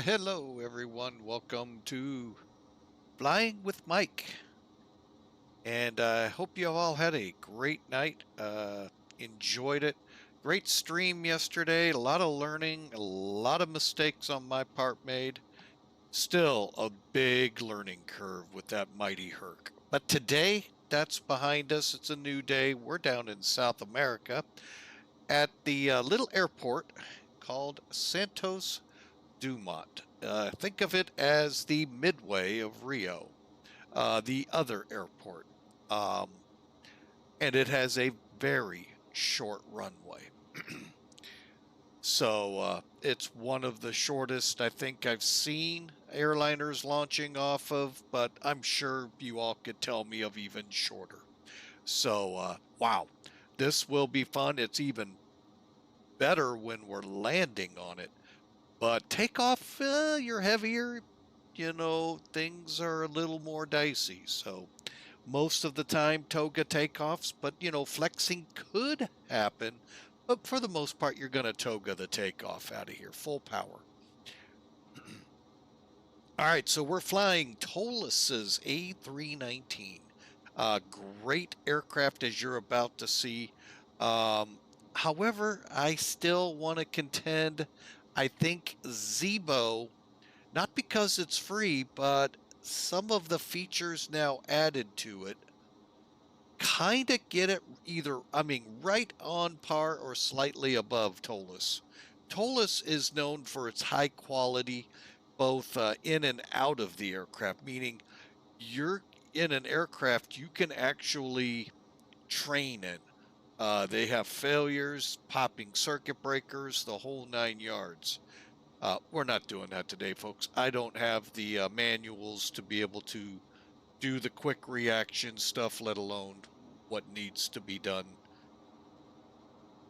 Hello, everyone. Welcome to Flying with Mike. And I hope you all had a great night. Enjoyed it. Great stream yesterday. A lot of learning, a lot of mistakes on my part made. Still a big learning curve with that mighty Herc. But today, that's behind us. It's a new day. We're down in South America at the little airport called Santos Dumont. Think of it as the midway of Rio, the other airport. Um, and it has a very short runway. So it's one of the shortest I think I've seen airliners launching off of, but I'm sure you all could tell me of even shorter. So, wow, this will be fun. It's even better when we're landing on it. But takeoff, you're heavier, things are a little more dicey. So most of the time, toga takeoffs, but flexing could happen. But for the most part, you're going to toga the takeoff out of here, full power. All right, so we're flying ToLiss A319. Great aircraft, as you're about to see. However, I still want to contend, I think Zibo, not because it's free, but some of the features now added to it kind of get it right on par or slightly above ToLiss. ToLiss is known for its high quality, both in and out of the aircraft, meaning you're in an aircraft you can actually train in. They have failures, popping circuit breakers, the whole 9 yards. We're not doing that today, folks. I don't have the manuals to be able to do the quick reaction stuff, let alone what needs to be done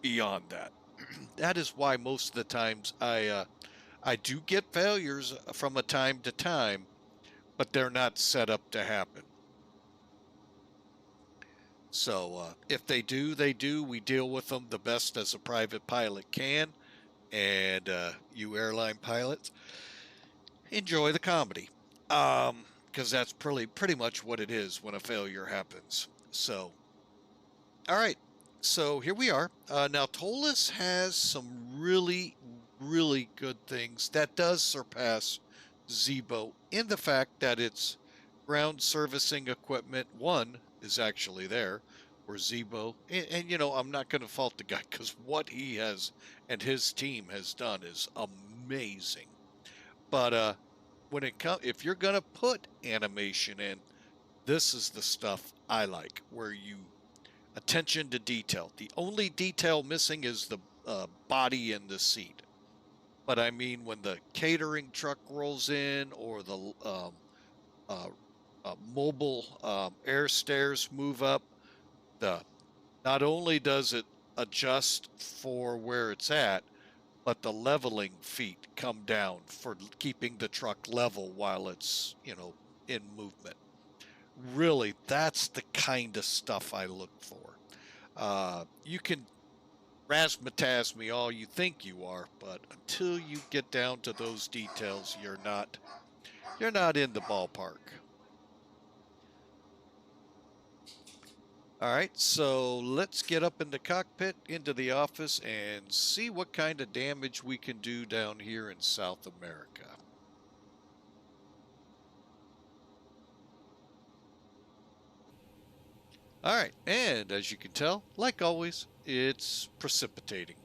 beyond that. That is why most of the times I do get failures from a time to time, but they're not set up to happen. So if they do, they do. We deal with them the best as a private pilot can. And you airline pilots, enjoy the comedy. Because that's pretty much what it is when a failure happens. So, all right. So here we are. Now, ToLiss has some really, really good things that does surpass Zibo in the fact that its ground servicing equipment, one, is actually there, where Zibo, and I'm not going to fault the guy because what he has and his team has done is amazing. But when it comes, if you're going to put animation in, this is the stuff I like, where you attention to detail. The only detail missing is the body and the seat. But I mean, when the catering truck rolls in or the uh, mobile air stairs move up, the not only does it adjust for where it's at, but the leveling feet come down for keeping the truck level while it's in movement. Really, that's the kind of stuff I look for. You can razzmatazz me all you think you are, but until you get down to those details, you're not in the ballpark. All right, so let's get up in the cockpit, into the office, and see what kind of damage we can do down here in South America. All right, and as you can tell, like always, it's precipitating.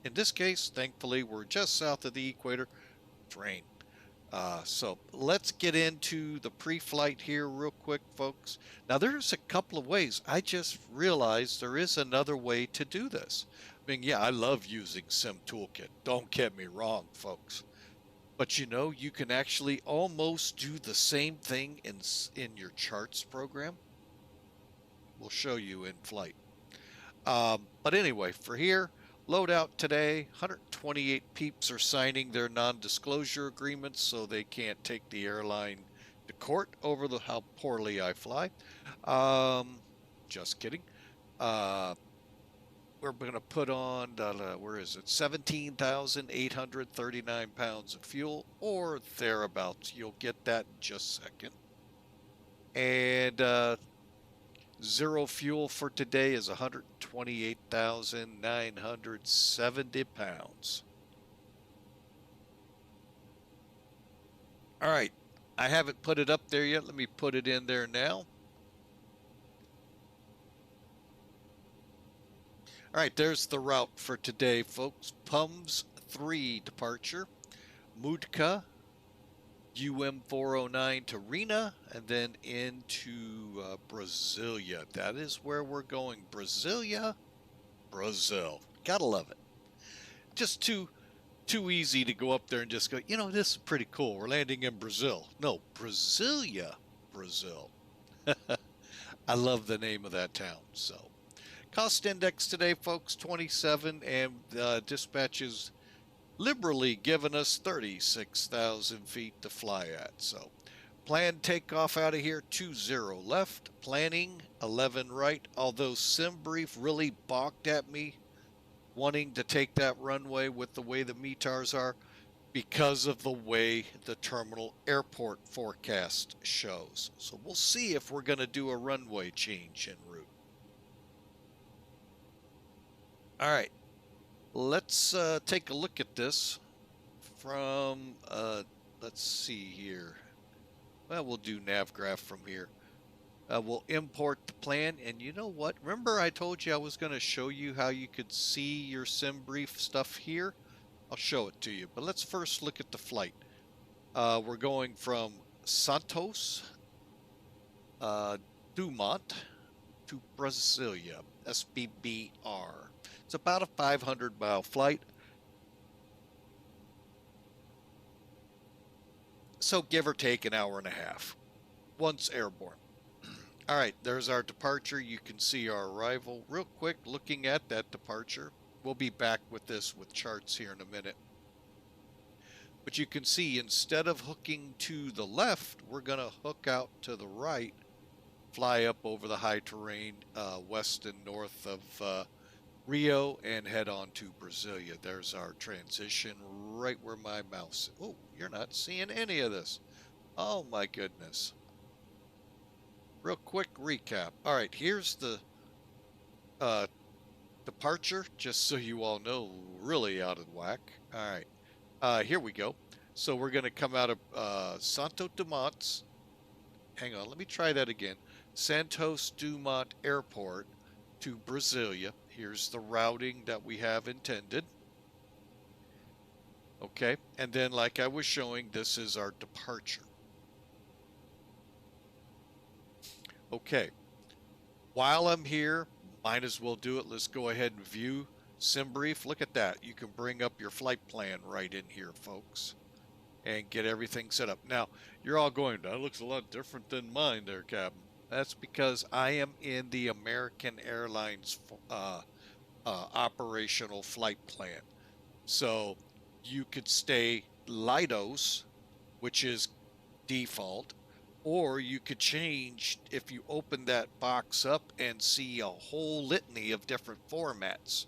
In this case, thankfully, we're just south of the equator. It's rain. So let's get into the pre-flight here real quick, folks. Now, there's a couple of ways. I just realized there is another way to do this. I mean, yeah, I love using Sim Toolkit. Don't get me wrong, folks. But you can actually almost do the same thing in your charts program. We'll show you in flight. But anyway, for here, loadout today, 128 peeps are signing their non-disclosure agreements, so they can't take the airline to court over how poorly I fly. Just kidding. we're going to put on, where is it? 17,839 pounds of fuel or thereabouts. You'll get that in just a second. And zero fuel for today is 128,970 pounds. All right. I haven't put it up there yet. Let me put it in there now. All right, there's the route for today, folks. PUMS 3 departure, MUDKA, UM409 to REINA, and then into Brasília. That is where we're going. Brasília, Brazil. Gotta love it. Just too easy to go up there and just go, you know, this is pretty cool. We're landing in Brazil. No, Brasília, Brazil. I love the name of that town. So, cost index today, folks, 27, and dispatch is liberally giving us 36,000 feet to fly at. So, planned takeoff out of here, 20 left, planning 11 right, although SimBrief really balked at me wanting to take that runway with the way the METARs are because of the way the terminal airport forecast shows. So we'll see if we're going to do a runway change en route. All right, let's take a look at this from, let's see here. Well, we'll do NavGraph from here. We'll import the plan, and you know what? Remember I told you I was going to show you how you could see your SimBrief stuff here? I'll show it to you, but let's first look at the flight. We're going from Santos Dumont to Brasília, SBBR. It's about a 500-mile flight. So give or take an hour and a half, once airborne. All right, there's our departure. You can see our arrival. Real quick, looking at that departure. We'll be back with this with charts here in a minute. But you can see instead of hooking to the left, we're going to hook out to the right, fly up over the high terrain west and north of Rio, and head on to Brasília. There's our transition right where my mouse is. Oh, you're not seeing any of this. Oh, my goodness. Real quick recap. All right, here's the departure, just so you all know, really out of whack. All right, here we go. So we're going to come out of Santos Dumont. Hang on, let me try that again. Santos Dumont Airport to Brasília. Here's the routing that we have intended. Okay, and then like I was showing, this is our departure. Okay, while I'm here, might as well do it. Let's go ahead and view SimBrief. Look at that. You can bring up your flight plan right in here, folks, and get everything set up. Now, you're all going, that looks a lot different than mine there, Captain. That's because I am in the American Airlines operational flight plan. So you could stay Lidos, which is default, or you could change if you open that box up and see a whole litany of different formats.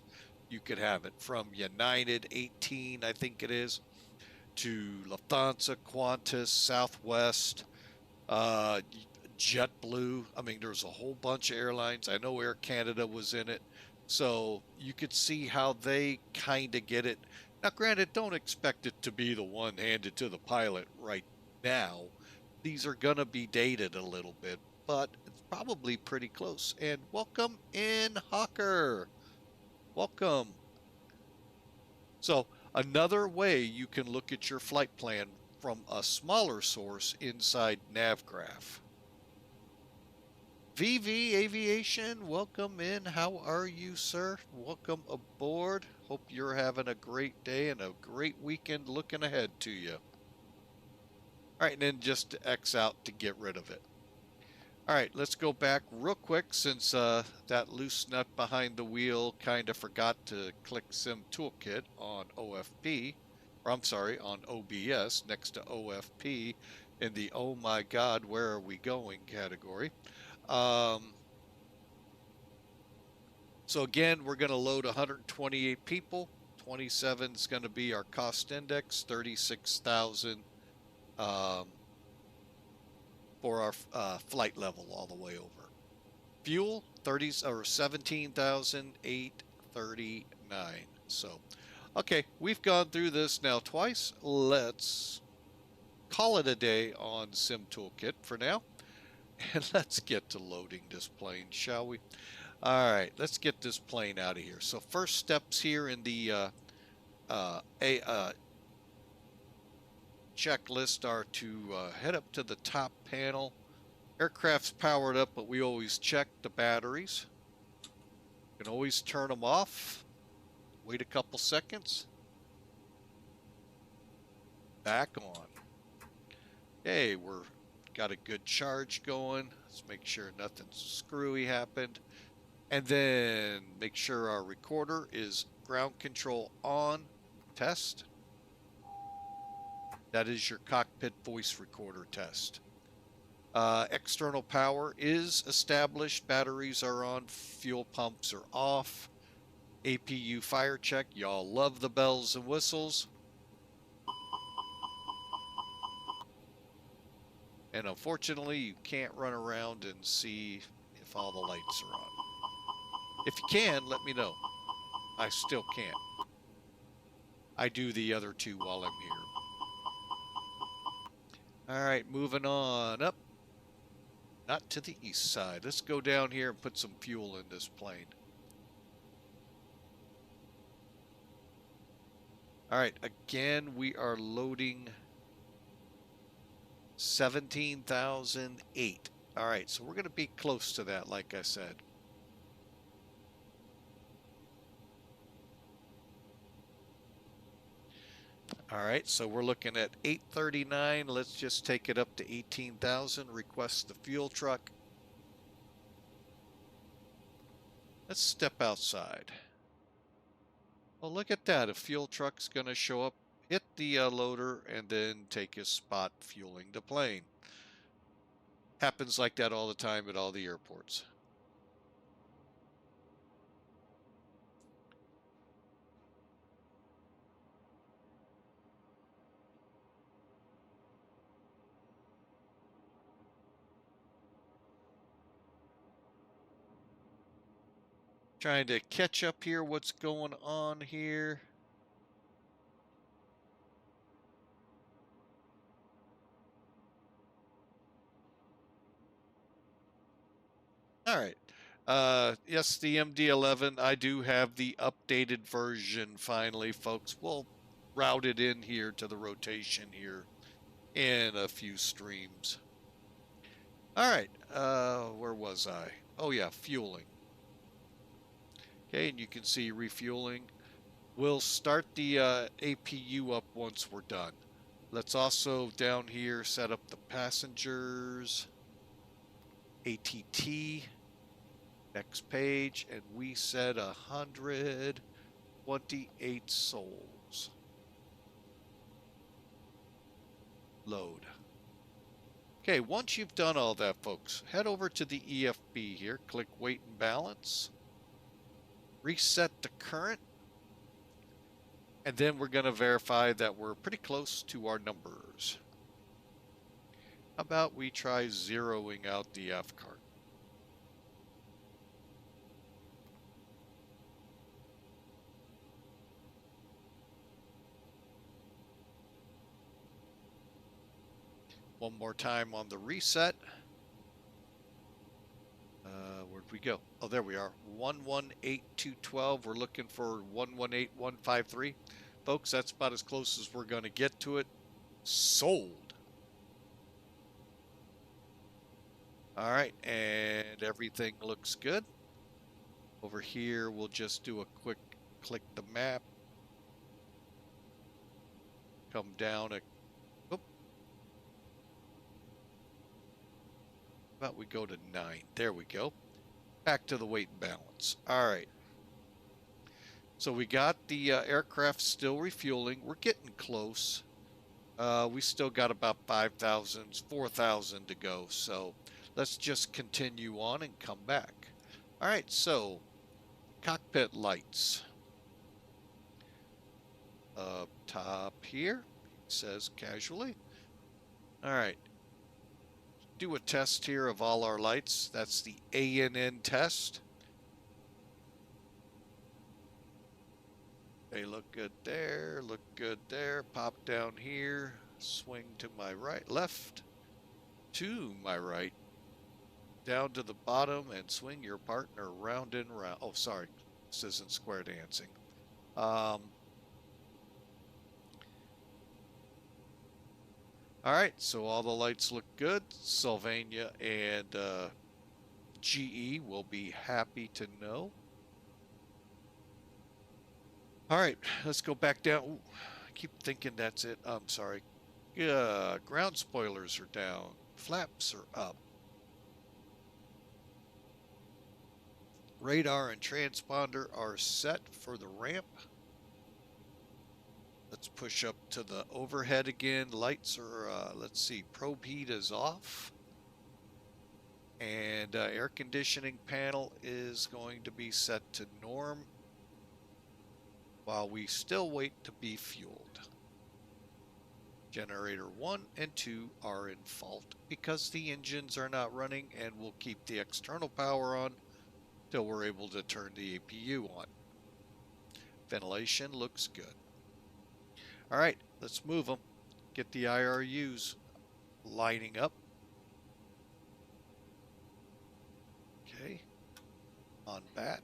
You could have it from United 18, I think it is, to Lufthansa, Qantas, Southwest, JetBlue. I mean, there's a whole bunch of airlines. I know Air Canada was in it. So you could see how they kind of get it. Now, granted, don't expect it to be the one handed to the pilot right now. These are going to be dated a little bit, but it's probably pretty close. And welcome in, Hawker. Welcome. So another way you can look at your flight plan from a smaller source inside NavGraph. VV Aviation, welcome in. How are you, sir? Welcome aboard. Hope you're having a great day and a great weekend looking ahead to you. All right, and then just X out to get rid of it. All right, let's go back real quick since that loose nut behind the wheel kind of forgot to click Sim Toolkit on OFP, or I'm sorry, on OBS next to OFP in the oh my god, where are we going category. So again, we're going to load 128 people. 27 is going to be our cost index, 36,000 for our flight level all the way over. Fuel 17,839. So, okay, we've gone through this now twice. Let's call it a day on Sim Toolkit for now, and let's get to loading this plane, shall we? All right, let's get this plane out of here. So first steps here in the checklist are to head up to the top panel. Aircraft's powered up, but we always check the batteries. You can always turn them off. Wait a couple seconds. Back on. Okay, we're got a good charge going. Let's make sure nothing screwy happened. And then make sure our recorder is ground control on. Test. That is your cockpit voice recorder test. External power is established. Batteries are on. Fuel pumps are off. APU fire check. Y'all love the bells and whistles. And unfortunately, you can't run around and see if all the lights are on. If you can, let me know. I still can't. I do the other two while I'm here. All right, moving on up. Not to the east side. Let's go down here and put some fuel in this plane. All right, again, we are loading 17,008. All right, so we're going to be close to that, like I said. All right, so we're looking at 839. Let's just take it up to 18,000. Request the fuel truck. Let's step outside. Well, look at that. A fuel truck's going to show up, hit the loader, and then take his spot fueling the plane. Happens like that all the time at all the airports. Trying to catch up here what's going on here. All right. Yes, the MD-11, I do have the updated version finally, folks. We'll route it in here to the rotation here in a few streams. All right. Where was I? Oh, yeah, fueling. Okay, and you can see refueling. We'll start the APU up once we're done. Let's also down here set up the passengers, ATT, next page, and we said 128 souls. Load. Okay, once you've done all that, folks, head over to the EFB here, click weight and balance, reset the current, and then we're going to verify that we're pretty close to our numbers. How about we try zeroing out the F cart? One more time on the reset. Where'd we go? Oh, there we are. 118212. We're looking for 118153. Folks, that's about as close as we're going to get to it. Sold. All right, and everything looks good. Over here, we'll just do a quick click the map. Come down a about we go to 9. There we go. Back to the weight and balance. All right. So we got the aircraft still refueling. We're getting close. We still got about 5,000, 4,000 to go. So let's just continue on and come back. All right. So cockpit lights. Up top here, it says casually. All right. Do a test here of all our lights. That's the ANN test. They look good there, look good there. Pop down here, swing to my right, left, to my right, down to the bottom, and swing your partner round and round. Oh, sorry, this isn't square dancing. All right, so all the lights look good. Sylvania and GE will be happy to know. All right, let's go back down. Ooh, I keep thinking that's it. I'm sorry. Ground spoilers are down. Flaps are up. Radar and transponder are set for the ramp. Let's push up to the overhead again. Lights are, let's see, probe heat is off. And air conditioning panel is going to be set to norm while we still wait to be fueled. Generator 1 and 2 are in fault because the engines are not running, and we'll keep the external power on till we're able to turn the APU on. Ventilation looks good. All right, let's move them. Get the IRUs lining up. Okay, on bat.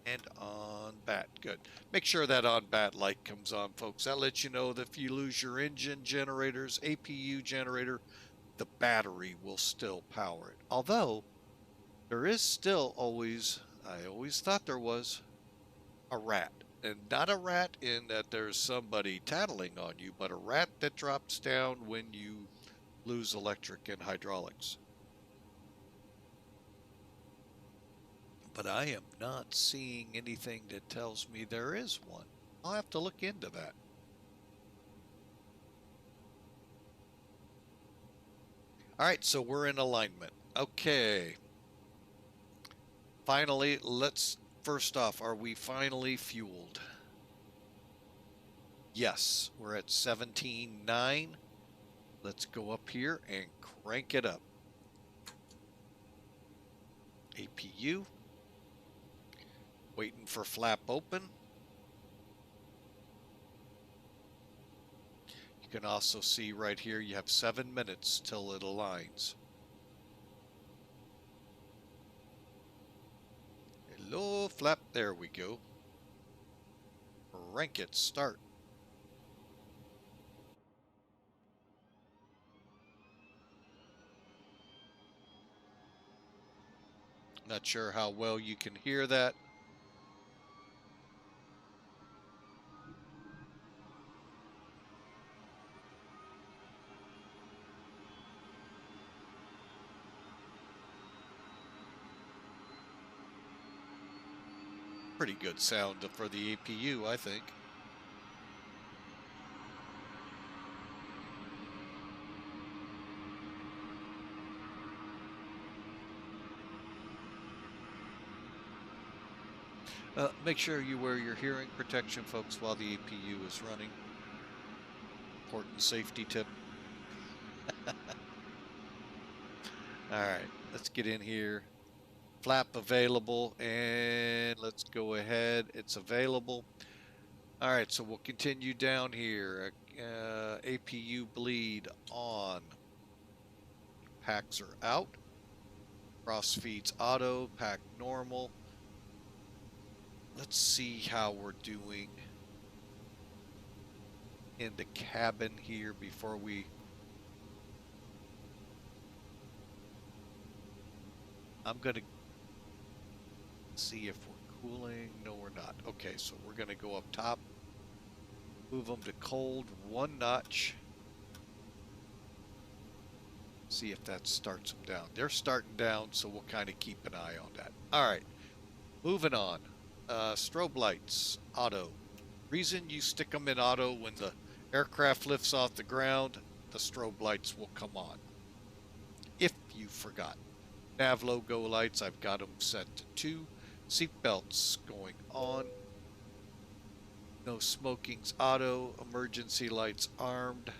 And on bat, good. Make sure that on bat light comes on, folks. That lets you know that if you lose your engine generators, APU generator, the battery will still power it. Although, there is still always, I always thought there was, a rat. And not a rat in that there's somebody tattling on you, but a rat that drops down when you lose electric and hydraulics. But I am not seeing anything that tells me there is one. I'll have to look into that. All right, so we're in alignment. Okay. Finally, let's, first off, are we finally fueled? Yes, we're at 17.9. Let's go up here and crank it up. APU. Waiting for flap open. You can also see right here you have 7 minutes till it aligns. Hello, flap. There we go. Crank it. Start. Not sure how well you can hear that. Pretty good sound for the APU, I think. Make sure you wear your hearing protection, folks, while the APU is running. Important safety tip. All right, let's get in here. Flap available, and let's go ahead. It's available. All right, so we'll continue down here. APU bleed on. Packs are out. Cross feeds auto, pack normal. Let's see how we're doing in the cabin here before we... I'm going to see if we're cooling. No, we're not. Okay, so we're going to go up top. Move them to cold 1 notch. See if that starts them down. They're starting down, so we'll kind of keep an eye on that. All right, moving on. Strobe lights, auto. Reason you stick them in auto: when the aircraft lifts off the ground, the strobe lights will come on. If you forgot. Nav logo lights, I've got them set to 2. Seatbelts going on. No smoking's auto. Emergency lights armed.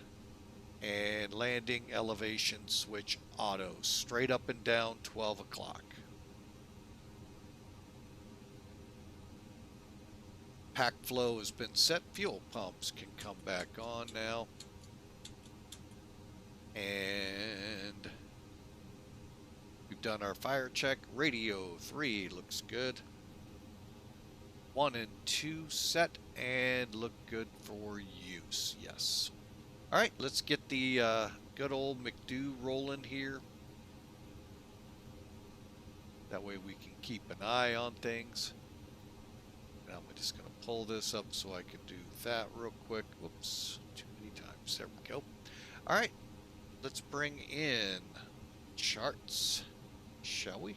And landing elevation switch auto. Straight up and down, 12 o'clock. Pack flow has been set. Fuel pumps can come back on now. And we've done our fire check. Radio 3 looks good. 1 and 2 set and look good for use. Yes. All right, let's get the good old McDo rolling here. That way we can keep an eye on things. Now I'm just going to pull this up so I can do that real quick. Whoops, too many times. There we go. All right, let's bring in charts, shall we?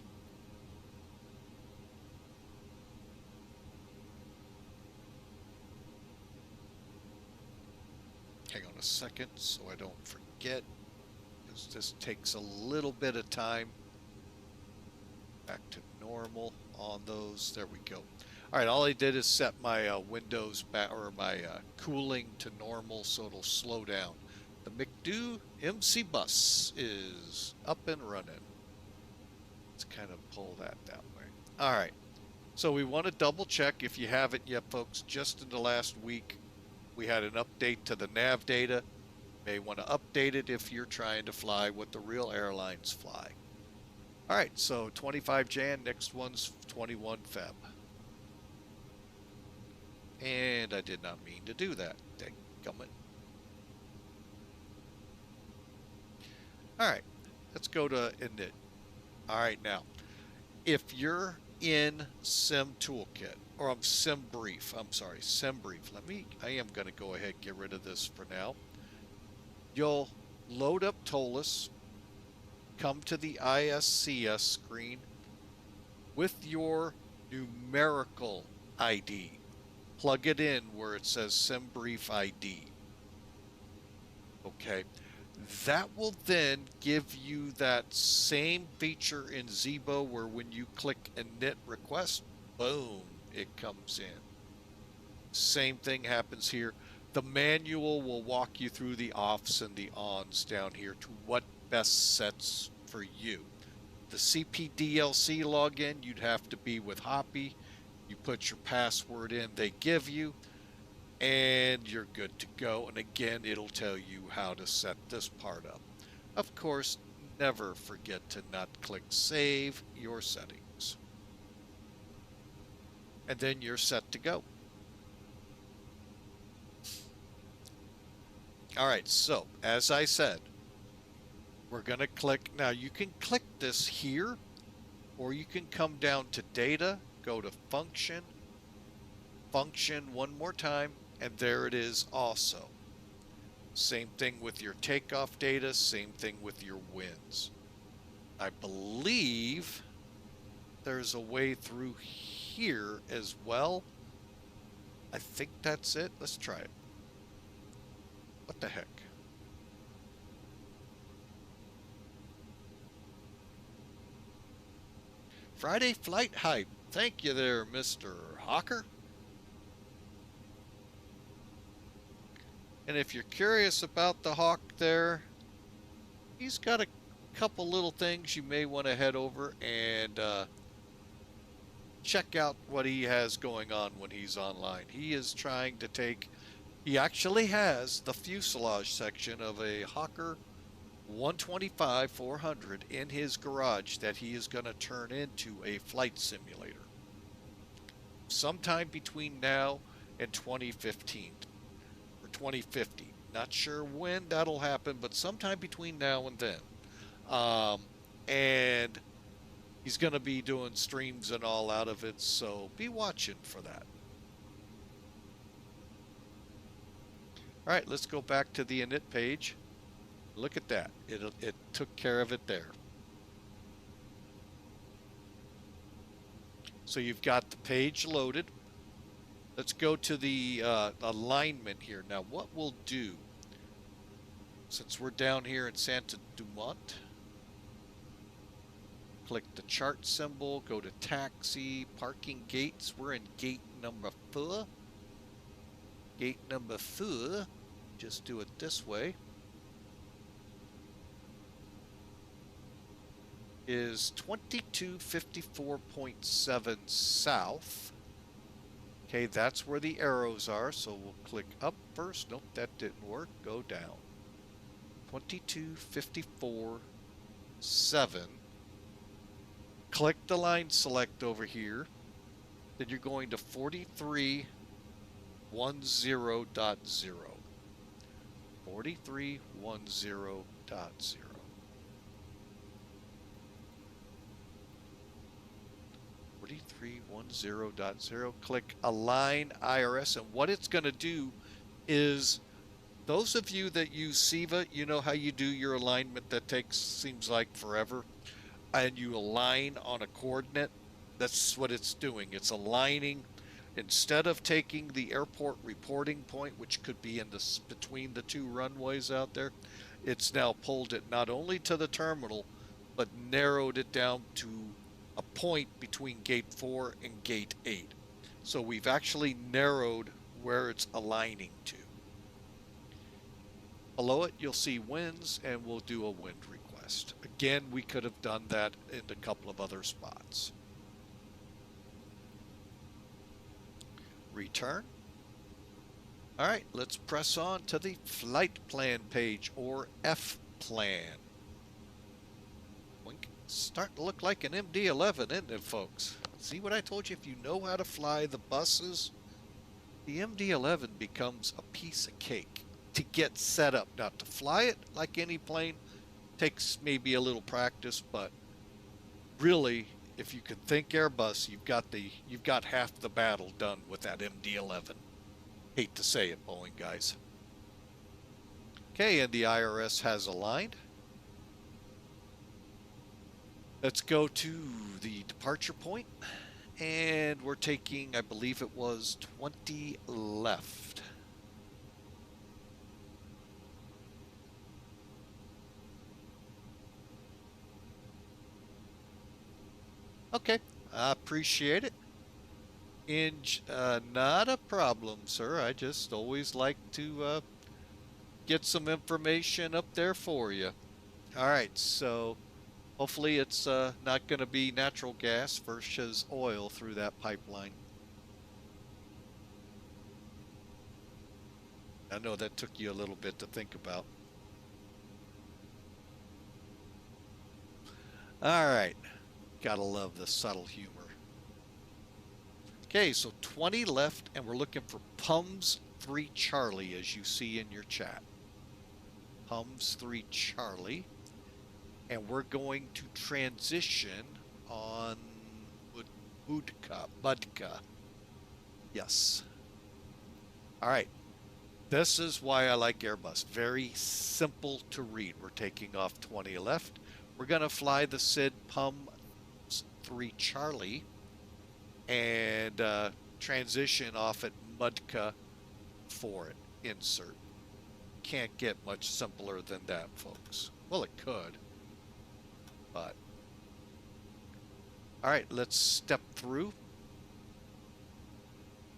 Hang on a second so I don't forget, because this takes a little bit of time. Back to normal on those. There we go. All right, all I did is set my windows back, or my cooling to normal, so it'll slow down. The McDo MC bus is up and running. Let's kind of pull that way. All right, so we want to double check, if you haven't yet, folks, just in the last week, we had an update to the nav data. You may want to update it if you're trying to fly what the real airlines fly. All right, so 25 Jan, next one's 21 Feb. And I did not mean to do that. Dadgummit. All right, let's go to Int'l. All right, now, if you're in Sim Toolkit, or Sim Brief, I'm sorry, Sim Brief. I am going to go ahead and get rid of this for now. You'll load up ToLiss, come to the ISCS screen with your numerical ID. Plug it in where it says SimBrief ID. Okay. That will then give you that same feature in Zibo where when you click init request, boom, it comes in. Same thing happens here. The manual will walk you through the offs and the ons down here to what best sets for you. The CPDLC login, you'd have to be with Hoppy. You put your password in, they give you, and you're good to go. And again, it'll tell you how to set this part up. Of course, never forget to not click Save Your Settings. And then you're set to go. All right, so as I said, we're going to click. Now you can click this here, or you can come down to Data, go to Function, Function one more time, and there it is also. Same thing with your takeoff data, same thing with your winds. I believe there's a way through here as well. I think that's it. Let's try it. What the heck? Friday Flight Hype. Thank you there, Mr. Hawker. And if you're curious about the Hawk there, he's got a couple little things you may want to head over and check out what he has going on when he's online. He is trying to take, he actually has the fuselage section of a Hawker 125-400 in his garage that he is going to turn into a flight simulator sometime between now and 2015 or 2050. Not sure when that'll happen, but sometime between now and then. And he's going to be doing streams and all out of it, so be watching for that. All right, let's go back to the init page. Look at that. It took care of it there. So you've got the page loaded. Let's go to the alignment here. Now what we'll do, since we're down here in Santos Dumont, click the chart symbol, go to taxi, parking gates. We're in gate number 4. Gate number 4. Just do it this way. Is 2254.7 south. Okay, that's where the arrows are, so we'll click up first. Nope, that didn't work. Go down. 2254.7. Click the line select over here. Then you're going to 4310.0. 4310.0. 4310.0. Click Align IRS, and what it's going to do is, those of you that use SIVA, you know how you do your alignment that seems like forever, and you align on a coordinate. That's what it's doing. It's aligning. Instead of taking the airport reporting point, which could be in this between the two runways out there, it's now pulled it not only to the terminal, but narrowed it down to a point between gate 4 and gate 8. So we've actually narrowed where it's aligning to. Below it, you'll see winds, and we'll do a wind request. Again, we could have done that in a couple of other spots. Return. All right, let's press on to the flight plan page, or F plan. Starting to look like an MD-11, isn't it, folks? See what I told you? If you know how to fly the buses, the MD-11 becomes a piece of cake to get set up. Now, to fly it like any plane takes maybe a little practice, but really, if you can think Airbus, you've got half the battle done with that MD-11. Hate to say it, Boeing guys. Okay, and the IRS has aligned. Let's go to the departure point, and we're taking, I believe it was 20 left. Okay, I appreciate it. Not a problem, sir. I just always like to get some information up there for you. All right, so hopefully it's not going to be natural gas versus oil through that pipeline. I know that took you a little bit to think about. All right. Gotta love the subtle humor. Okay, so 20 left, and we're looking for Pums 3 Charlie, as you see in your chat. Pums 3 Charlie. And we're going to transition on MUDKA. Yes. All right. This is why I like Airbus. Very simple to read. We're taking off 20 left. We're going to fly the SID Pums 3 Charlie and transition off at MUDKA for it. Insert. Can't get much simpler than that, folks. Well, it could. But all right, let's step through.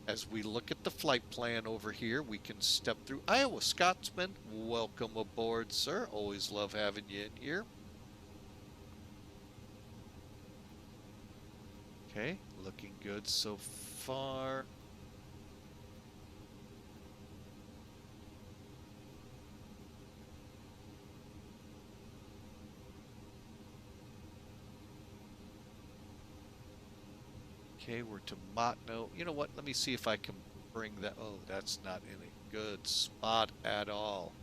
As we look at the flight plan over here, we can step through. Iowa Scotsman, welcome aboard, sir. Always love having you in here. Okay, looking good so far. Okay, we're to Motno. You know what? Let me see if I can bring that. Oh, that's not in a good spot at all.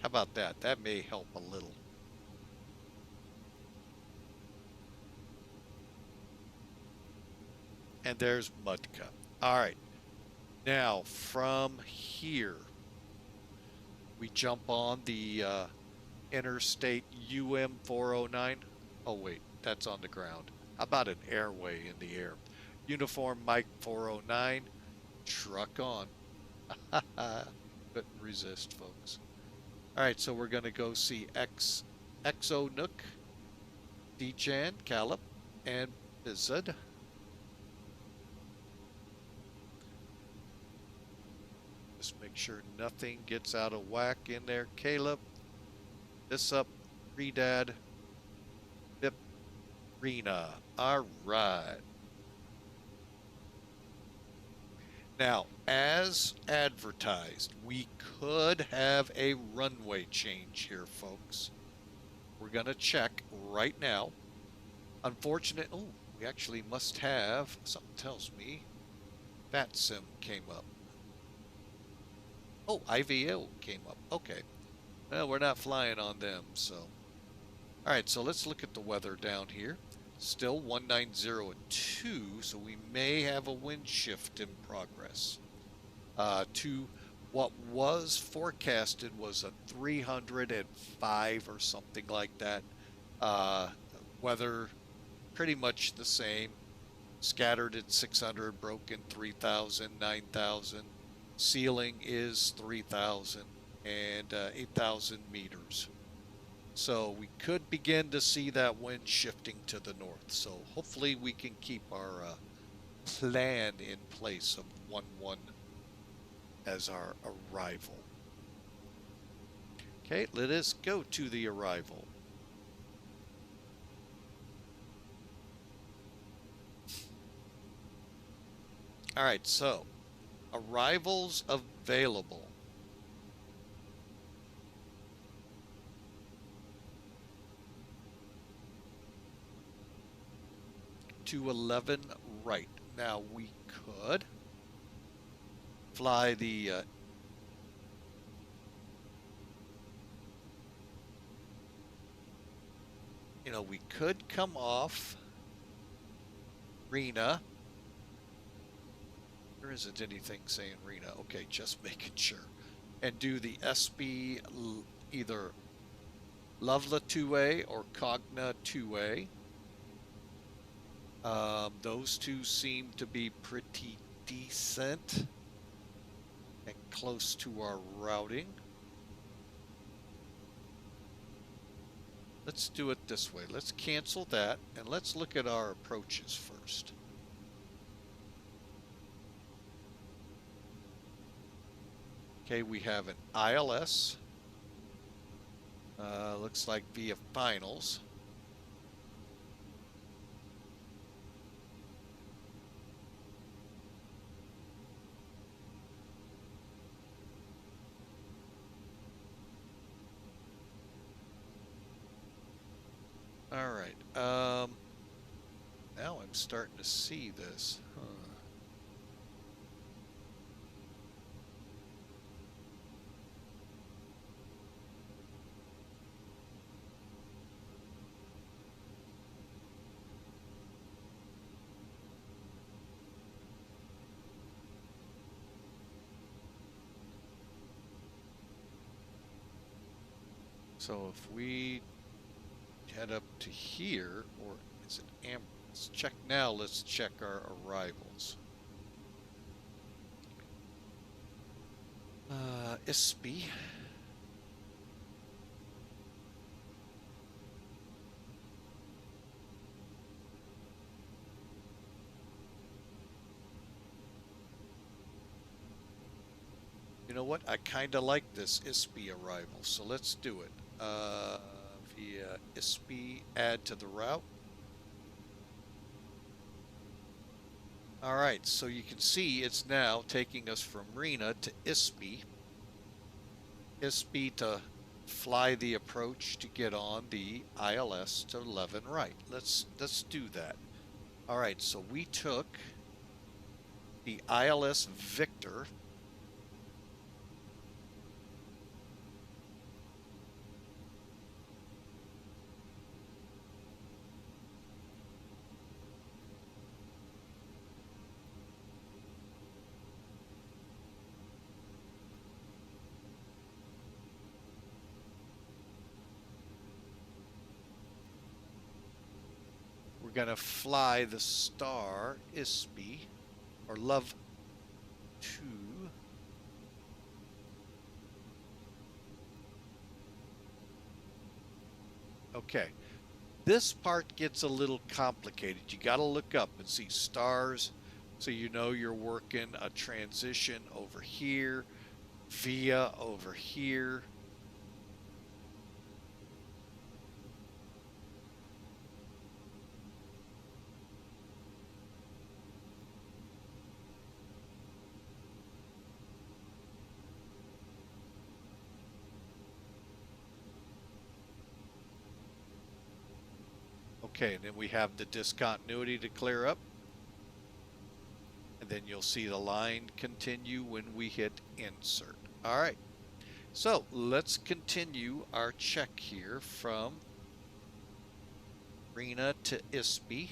How about that? That may help a little. And there's MUDKA. All right. Now, from here, we jump on the Interstate UM 409. Oh, wait, that's on the ground. How about an airway in the air? Uniform Mike 409, truck on. Couldn't resist, folks. All right, so we're going to go see Exo Nook, Dchan, Calip, and Bizud. Just make sure nothing gets out of whack in there. Caleb, this up, Redad, Bip, REINA. All right. Now, as advertised, we could have a runway change here, folks. We're going to check right now. Unfortunate. Oh, we actually must have. Something tells me FatSim came up. Oh, IVL came up. Okay. Well, we're not flying on them, so. All right, so let's look at the weather down here. Still 190 at 2, so we may have a wind shift in progress. To what was forecasted was a 305 or something like that. Weather pretty much the same. Scattered at 600, broken 3,000, 9,000. Ceiling is 3,000 and 8,000 meters. So we could begin to see that wind shifting to the north. So hopefully we can keep our plan in place of 1-1 as our arrival. Okay, let us go to the arrival. All right, so arrivals available. To 11 right. Now we could fly the we could come off REINA. There isn't anything saying REINA. Okay, just making sure. And do the SB either Lovela 2A or Cogna 2A. Those two seem to be pretty decent and close to our routing. Let's do it this way. Let's cancel that and let's look at our approaches first. Okay, we have an ILS. Looks like via finals. All right. Now I'm starting to see this. Huh. So if we head up to here, or is it Amber? Let's check now. Let's check our arrivals. ISB. You know what? I kind of like this ISB arrival, so let's do it. Via ISB, add to the route. All right, so you can see it's now taking us from REINA to ISB. ISB to fly the approach to get on the ILS to 11 right. Let's do that. All right, so we took the ILS Victor. We're going to fly the Star ISB, or Love 2. Okay, this part gets a little complicated. You got to look up and see stars so you know you're working a transition over here, via over here. Okay, and then we have the discontinuity to clear up. And then you'll see the line continue when we hit insert. All right, so let's continue our check here from REINA to SB.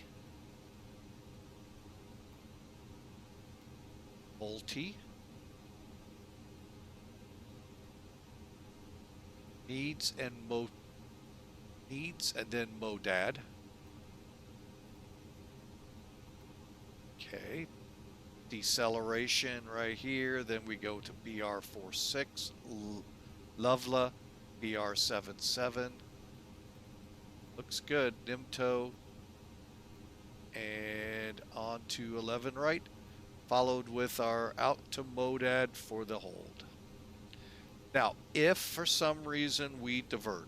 Multi. Needs and then modad. Okay. Deceleration right here. Then we go to BR46. Lovela, BR77. Looks good. Nimto. And on to 11 right. Followed with our out to modad for the hold. Now, if for some reason we divert,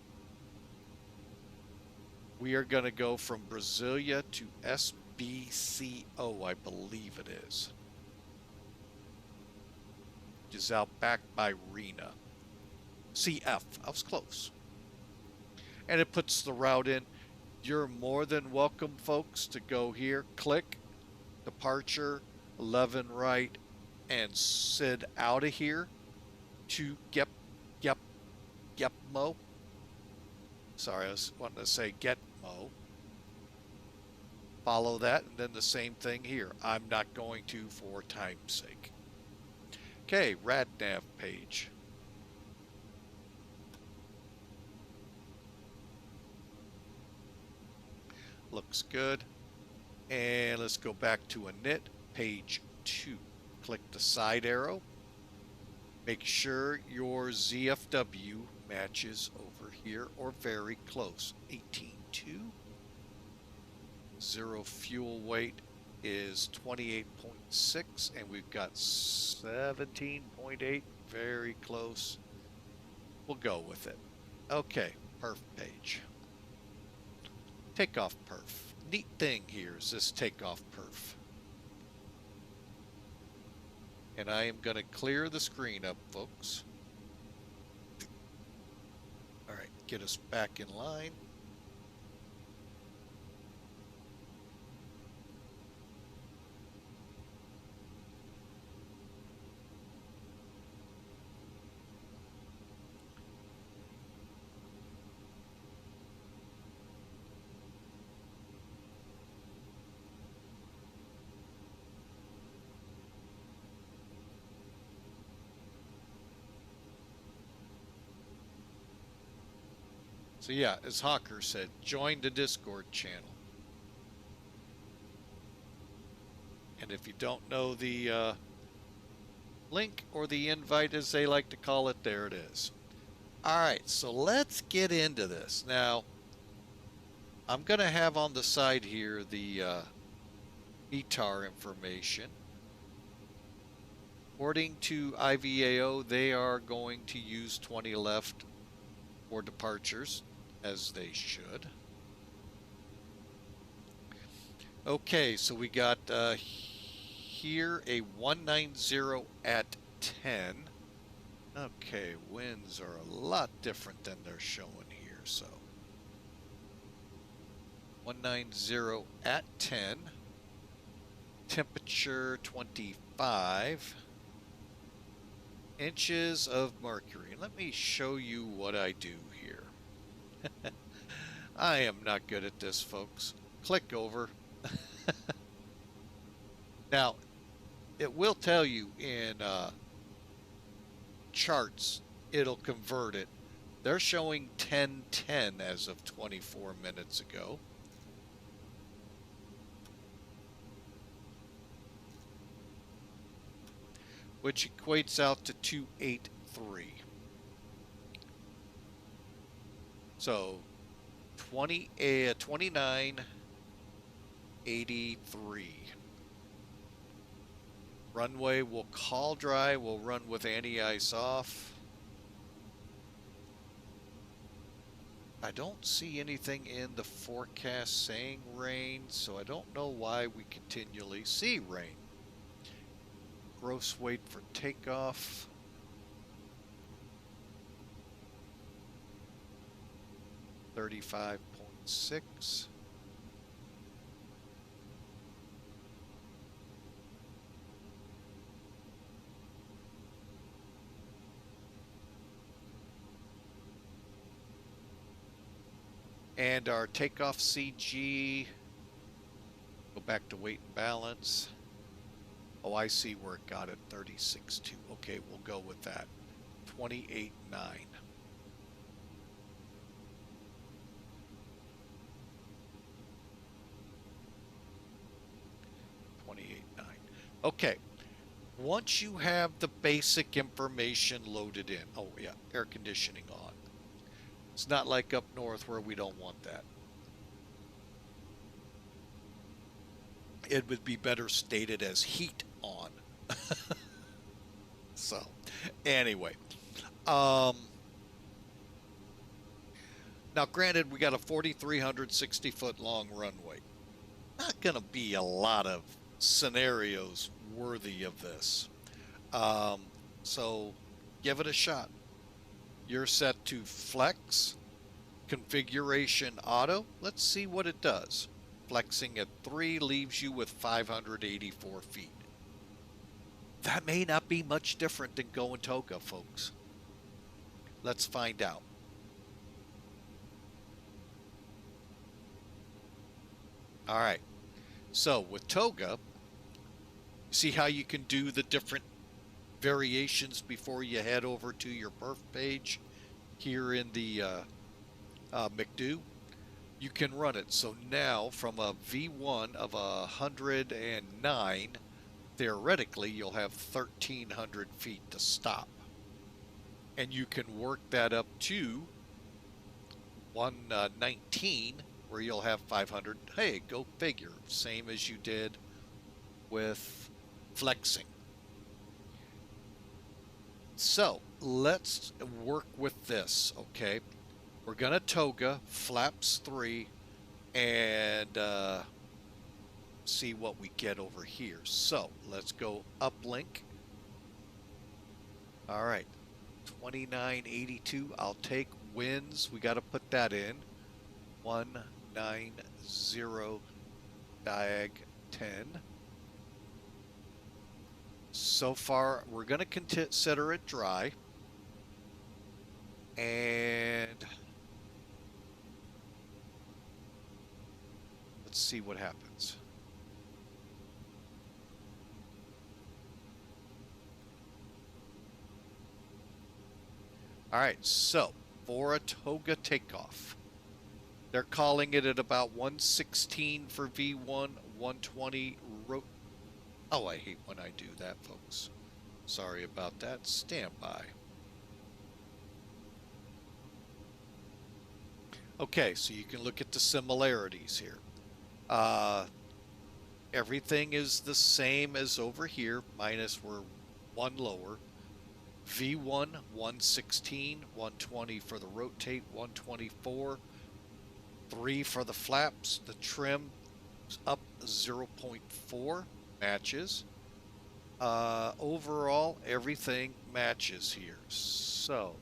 we are going to go from Brasília to SBCO, I believe it is. Which is out back by REINA. CF, I was close. And it puts the route in. You're more than welcome, folks, to go here, click, departure, 11 right, and sit out of here to Getmo. Sorry, I was wanting to say Getmo. Follow that, and then the same thing here. I'm not going to for time's sake. Okay, RadNav page. Looks good. And let's go back to init, page 2. Click the side arrow. Make sure your ZFW matches over here or very close. 18.2. Zero fuel weight is 28.6, and we've got 17.8. Very close. We'll go with it. Okay, perf page. Takeoff perf. Neat thing here is this takeoff perf. And I am going to clear the screen up, folks. All right, get us back in line. So yeah, as Hawker said, join the Discord channel. And if you don't know the link or the invite, as they like to call it, there it is. All right, so let's get into this. Now, I'm going to have on the side here the ETAR information. According to IVAO, they are going to use 20 left for departures, as they should. Okay, so we got here a 190 at 10. Okay, winds are a lot different than they're showing here, so 190 at 10. Temperature 25. Inches of mercury. Let me show you what I do here. I am not good at this, folks. Click over. Now, it will tell you in charts, it'll convert it. They're showing 1010 as of 24 minutes ago. Which equates out to 283. So 2983. Runway will call dry. We'll run with anti-ice off. I don't see anything in the forecast saying rain, so I don't know why we continually see rain. Gross weight for takeoff. $35.6. And our takeoff CG, go back to weight and balance. Oh, I see where it got it, 36.2. Okay, we'll go with that. 28.9. 28.9. Okay. Once you have the basic information loaded in, oh yeah, air conditioning on. It's not like up north where we don't want that. It would be better stated as heat on. So, anyway. Now, granted, we got a 4,360-foot long runway. Not going to be a lot of scenarios worthy of this. So, give it a shot. You're set to flex, configuration auto. Let's see what it does. Flexing at 3 leaves you with 584 feet. That may not be much different than going TOGA, folks. Let's find out. All right. So with TOGA, see how you can do the different variations before you head over to your perf page here in the McDo. You can run it. So now from a V1 of 109, theoretically you'll have 1,300 feet to stop. And you can work that up to 119 where you'll have 500. Hey, go figure. Same as you did with flexing. So let's work with this, okay? We're going to TOGA, flaps 3, and see what we get over here. So let's go uplink. All right, 2982. I'll take winds. We got to put that in. 190 diag 10. So far, we're going to consider it dry. And let's see what happens. All right, so for a TOGA takeoff, they're calling it at about 116 for V1, 120 Oh, I hate when I do that, folks. Sorry about that. Stand by. Okay, so you can look at the similarities here. Everything is the same as over here, minus we're one lower. V1, 116, 120 for the rotate, 124, 3 for the flaps. The trim up 0.4, matches. Overall, everything matches here. So,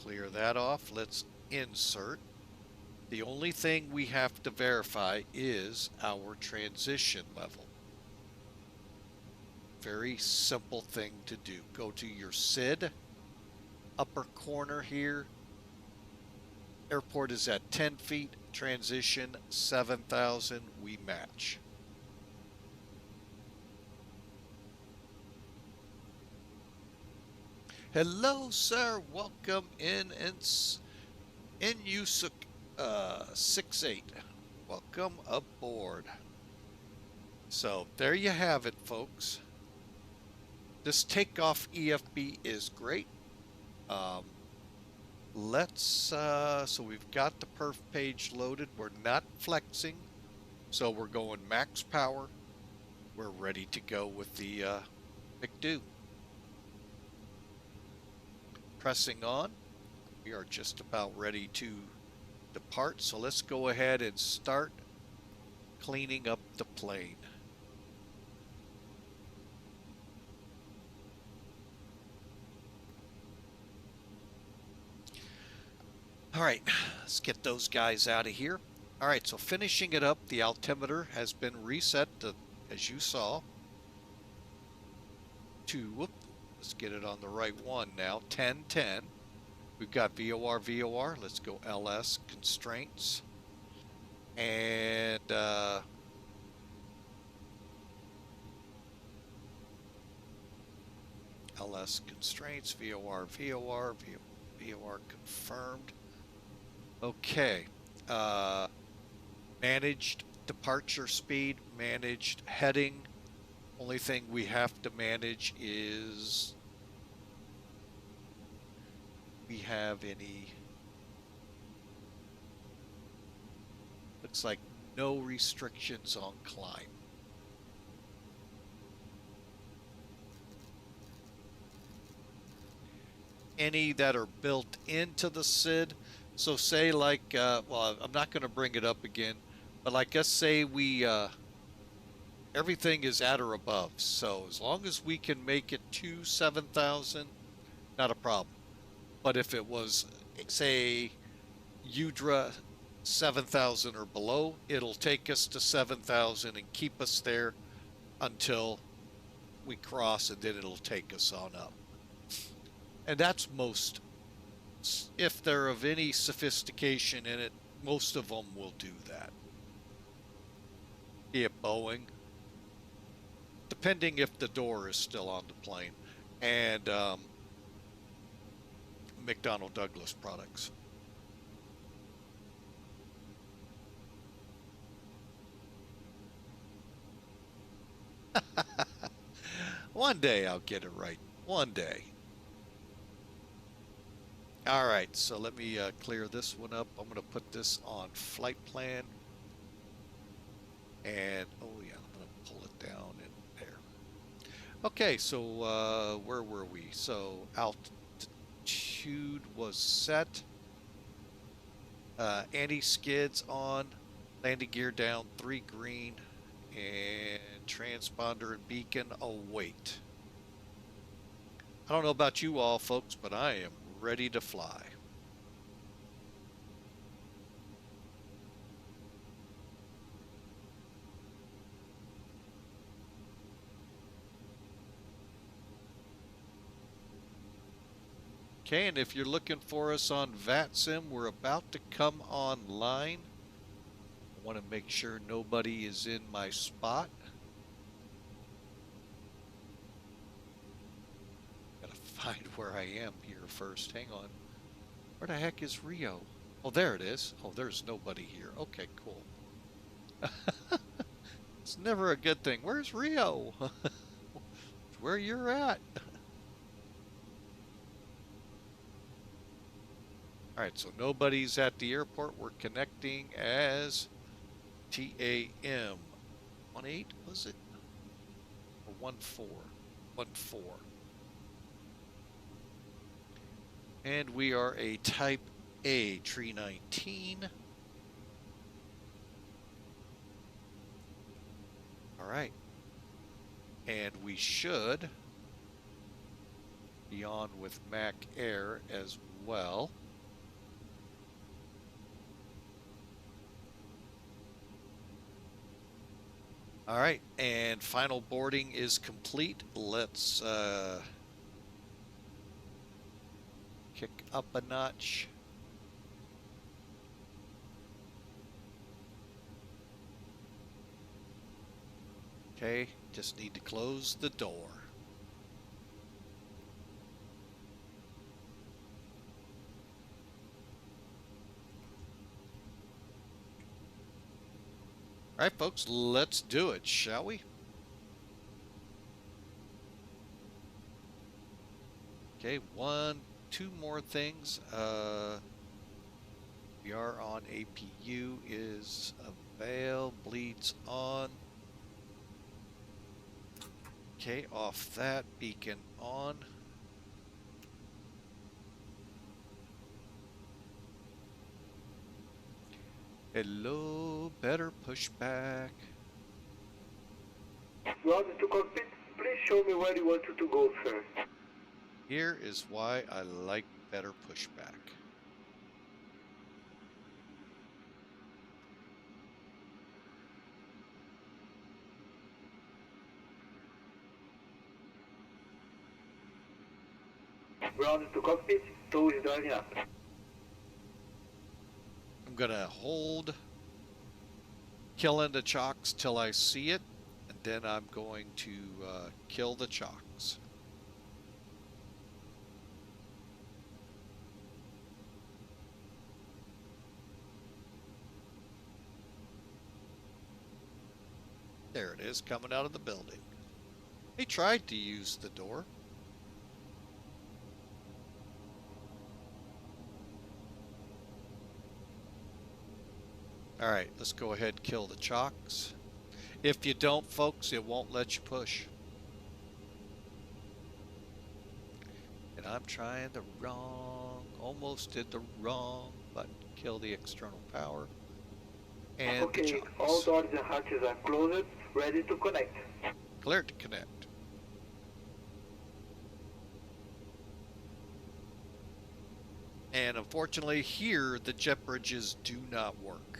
clear that off. Let's insert. The only thing we have to verify is our transition level. Very simple thing to do. Go to your SID, upper corner here. Airport is at 10 feet, transition 7,000, we match. Hello, sir. Welcome in Yusuk 68. Welcome aboard. So there you have it, folks. This takeoff EFB is great. let's, so we've got the perf page loaded. We're not flexing, so we're going max power. We're ready to go with the McDo. Pressing on. We are just about ready to depart, so let's go ahead and start cleaning up the plane. All right, let's get those guys out of here. All right, so finishing it up, the altimeter has been reset to, as you saw, to, let's get it on the right one now, 1010. We've got VOR. Let's go LS constraints. And LS constraints, VOR confirmed. Okay. Managed departure speed, managed heading. Only thing we have to manage is we have any, looks like no restrictions on climb. Any that are built into the SID. So say like, well, I'm not going to bring it up again, but like let's say we, everything is at or above. So as long as we can make it to 7,000, not a problem. But if it was, say, UDRA 7,000 or below, it'll take us to 7,000 and keep us there until we cross, and then it'll take us on up. And that's most, if they're of any sophistication in it, most of them will do that. Be it Boeing, depending if the door is still on the plane, and McDonnell Douglas products. One day I'll get it right. One day. All right, so let me clear this one up. I'm going to put this on flight plan. And, oh yeah, I'm going to pull it down in there. Okay, so where were we? So altitude was set. Anti-skids on. Landing gear down, 3 green. And transponder and beacon await. I don't know about you all, folks, but I am ready to fly. Okay, and if you're looking for us on VATSIM, we're about to come online. I want to make sure nobody is in my spot. Gotta find where I am here first. Hang on. Where the heck is Rio? Oh, there it is. Oh, there's nobody here. Okay, cool. It's never a good thing. Where's Rio? Where you're at. All right, so nobody's at the airport. We're connecting as TAM 18, was it? Or 14? 14. And we are a Type A Tree 19. All right. And we should be on with Mac Air as well. All right, and final boarding is complete. Let's kick up a notch. Okay, just need to close the door. All right, folks, let's do it, shall we? Okay, 1, two more things. We are on APU is avail, bleeds on. Okay, off that, beacon on. Hello, better pushback. Roger to cockpit, please show me where you want to go, sir. Here is why I like better pushback. Roger to cockpit, tow is driving up. I'm gonna hold killing the chocks till I see it, and then I'm going to kill the chocks. There it is, coming out of the building. He tried to use the door. All right, let's go ahead and kill the chocks. If you don't, folks, it won't let you push. And I'm trying the wrong, almost did the wrong button. Kill the external power. And okay, the chocks. all doors and hatches are closed, ready to connect. Cleared to connect. And unfortunately here, the jet bridges do not work.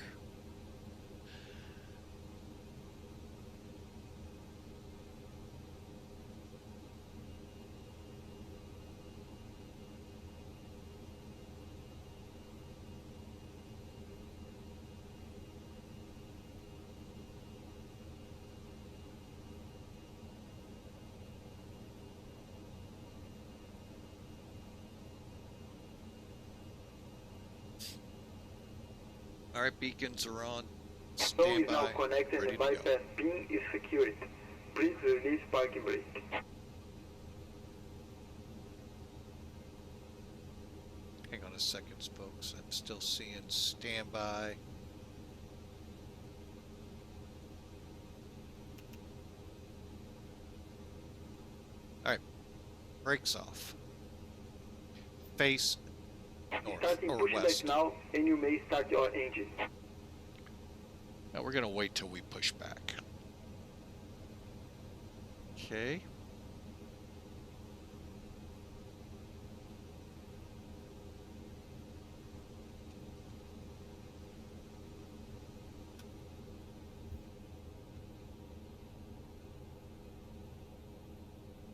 All right, beacons are on. Tow is now Standby, connected and ready the to go. bypass pin is secured. Please release parking brake. Hang on a second, folks. I'm still seeing standby. All right, brakes off. Face north Starting or pushback west. now, and you may start your engine. Now we're gonna wait till we push back. Okay.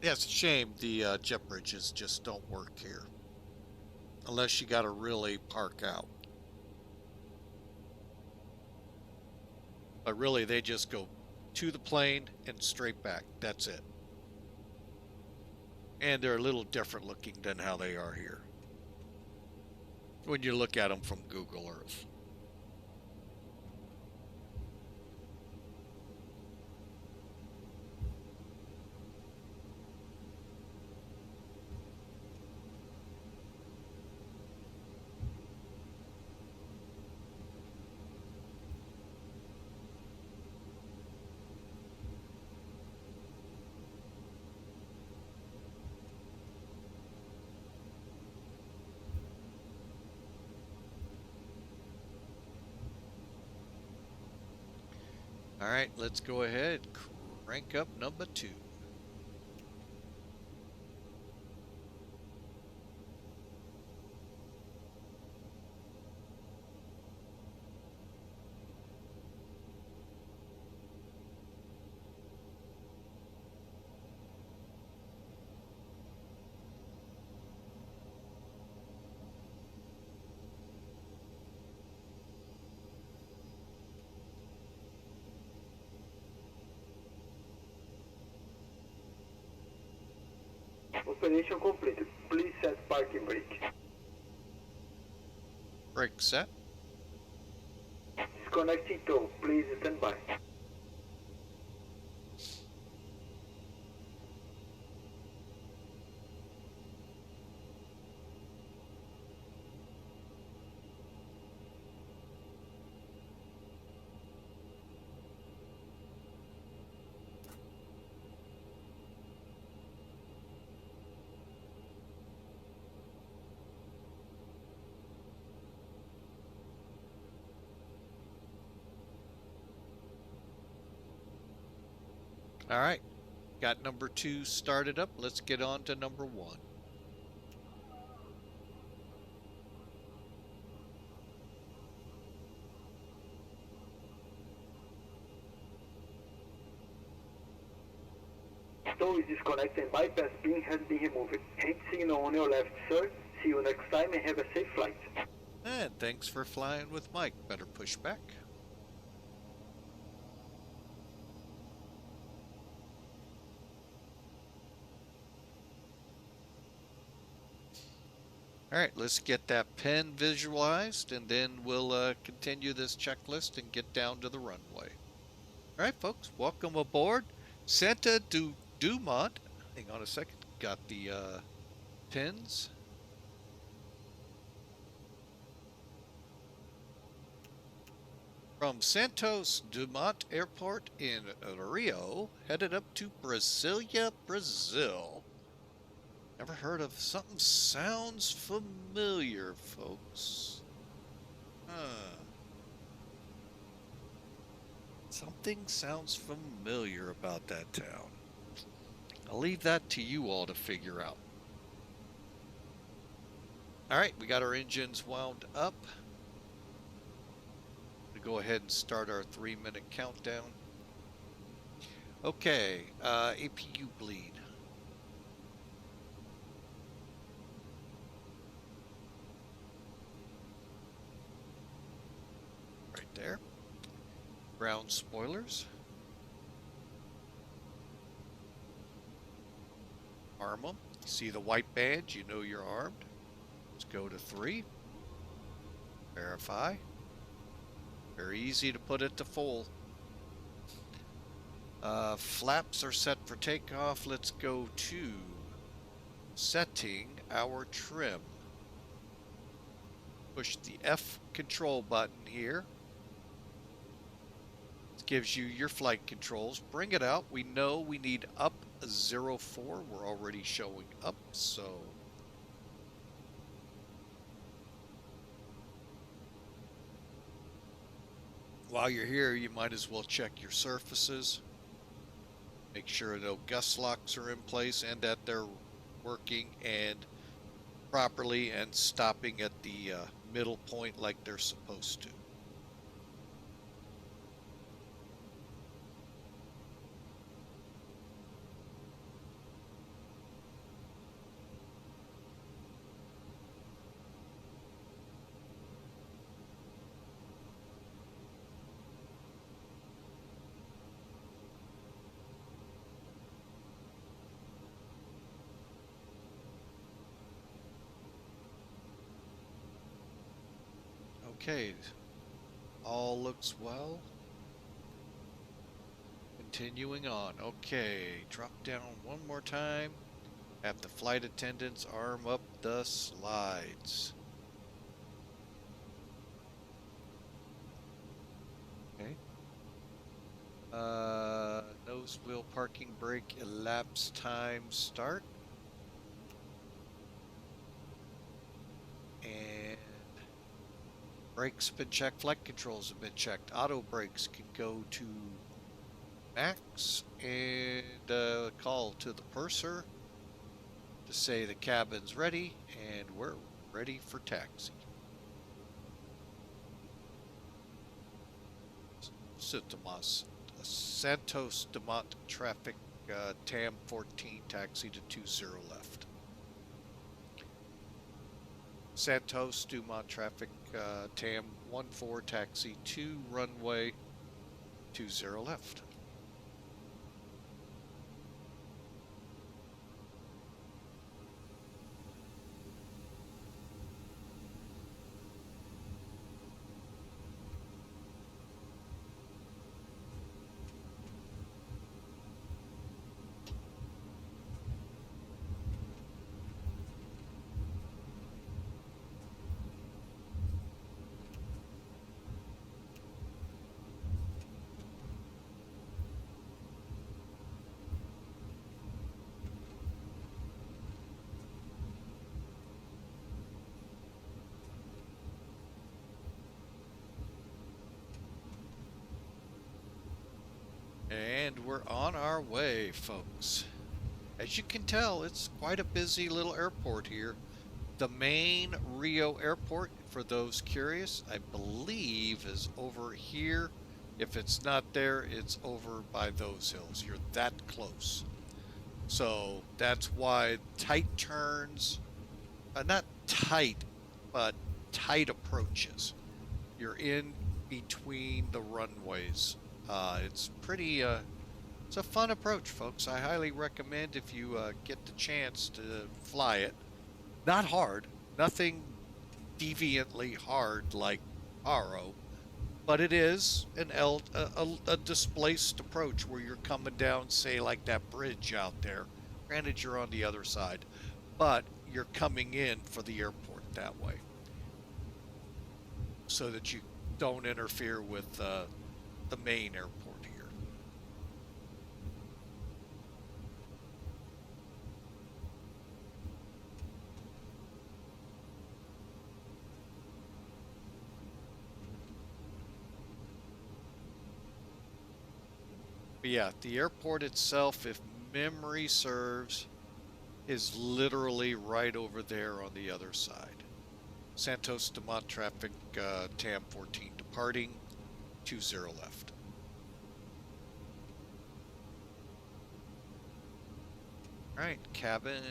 Yeah, it's a shame the jet bridges just don't work here. Unless you gotta really park out. But really, they just go to the plane and straight back. That's it. And they're a little different looking than how they are here when you look at them from Google Earth. All right, let's go ahead, crank up number 2. Operation completed. Please set parking brake. Brake set. Disconnecting tow. Please stand by. All right, got number 2 started up. Let's get on to number 1. Stove is disconnected and bypass pin has been removed. Hand signal on your left, sir. See you next time and have a safe flight. And thanks for flying with Mike. Better push back. All right, let's get that pin visualized, and then we'll continue this checklist and get down to the runway. All right, folks, welcome aboard. Santos Dumont. Hang on a second. Got the pins. From Santos Dumont Airport in Rio, headed up to Brasília, Brazil. Never heard of something sounds familiar, folks. Something sounds familiar about that town. I'll leave that to you all to figure out. All right, we got our engines wound up. We'll go ahead and start our 3-minute countdown. Okay, APU bleed. Right there. Ground spoilers. Arm them. You see the white badge, you know you're armed. Let's go to 3. Verify. Very easy to put it to full. Flaps are set for takeoff. Let's go to setting our trim. Push the F control button here. This gives you your flight controls. Bring it out. We know we need up 04. We're already showing up, so while you're here, you might as well check your surfaces. Make sure no gust locks are in place and that they're working and properly and stopping at the middle point like they're supposed to. Okay, all looks well. Continuing on. Okay, drop down one more time. Have the flight attendants arm up the slides. Okay. Nose wheel parking brake elapsed time start. And brakes have been checked, flight controls have been checked. Auto brakes can go to max, and call to the purser to say the cabin's ready and we're ready for taxi. Santos Dumont traffic, TAM 14 taxi to 20 left. Santos Dumont traffic, TAM 14 taxi to runway 20 left. And we're on our way, folks. As you can tell, it's quite a busy little airport here. The main Rio airport, for those curious, I believe is over here. If it's not there, it's over by those hills. You're that close. So that's why tight turns, not tight, but tight approaches. You're in between the runways. It's pretty, it's a fun approach, folks. I highly recommend if you get the chance to fly it. Not hard, nothing deviantly hard like Aro, but it is a displaced approach where you're coming down, say, like that bridge out there. Granted, you're on the other side, but you're coming in for the airport that way so that you don't interfere with the main airport here. But yeah, the airport itself, if memory serves, is literally right over there on the other side. Santos Dumont traffic, TAM 14 departing, 20 left. All right, cabin.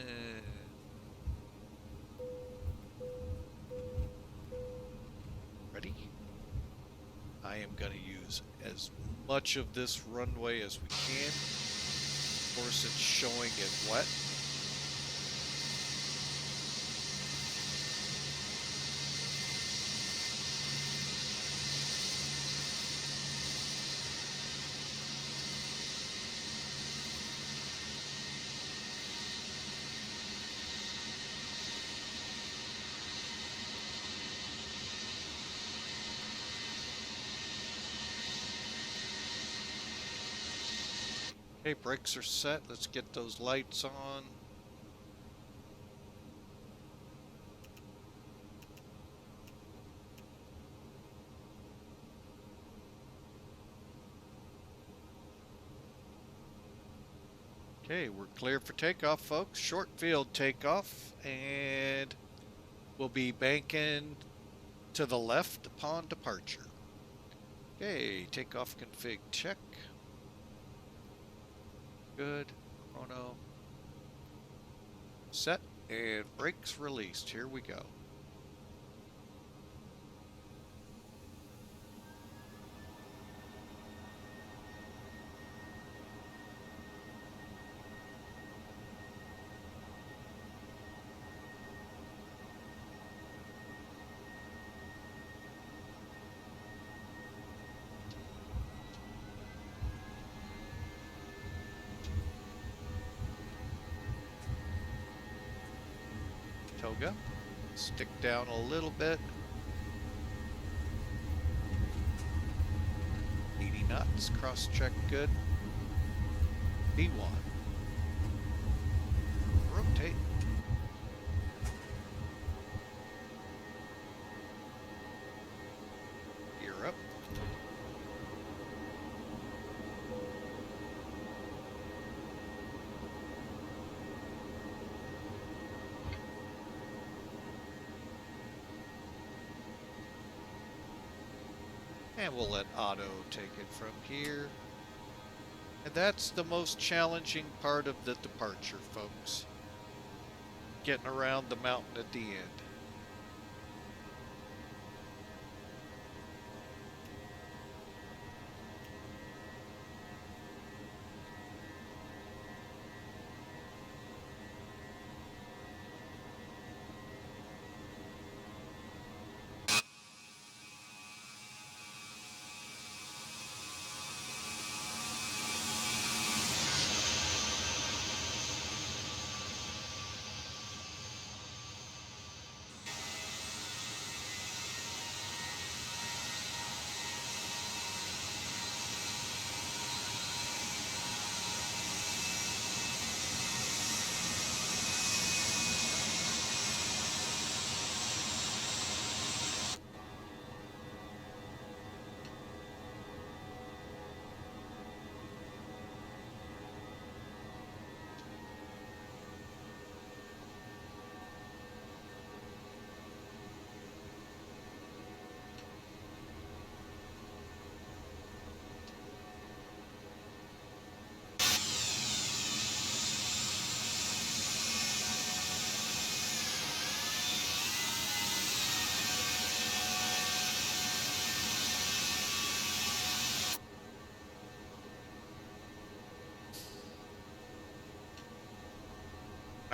Ready? I am going to use as much of this runway as we can. Of course, it's showing it wet. Okay, brakes are set. Let's get those lights on. Okay, we're clear for takeoff, folks. Short field takeoff, and we'll be banking to the left upon departure. Okay, takeoff config check. Good. Chrono set, and brakes released. Here we go. Toga, stick down a little bit. 80 knots, cross check good. B1. Rotate. Gear up. And we'll let auto take it from here. And that's the most challenging part of the departure, folks. Getting around the mountain at the end.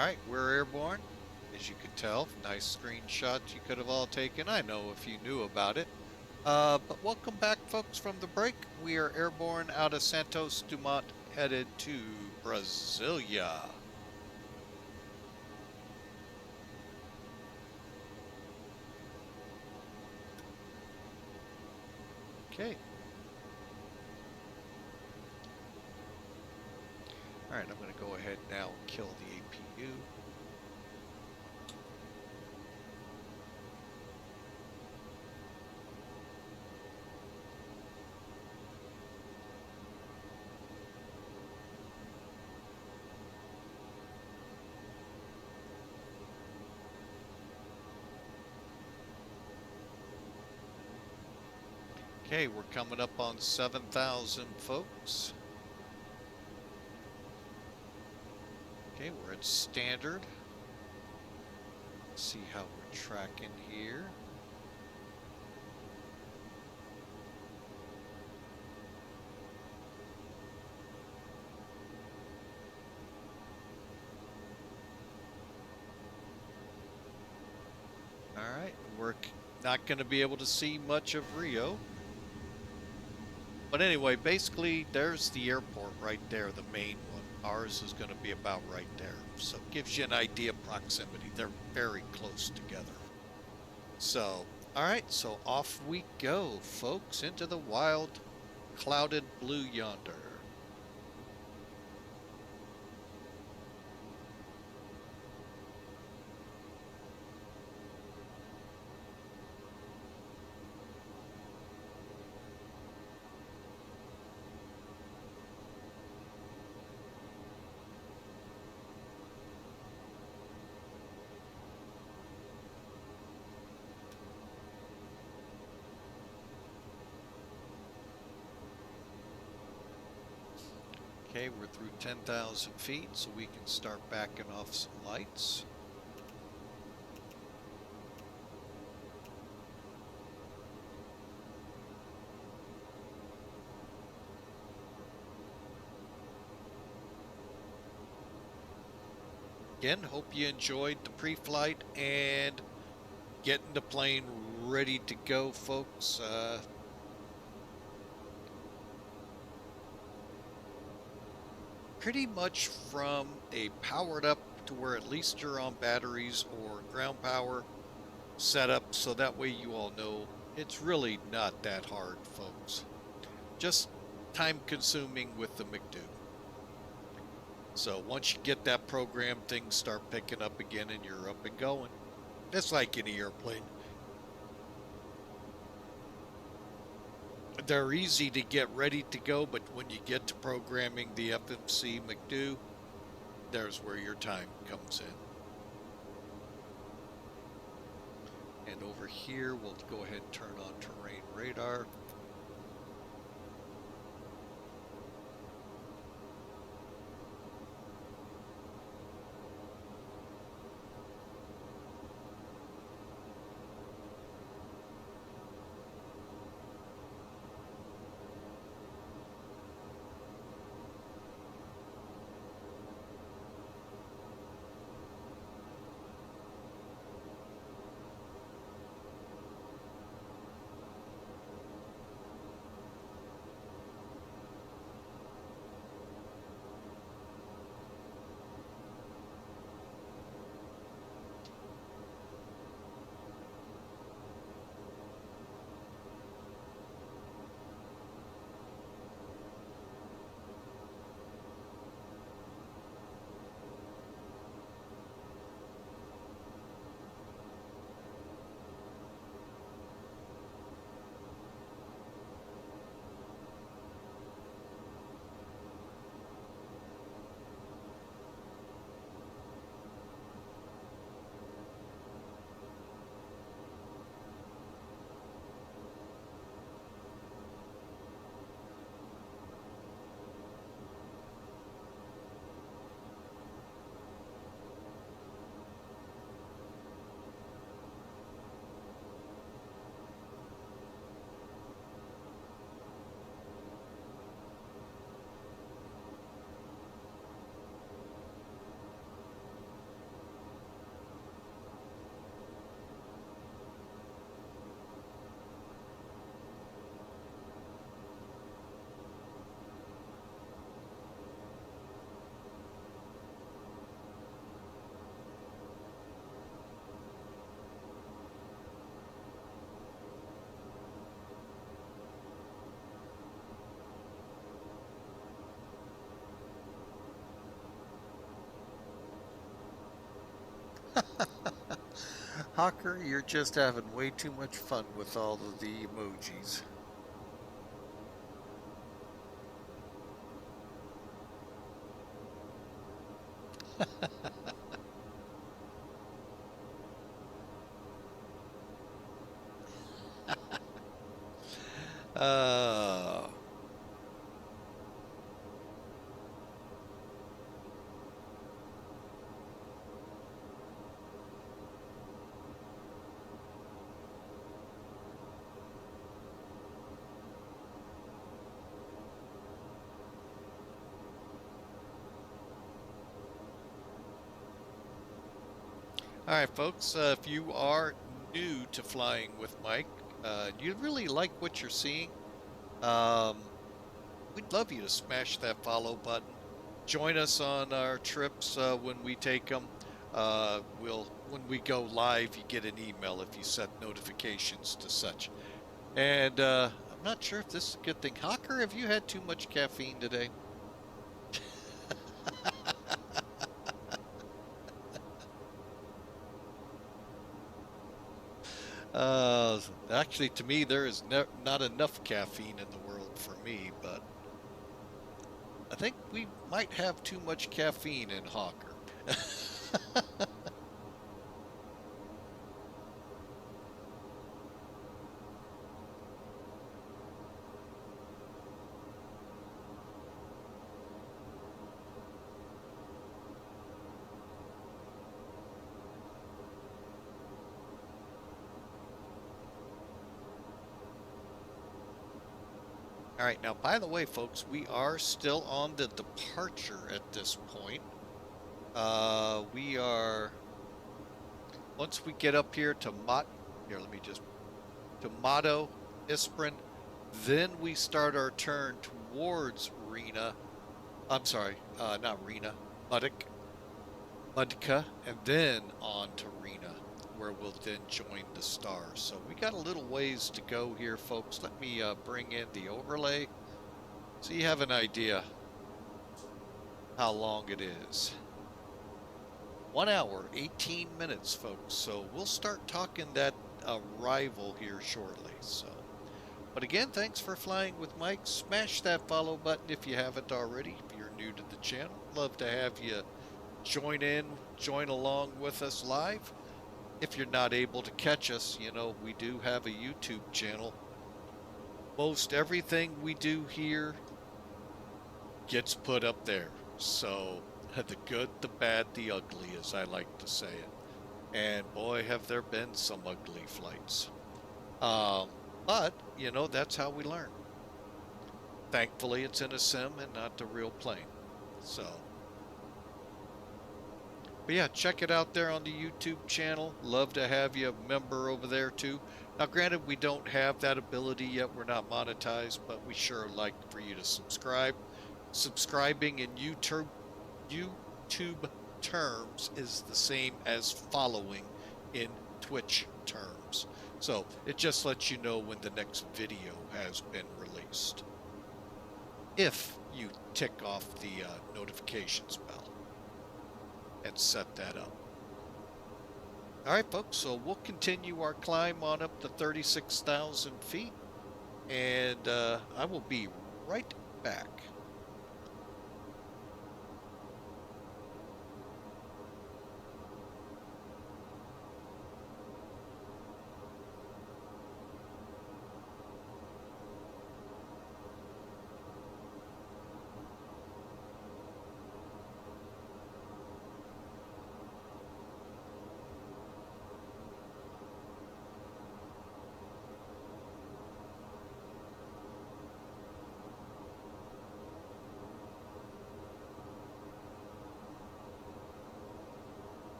All right, we're airborne. As you can tell, nice screenshot you could have all taken. I know if you knew about it. But welcome back, folks, from the break. We are airborne out of Santos Dumont, headed to Brasília. Okay. All right, I'm going to go ahead now and kill the APU. Okay, we're coming up on 7,000, folks. Okay, we're at standard. Let's see how we're tracking here. All right, we're not going to be able to see much of Rio. But anyway, basically, there's the airport right there, the main one. Ours is going to be about right there. So it gives you an idea of proximity. They're very close together. So, all right, so off we go, folks, into the wild, clouded blue yonder. Okay, we're through 10,000 feet, so we can start backing off some lights. Again, hope you enjoyed the pre-flight and getting the plane ready to go, folks. Pretty much from a powered up to where at least you're on batteries or ground power setup, so that way you all know it's really not that hard, folks. Just time consuming with the MUDKA. So once you get that program, things start picking up again and you're up and going. It's like any airplane. They're easy to get ready to go, but when you get to programming the FMC MUDKA, there's where your time comes in. And over here, we'll go ahead and turn on terrain radar. Hawker, you're just having way too much fun with all of the emojis. Uh, all right, folks, if you are new to Flying with Mike, you really like what you're seeing, we'd love you to smash that follow button. Join us on our trips when we take them. When we go live, you get an email if you set notifications to such. And I'm not sure if this is a good thing. Hawker, have you had too much caffeine today? Actually, to me, there is not enough caffeine in the world for me, but I think we might have too much caffeine in Hawker. All right, now, by the way, folks, we are still on the departure at this point. We are, once we get up here to Motto, Isprin, then we start our turn towards REINA. I'm sorry, not REINA, MUDKA, and then on to REINA, where we'll then join the stars. So we got a little ways to go here, folks. Let me bring in the overlay so you have an idea how long it is. 1 hour, 18 minutes, folks. So we'll start talking that arrival here shortly. So, but again, thanks for Flying with Mike. Smash that follow button if you haven't already. If you're new to the channel, love to have you join along with us live. If you're not able to catch us, you know, we do have a YouTube channel. Most everything we do here gets put up there. So the good, the bad, the ugly, as I like to say it. And boy, have there been some ugly flights. But, you know, that's how we learn. Thankfully, it's in a sim and not the real plane. So, but yeah, check it out there on the YouTube channel. Love to have you a member over there too. Now, granted, we don't have that ability yet. We're not monetized, but we sure like for you to subscribe. Subscribing in YouTube terms is the same as following in Twitch terms. So it just lets you know when the next video has been released. If you tick off the notifications bell and set that up. All right, folks, so we'll continue our climb on up to 36,000 feet, and I will be right back.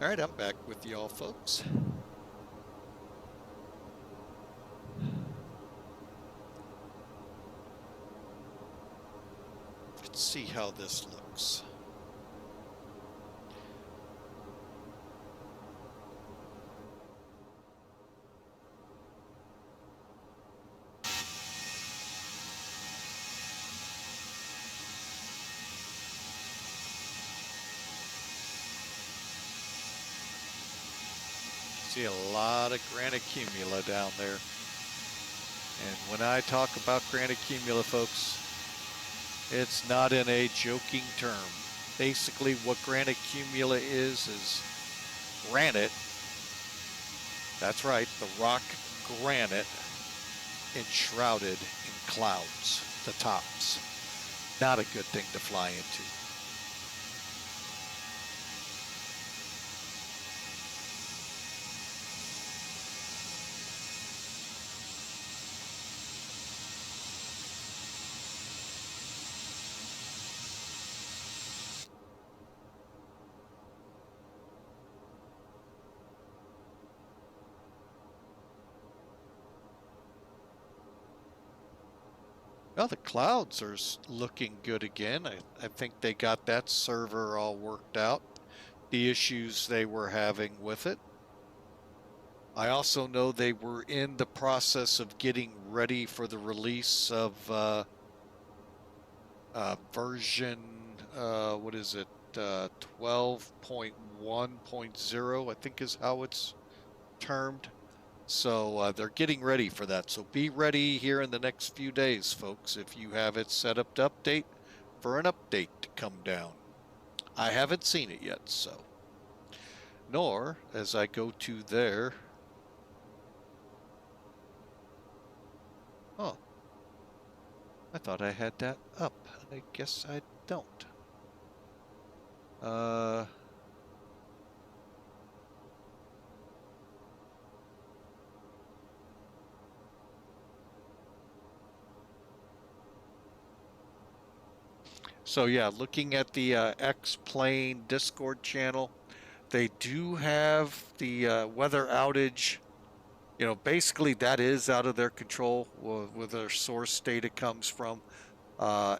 All right, I'm back with y'all, folks. Let's see how this looks. See a lot of granite cumula down there. And when I talk about granite cumula, folks, it's not in a joking term. Basically, what granite cumula is granite. That's right, the rock granite enshrouded in clouds, the tops. Not a good thing to fly into. Well, the clouds are looking good again. I think they got that server all worked out, the issues they were having with it. I also know they were in the process of getting ready for the release of version, what is it, 12.1.0, I think is how it's termed. So they're getting ready for that. So be ready here in the next few days, folks, if you have it set up to update, for an update to come down. I haven't seen it yet, so. Nor, as I go to there. Oh, I thought I had that up. I guess I don't. So yeah, looking at the X-Plane Discord channel, they do have the weather outage. You know, basically that is out of their control where their source data comes from.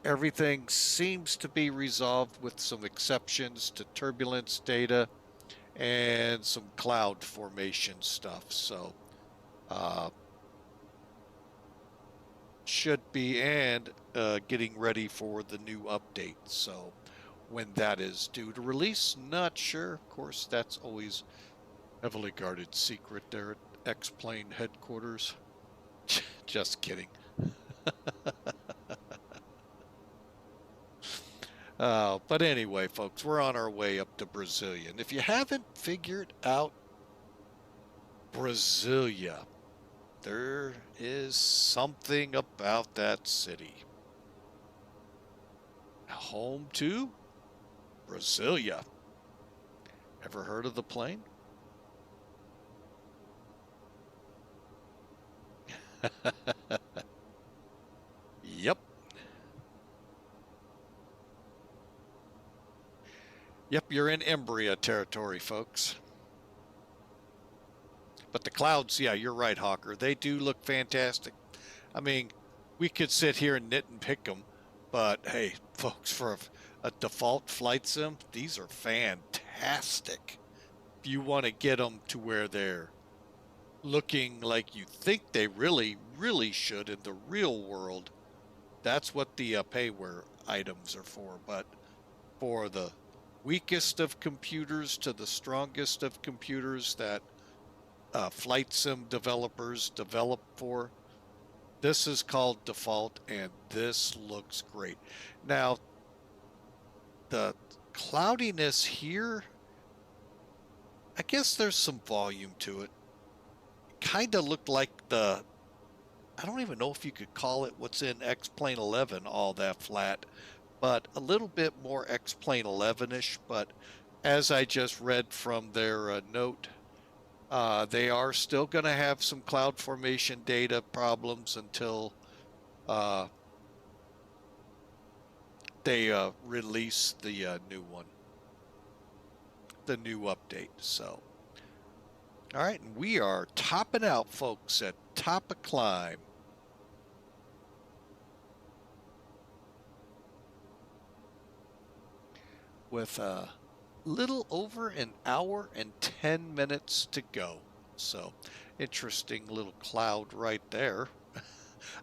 Everything seems to be resolved with some exceptions to turbulence data and some cloud formation stuff. So should be, and getting ready for the new update. So when that is due to release, not sure. Of course, that's always heavily guarded secret there at X-Plane headquarters. Just kidding. But anyway, folks, we're on our way up to Brasília. And if you haven't figured out Brasília, there is something about that city. Home to Brasília. Ever heard of the plane? Yep. Yep, you're in Embryo territory, folks. But the clouds, yeah, you're right, Hawker. They do look fantastic. I mean, we could sit here and nit and pick them, but hey, folks, for a default flight sim, these are fantastic. If you want to get them to where they're looking like you think they really, really should in the real world, that's what the payware items are for. But for the weakest of computers to the strongest of computers that flight sim developers develop for, this is called default, and this looks great. Now, the cloudiness here, I guess there's some volume to it. Kind of looked like I don't even know if you could call it what's in X-Plane 11 all that flat, but a little bit more X-Plane 11-ish. But as I just read from their note, they are still going to have some cloud formation data problems until they release the new one. the new update. So, all right, and we are topping out, folks, at top of climb. With a little over an hour and 10 minutes to go. So, interesting little cloud right there.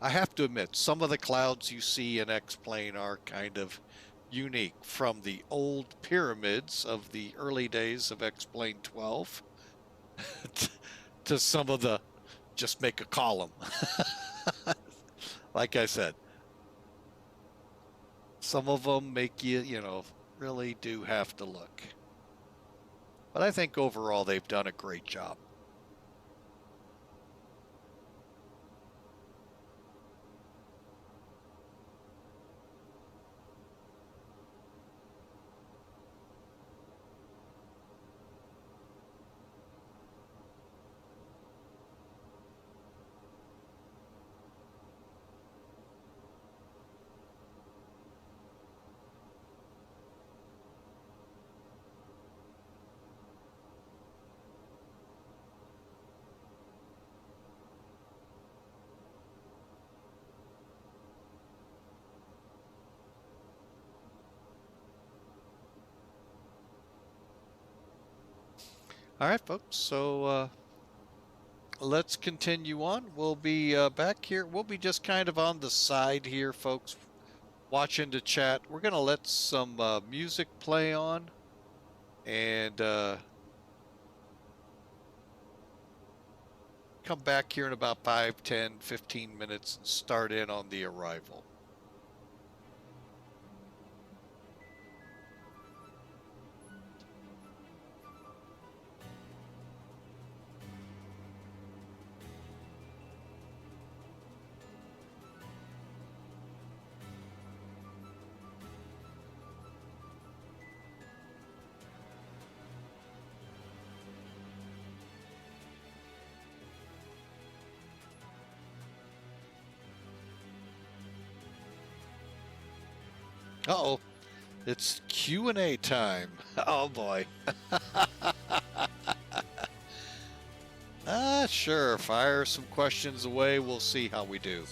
I have to admit, some of the clouds you see in X-Plane are kind of unique, from the old pyramids of the early days of X-Plane 12 to some of the just make a column. Like I said, some of them make you, really do have to look. But I think overall they've done a great job. All right, folks, so let's continue on. We'll be back here. We'll be just kind of on the side here, folks, watching the chat. We're going to let some music play on and come back here in about 5, 10, 15 minutes and start in on the arrival. Uh-oh, it's Q&A time. Oh, boy. Sure, fire some questions away. We'll see how we do.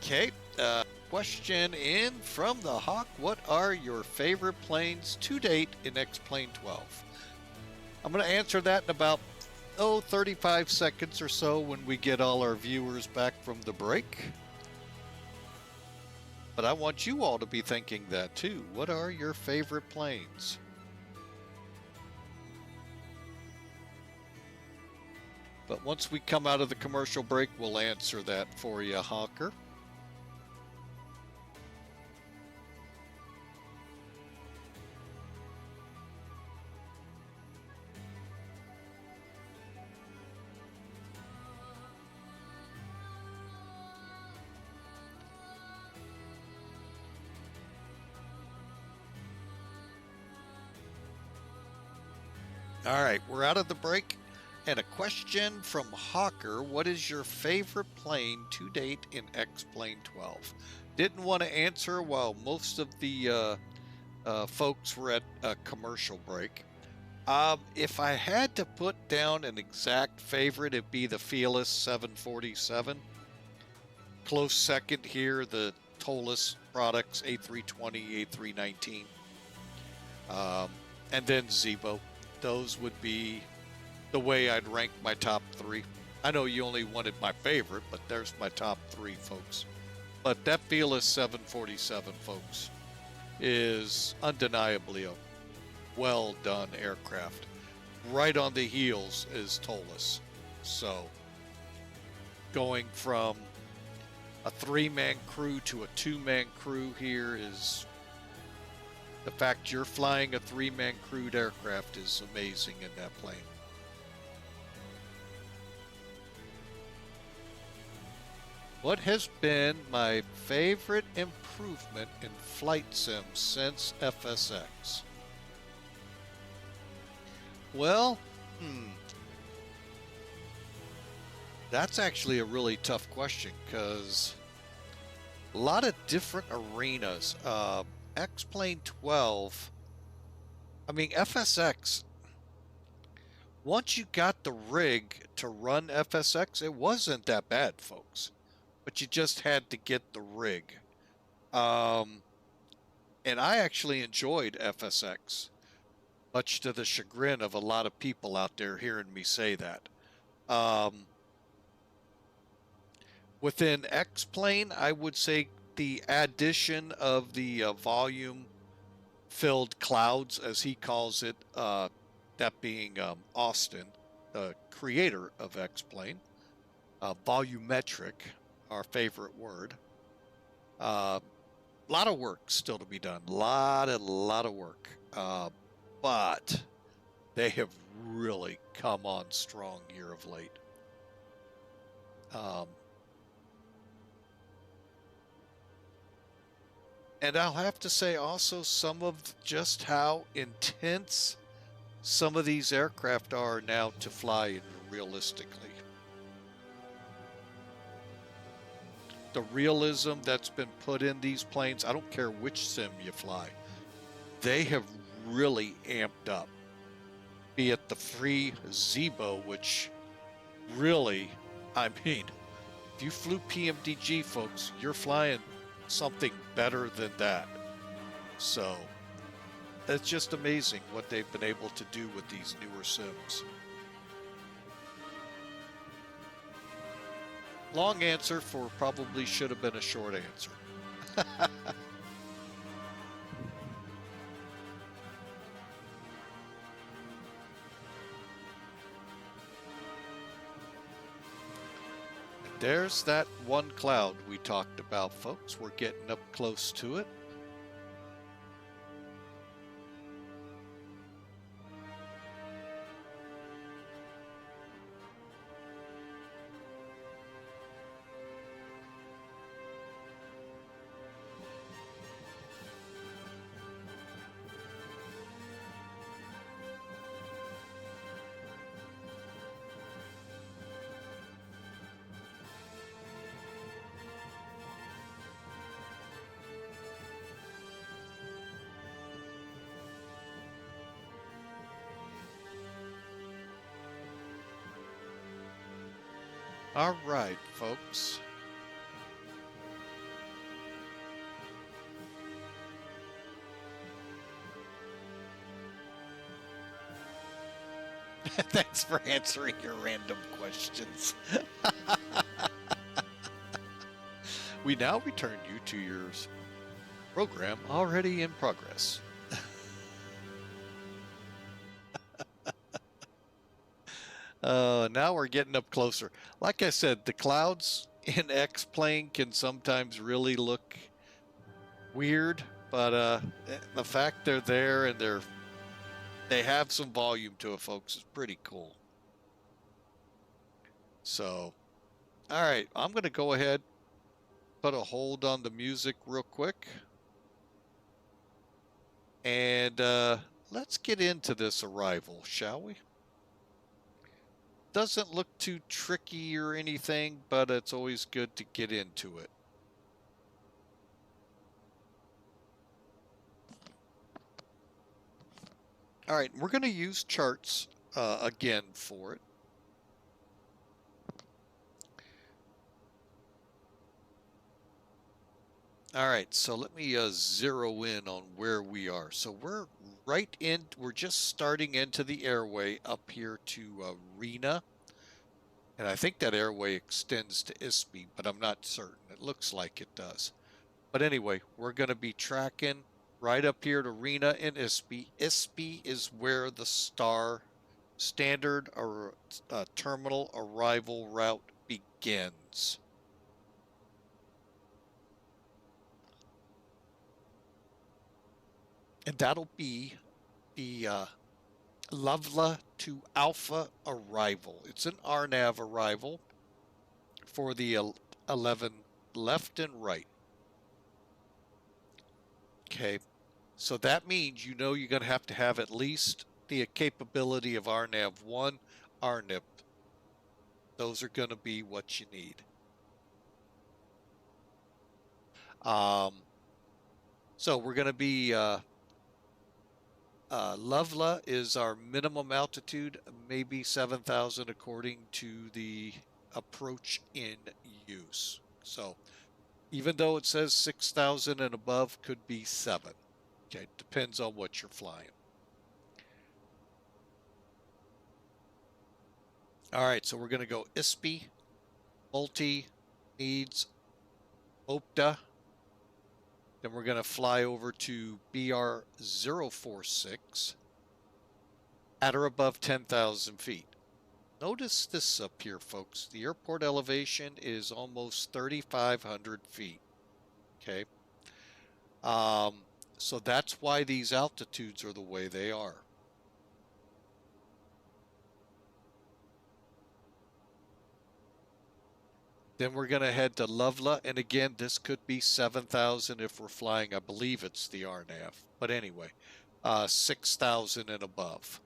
Okay, question in from the Hawk. What are your favorite planes to date in X-Plane 12? I'm going to answer that in about, 35 seconds or so when we get all our viewers back from the break. But I want you all to be thinking that too. What are your favorite planes? But once we come out of the commercial break, we'll answer that for you, Hawker. All right, we're out of the break. And a question from Hawker. What is your favorite plane to date in X-Plane 12? Didn't want to answer while most of the folks were at a commercial break. If I had to put down an exact favorite, it'd be the Fearless 747. Close second here, the ToLiss products, A320, A319. And then Zebo. Those would be the way I'd rank my top three. I know you only wanted my favorite, but there's my top three, folks. But that Fearless 747, folks, is undeniably a well-done aircraft. Right on the heels is ToLiss. So, going from a 3-man crew to a 2-man crew here is The fact you're flying a 3-man crewed aircraft is amazing in that plane. What has been my favorite improvement in flight sim since FSX? Well, that's actually a really tough question because a lot of different arenas. X-Plane 12, I mean, FSX, once you got the rig to run FSX, it wasn't that bad, folks. But you just had to get the rig. And I actually enjoyed FSX, much to the chagrin of a lot of people out there hearing me say that. Within X-Plane, I would say the addition of the volume-filled clouds, as he calls it, that being Austin, the creator of X-Plane, volumetric, our favorite word. A lot of work still to be done. A lot of work. But they have really come on strong here of late. And I'll have to say also some of just how intense some of these aircraft are now to fly realistically. The realism that's been put in these planes, I don't care which sim you fly, they have really amped up. Be it the free Zebo, which really, I mean, if you flew PMDG, folks, you're flying something better than that. So it's just amazing what they've been able to do with these newer sims. Long answer for probably should have been a short answer. There's that one cloud we talked about, folks. We're getting up close to it. All right, folks. Thanks for answering your random questions. We now return you to your program already in progress. Now we're getting up closer. Like I said, the clouds in X-Plane can sometimes really look weird, but the fact they're there and they have some volume to it, folks, is pretty cool. So, all right, I'm going to go ahead, put a hold on the music real quick. And let's get into this arrival, shall we? Doesn't look too tricky or anything, but it's always good to get into it. All right, we're going to use charts again for it. All right, so let me zero in on where we are. So we're we're just starting into the airway up here to REINA. And I think that airway extends to ISPI, but I'm not certain. It looks like it does. But anyway, we're going to be tracking right up here to REINA and ISPI. ISPI is where the standard or terminal arrival route begins. and that'll be the Lovela to Alpha arrival. It's an RNAV arrival for the 11 left and right. Okay, so that means you're going to have at least the capability of RNAV1, RNIP. Those are going to be what you need. So we're going to be Lovela is our minimum altitude, maybe 7,000 according to the approach in use. So even though it says 6,000 and above, could be 7. Okay, depends on what you're flying. All right, so we're going to go ISPI, multi, needs, OPTA. Then we're going to fly over to BR046 at or above 10,000 feet. Notice this up here, folks. The airport elevation is almost 3,500 feet. Okay. So that's why these altitudes are the way they are. Then we're going to head to Lovela, and again, this could be 7,000 if we're flying. I believe it's the RNAV, but anyway, 6,000 and above.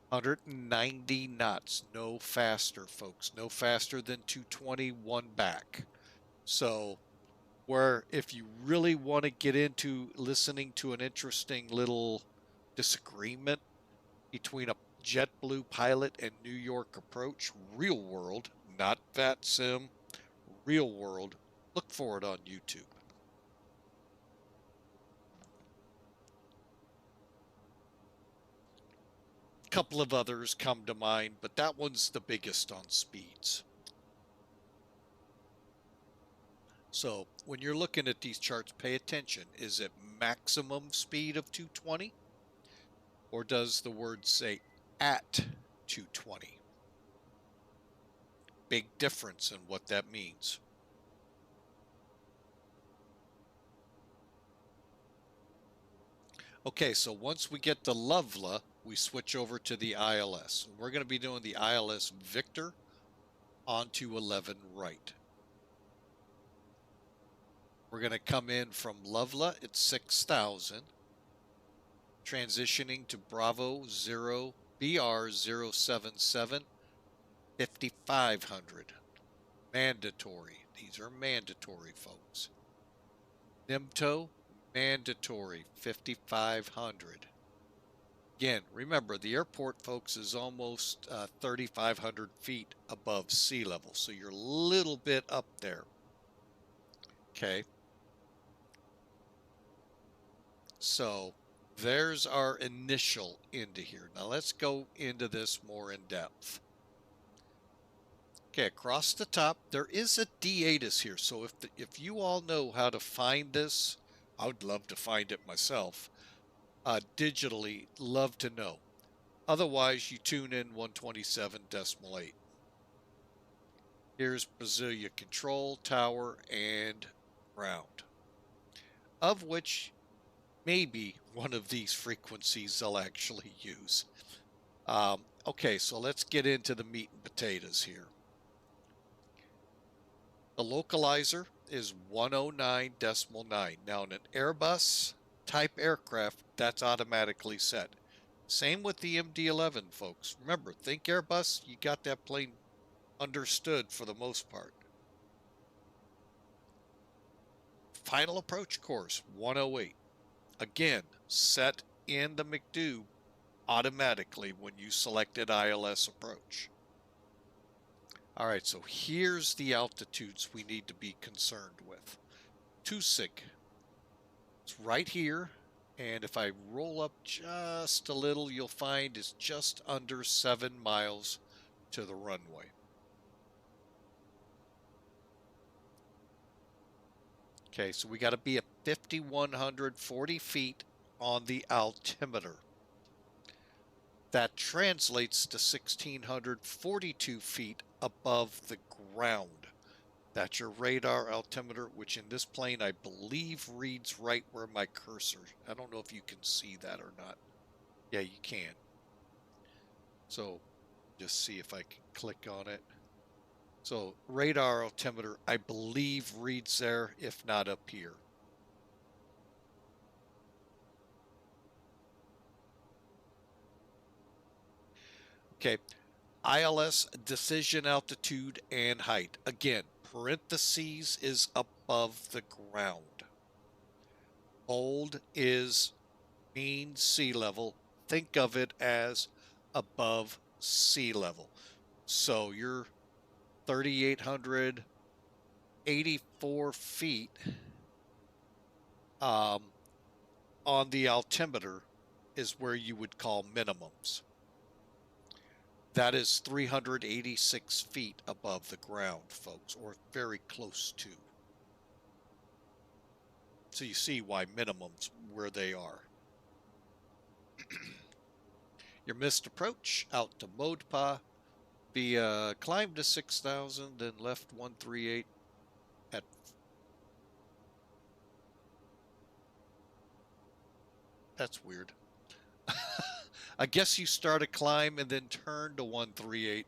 190 knots, no faster, folks. No faster than 221 back. So, where if you really want to get into listening to an interesting little disagreement between a JetBlue pilot and New York approach, real world, not VATSIM, real world, look for it on YouTube. A couple of others come to mind, but that one's the biggest on speeds. So when you're looking at these charts, pay attention. Is it maximum speed of 220? Or does the word say at 220? Big difference in what that means. Okay, so once we get to Lovela, we switch over to the ILS. We're going to be doing the ILS Victor onto 11 right. We're going to come in from Lovela at 6,000, transitioning to Bravo 0 BR 077 5,500. Mandatory. These are mandatory, folks. NIMTO, mandatory, 5,500. Again, remember, the airport, folks, is almost 3,500 feet above sea level, so you're a little bit up there. Okay. So there's our initial into here. Now let's go into this more in depth. Okay, across the top, there is a D-ATIS here. So if you all know how to find this, I would love to find it myself. Digitally, love to know. Otherwise, you tune in 127.8. Here's Brasilia Control Tower and ground, of which maybe one of these frequencies they'll actually use. Okay, so let's get into the meat and potatoes here. The localizer is 109.9. Now, in an Airbus type aircraft, that's automatically set. Same with the MD-11, folks. Remember, think Airbus, you got that plane understood for the most part. Final approach course, 108. Again, set in the McDo automatically when you selected ILS approach. All right, so here's the altitudes we need to be concerned with. Tusig, it's right here, and if I roll up just a little, you'll find it's just under 7 miles to the runway. Okay, so we got to be at 5,140 feet on the altimeter. That translates to 1,642 feet above the ground. That's your radar altimeter, which in this plane I believe reads right where my cursor. I don't know if you can see that or not. Yeah, you can. So just see if I can click on it. So radar altimeter, I believe, reads there, if not up here. Okay, ILS decision altitude and height. Again, parentheses is above the ground. Bold is mean sea level. Think of it as above sea level. So you're 3,884 feet on the altimeter is where you would call minimums. That is 386 feet above the ground, folks, or very close to. So you see why minimums where they are. Your missed approach out to MUDKA via climb to 6,000, then left 138 at. That's weird. I guess you start a climb and then turn to 138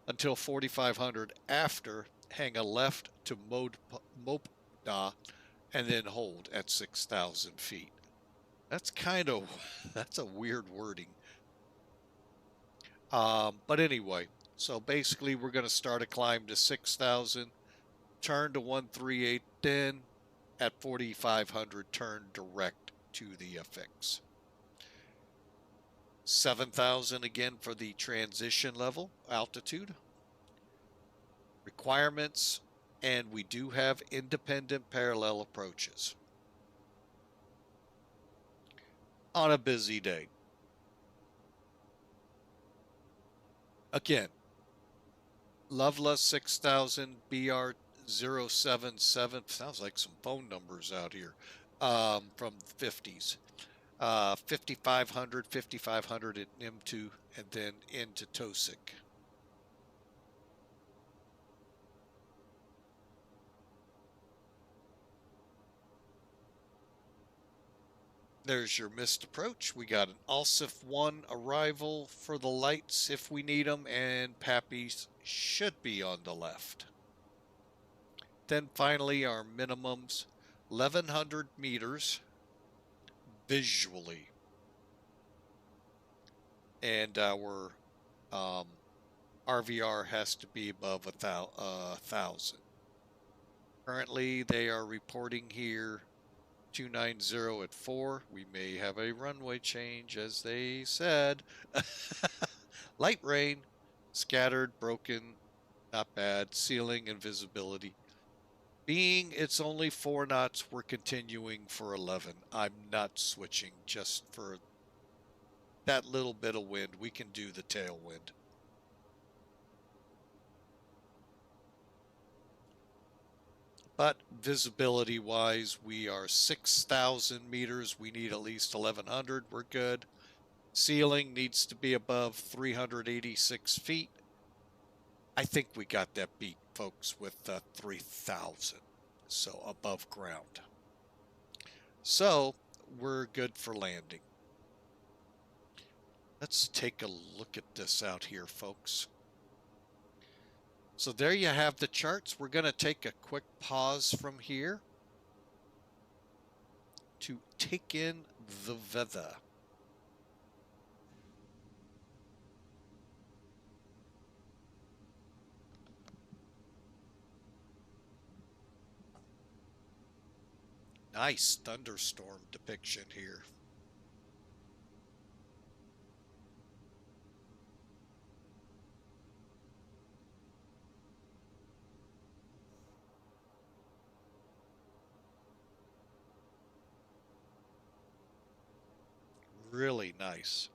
until 4,500 after, hang a left to MUDKA, and then hold at 6,000 feet. That's that's a weird wording. But anyway, so basically we're going to start a climb to 6,000, turn to 138, then at 4,500 turn direct to the FX. 7,000 again for the transition level altitude. Requirements, and we do have independent parallel approaches on a busy day. Again, Loveless 6000 BR 077, sounds like some phone numbers out here, from the 50s. 5,500, 5,500 at M2, and then into TOSIC. There's your missed approach. We got an ALSIF 1 arrival for the lights if we need them, and Pappy's should be on the left. Then finally our minimums, 1,100 meters visually. And our RVR has to be above 1,000. Currently they are reporting here 290 at 4. We may have a runway change, as they said. Light rain, scattered, broken, not bad. Ceiling and visibility. Being it's only 4 knots, we're continuing for 11. I'm not switching just for that little bit of wind. We can do the tailwind. But visibility wise, we are 6,000 meters. We need at least 1,100. We're good. Ceiling needs to be above 386 feet. I think we got that beat, folks, with 3,000. So above ground. So we're good for landing. Let's take a look at this out here, folks. So there you have the charts. We're going to take a quick pause from here to take in the weather. Nice thunderstorm depiction here. Really nice.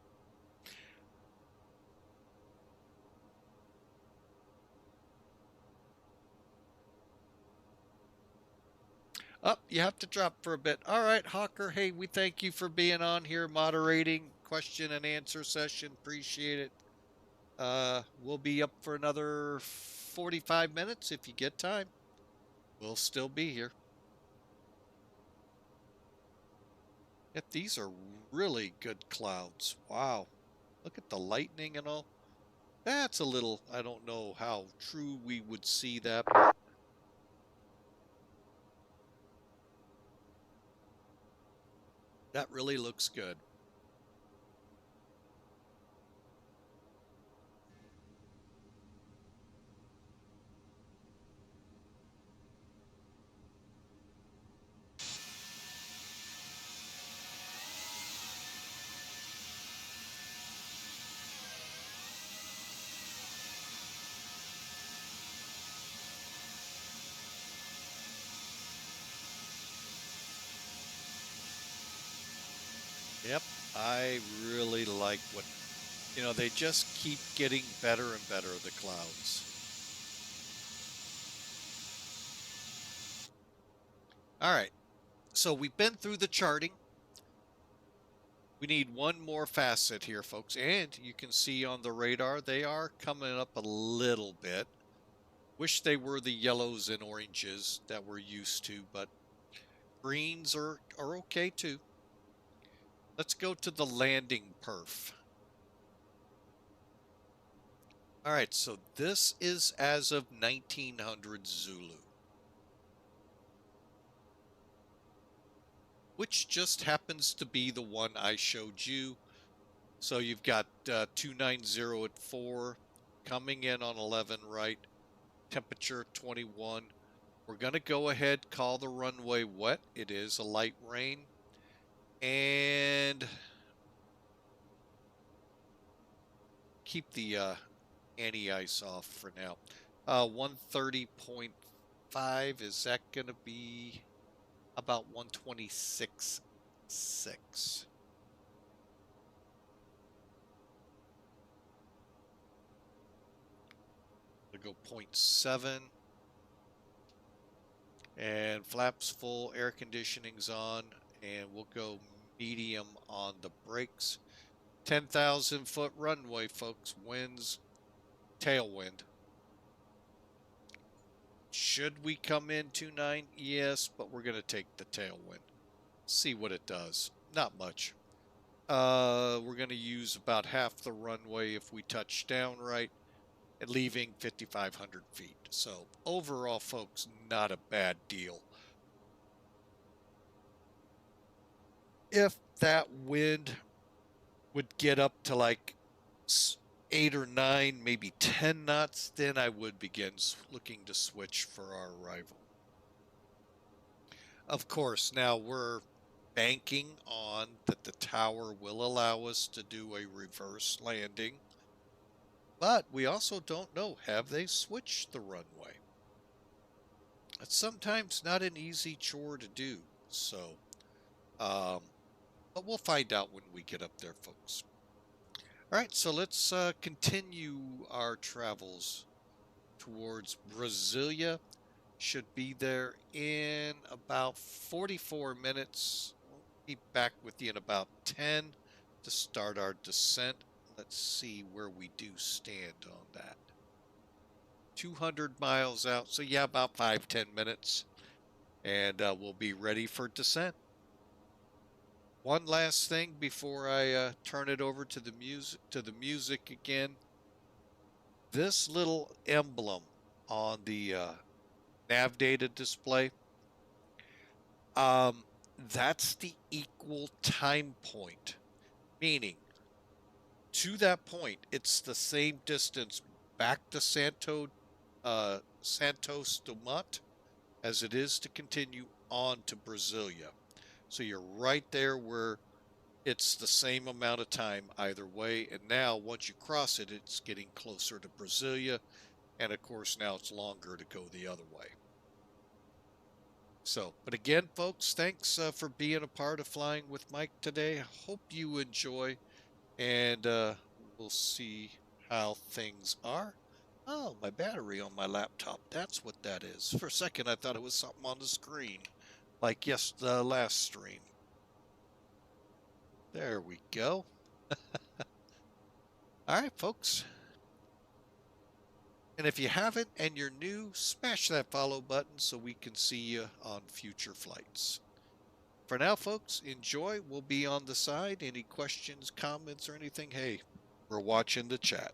Oh, you have to drop for a bit. All right, Hawker. Hey, we thank you for being on here, moderating question and answer session. Appreciate it. We'll be up for another 45 minutes if you get time. We'll still be here. Yet these are really good clouds. Wow. Look at the lightning and all. That's a little, I don't know how true we would see that, but that really looks good. Yep, I really like what, they just keep getting better and better, the clouds. All right, so we've been through the charting. We need one more facet here, folks, and you can see on the radar, they are coming up a little bit. Wish they were the yellows and oranges that we're used to, but greens are okay too. Let's go to the landing perf. All right, so this is as of 1900 Zulu, which just happens to be the one I showed you. So you've got 290 at 4, coming in on 11 right, temperature 21. We're going to go ahead, call the runway wet. It is a light rain. And keep the anti-ice off for now. 130.5, is that going to be about 126.6? We'll go 0.7. And flaps full, air conditioning's on, and we'll go medium on the brakes. 10,000 foot runway, folks. Winds, tailwind. Should we come in 29? Yes, but we're going to take the tailwind. See what it does. Not much. We're going to use about half the runway if we touch down right, and leaving 5,500 feet. So overall, folks, not a bad deal. If that wind would get up to like 8 or 9, maybe 10 knots, then I would begin looking to switch for our arrival. Of course, now we're banking on that the tower will allow us to do a reverse landing, but we also don't know, have they switched the runway? It's sometimes not an easy chore to do, so but we'll find out when we get up there, folks. All right, so let's continue our travels towards Brasília. Should be there in about 44 minutes. We'll be back with you in about 10 to start our descent. Let's see where we do stand on that. 200 miles out, so yeah, about 5-10 minutes, and we'll be ready for descent. One last thing before I turn it over to the music again. This little emblem on the nav data display, that's the equal time point, meaning to that point, it's the same distance back to Santos Dumont as it is to continue on to Brasília. So you're right there where it's the same amount of time either way. And now once you cross it, it's getting closer to Brasília. And of course, now it's longer to go the other way. So, but again, folks, thanks for being a part of Flying with Mike today. Hope you enjoy, and we'll see how things are. Oh, my battery on my laptop. That's what that is. For a second, I thought it was something on the screen, like the last stream. There we go. All right, folks. And if you haven't and you're new, smash that follow button so we can see you on future flights. For now, folks, enjoy. We'll be on the side. Any questions, comments, or anything? Hey, we're watching the chat.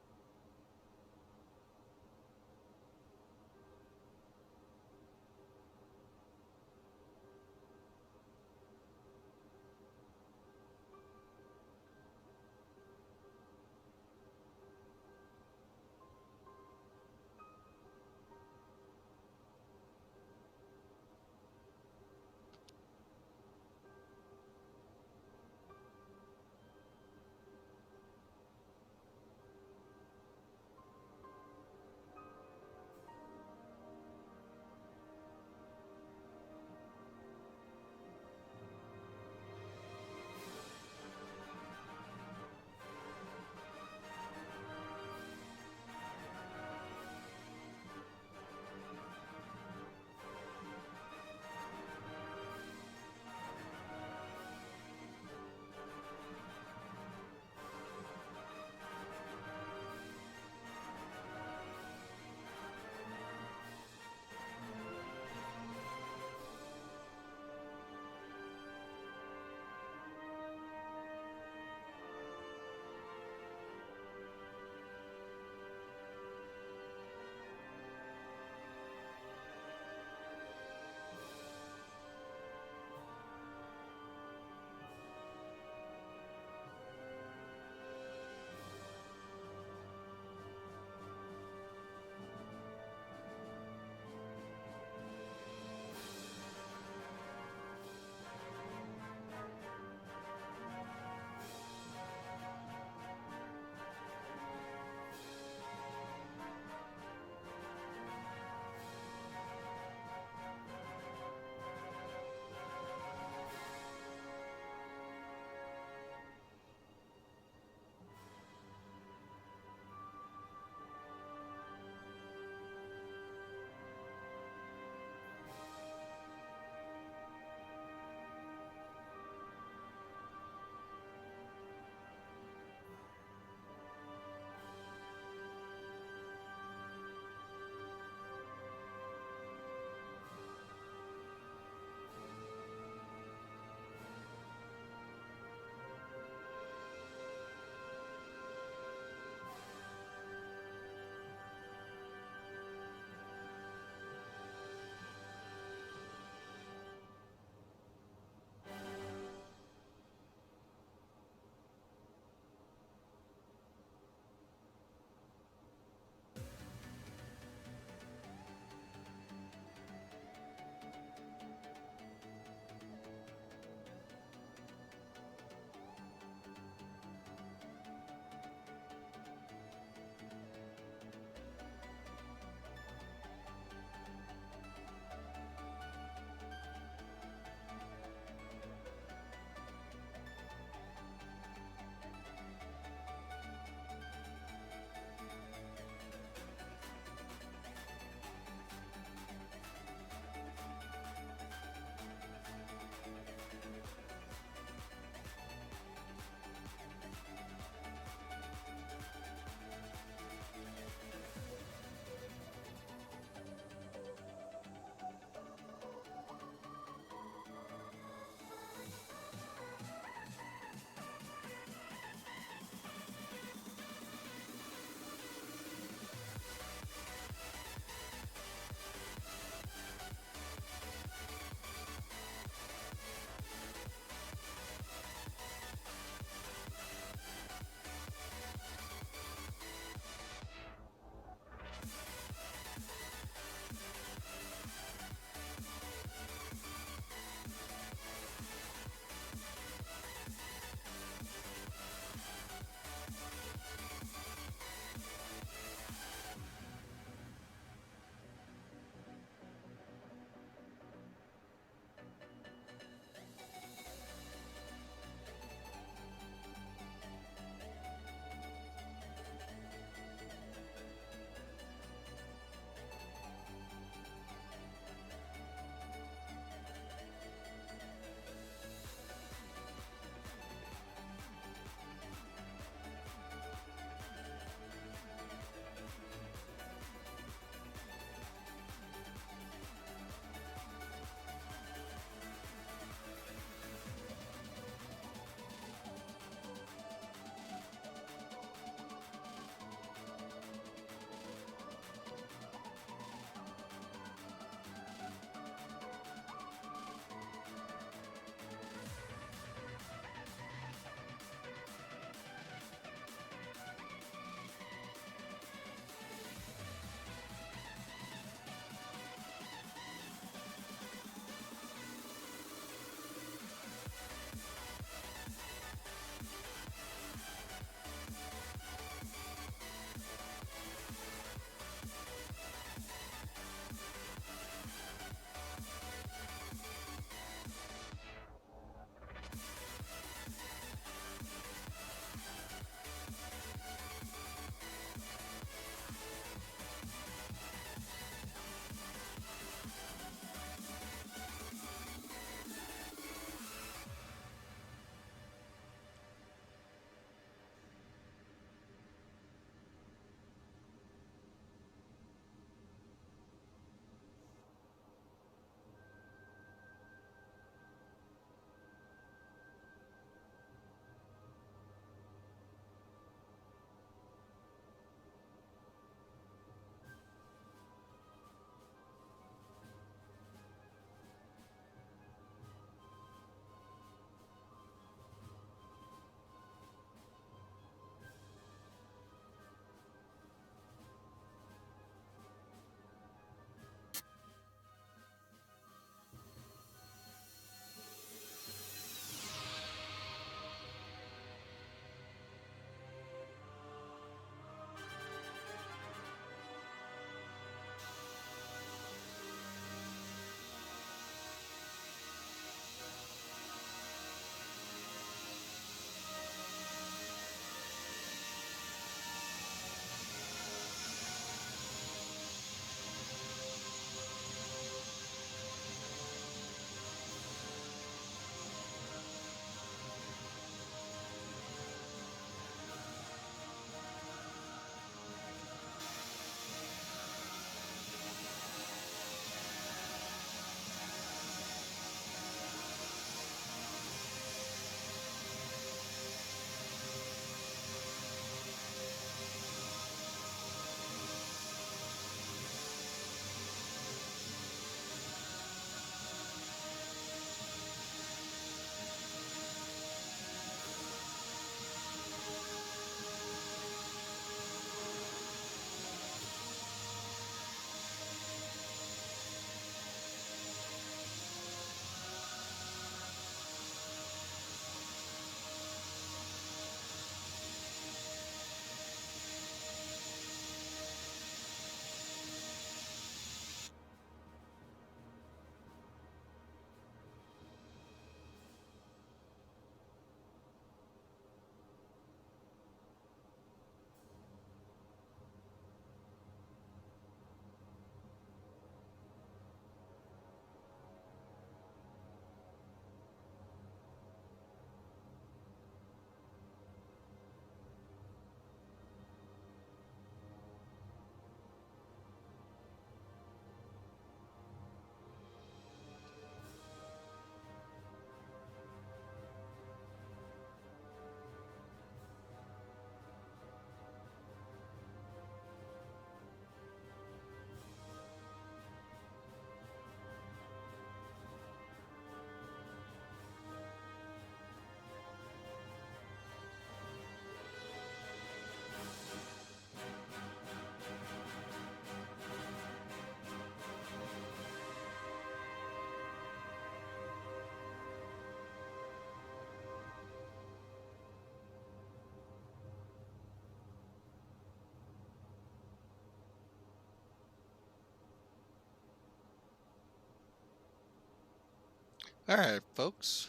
All right, folks.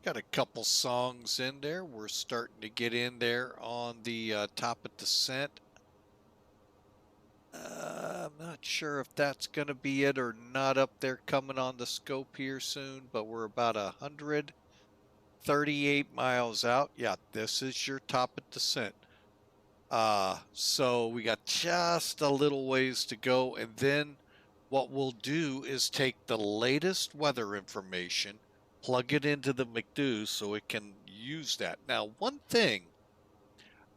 Got a couple songs in there. We're starting to get in there on the top of descent. I'm not sure if that's going to be it or not up there coming on the scope here soon, but we're about 138 miles out. Yeah, this is your top of descent. So we got just a little ways to go, and then what we'll do is take the latest weather information, plug it into the McDo so it can use that. Now, one thing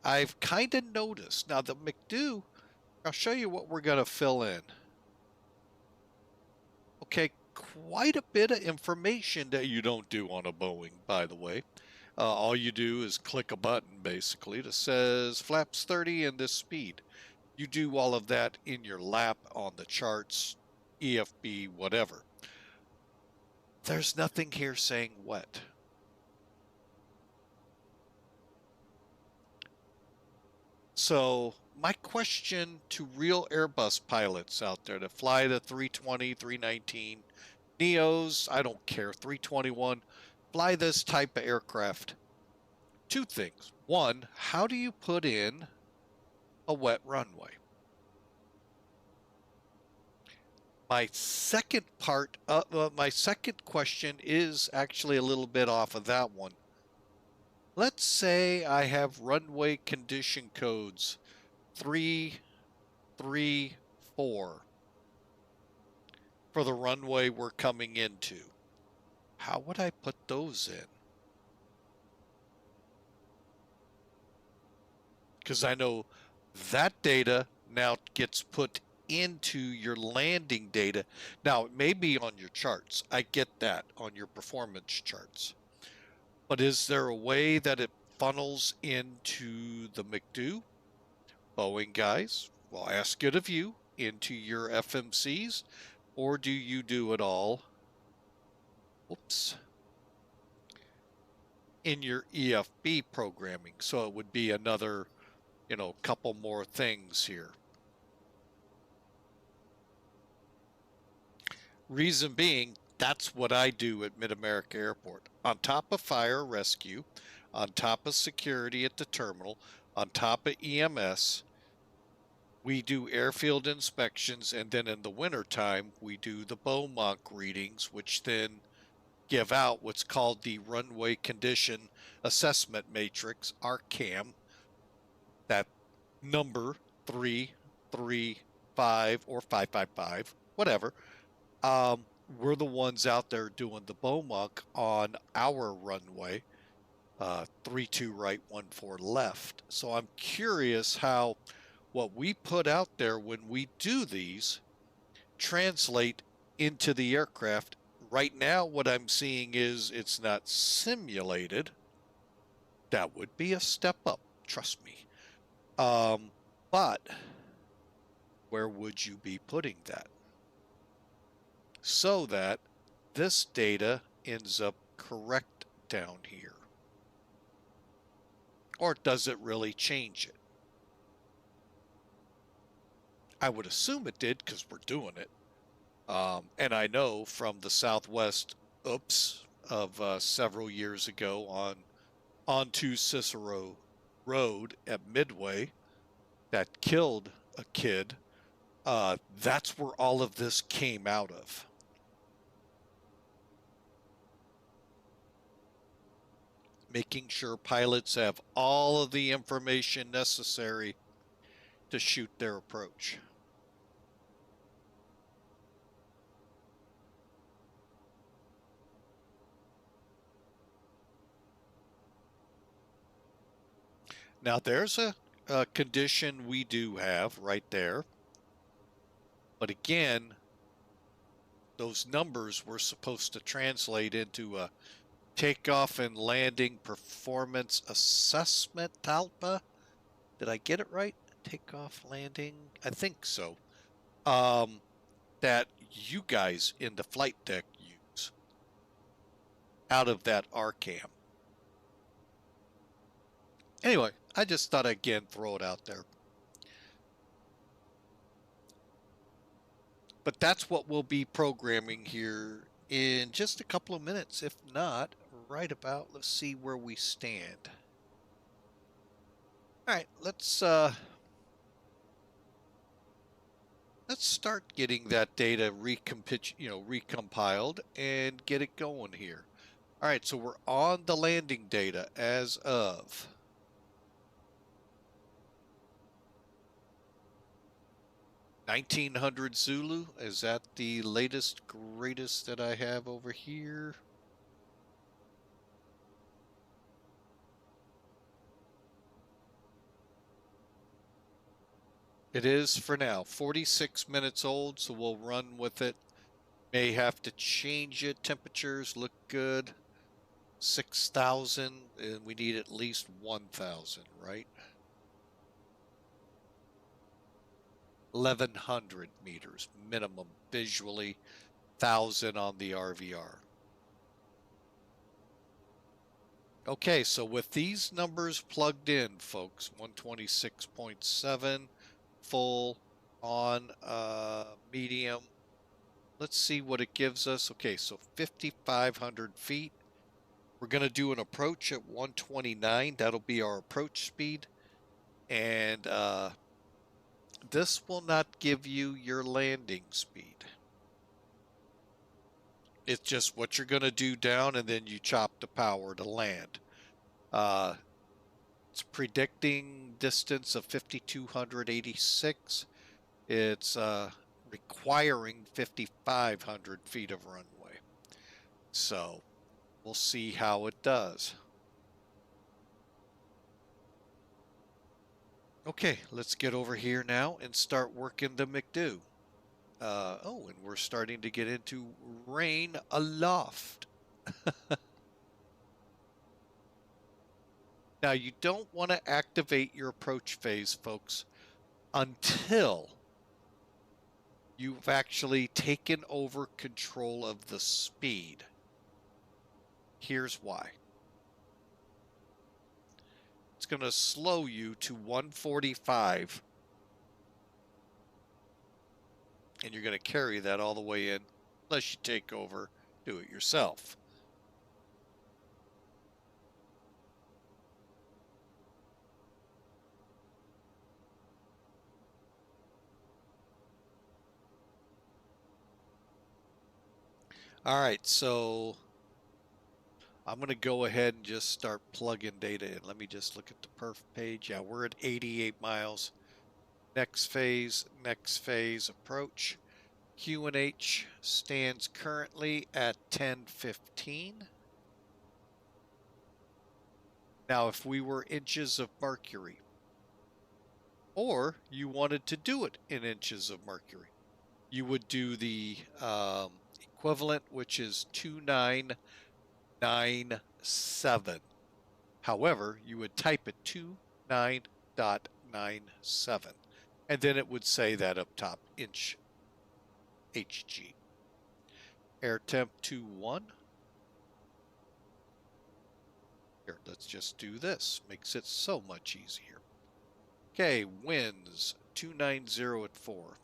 I've kind of noticed, now the McDo, I'll show you what we're going to fill in. Okay, quite a bit of information that you don't do on a Boeing, by the way. All you do is click a button, basically, that says flaps 30 and this speed. You do all of that in your lap on the charts, EFB, whatever. There's nothing here saying wet. So my question to real Airbus pilots out there that fly the 320, 319, Neos, I don't care, 321, fly this type of aircraft. Two things. One, how do you put in a wet runway? My second question is actually a little bit off of that one. Let's say I have runway condition codes 334 for the runway we're coming into. How would I put those in? Because I know that data now gets put into your landing data. Now, it may be on your charts. I get that on your performance charts. But is there a way that it funnels into the McDo? Boeing guys, we'll ask it of you, into your FMCs, or do you do it all, in your EFB programming? So it would be another, couple more things here. Reason being, that's what I do at Mid-America Airport. On top of fire rescue, on top of security at the terminal, on top of EMS, we do airfield inspections, and then in the wintertime, we do the Beaumont readings, which then give out what's called the Runway Condition Assessment Matrix, RCAM, that number 335 or 555, whatever. We're the ones out there doing the Beaumont on our runway, 32 right, 14 left. So I'm curious how what we put out there when we do these translate into the aircraft. Right now, what I'm seeing is it's not simulated. That would be a step up, trust me. But where would you be putting that? So that this data ends up correct down here. Or does it really change it? I would assume it did because we're doing it. And I know from the Southwest of several years ago onto Cicero Road at Midway that killed a kid, that's where all of this came out of. Making sure pilots have all of the information necessary to shoot their approach. Now there's a condition we do have right there. But again, those numbers were supposed to translate into a takeoff and landing performance assessment, TALPA. Did I get it right? Takeoff, landing? I think so. That you guys in the flight deck use out of that RCAM. Anyway, I just thought I'd again throw it out there. But that's what we'll be programming here in just a couple of minutes, if not right about. Let's see where we stand. All right, let's start getting that data recompiled and get it going here. All right, so we're on the landing data as of 1900 Zulu. Is that the latest, greatest that I have over here? It is for now. 46 minutes old, so we'll run with it. May have to change it. Temperatures look good. 6,000, and we need at least 1,000, right? 1,100 meters minimum visually, 1,000 on the RVR. Okay, so with these numbers plugged in, folks, 126.7 full on medium. Let's see what it gives us. Okay, so 5,500 feet. We're going to do an approach at 129. That'll be our approach speed. And this will not give you your landing speed. It's just what you're going to do down, and then you chop the power to land. It's predicting distance of 5,286. It's requiring 5,500 feet of runway. So we'll see how it does. Okay, let's get over here now and start working the McDo. Oh, and we're starting to get into rain aloft. Now, you don't want to activate your approach phase, folks, until you've actually taken over control of the speed. Here's why. It's going to slow you to 145. And you're going to carry that all the way in, unless you take over, do it yourself. All right, so I'm going to go ahead and just start plugging data in. Let me just look at the perf page. Yeah, we're at 88 miles. Next phase, approach. QNH stands currently at 1015. Now, if we were inches of mercury, or you wanted to do it in inches of mercury, you would do the equivalent, which is 2997. However, you would type it 29.97, and then it would say that up top, inch HG. Air temp 21. Here, let's just do this. Makes it so much easier. Okay, winds 290 at 4.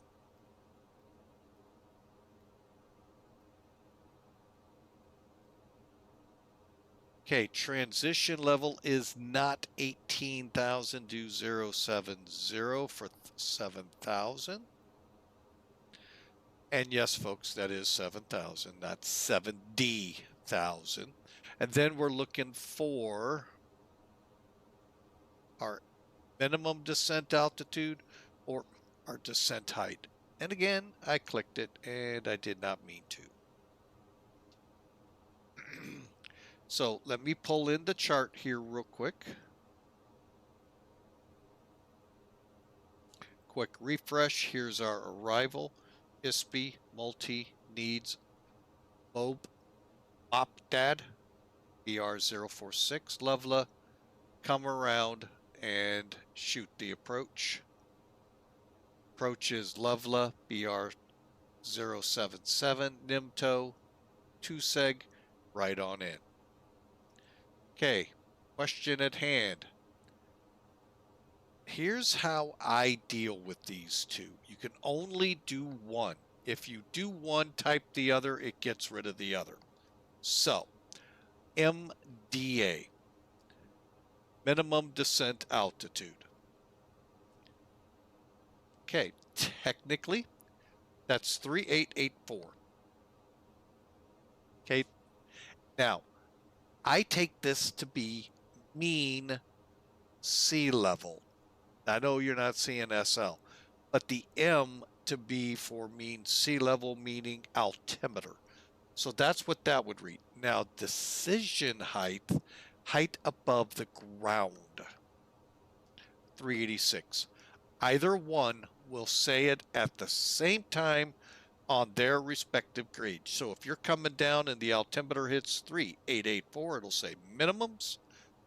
Okay, transition level is not 18,000, do 070 for 7,000. And yes, folks, that is 7,000, not 70,000. And then we're looking for our minimum descent altitude or our descent height. And again, I clicked it and I did not mean to. So let me pull in the chart here real quick. Quick refresh. Here's our arrival. ISPI, multi, needs, MOB, OPDAD, BR046, Lovela, come around and shoot the approach. Approach is Lovela, BR077, NIMTO, 2seg, right on in. Okay, question at hand. Here's how I deal with these two. You can only do one. If you do one, type the other, it gets rid of the other. So, MDA, minimum descent altitude. Okay, technically, that's 3884. Okay, now, I take this to be mean sea level. I know you're not seeing SL, but the M to be for mean sea level, meaning altimeter. So that's what that would read. Now, decision height, height above the ground, 386. Either one will say it at the same time on their respective grade. So if you're coming down and the altimeter hits 3884, it'll say minimums.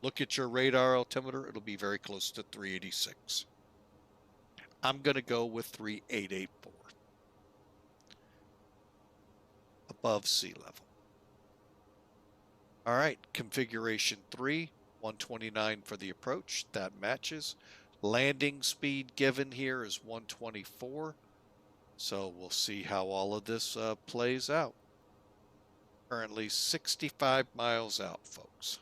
Look at your radar altimeter, it'll be very close to 386. I'm going to go with 3884, above sea level. All right, configuration 3, 129 for the approach, that matches. Landing speed given here is 124, so we'll see how all of this plays out. Currently 65 miles out, folks.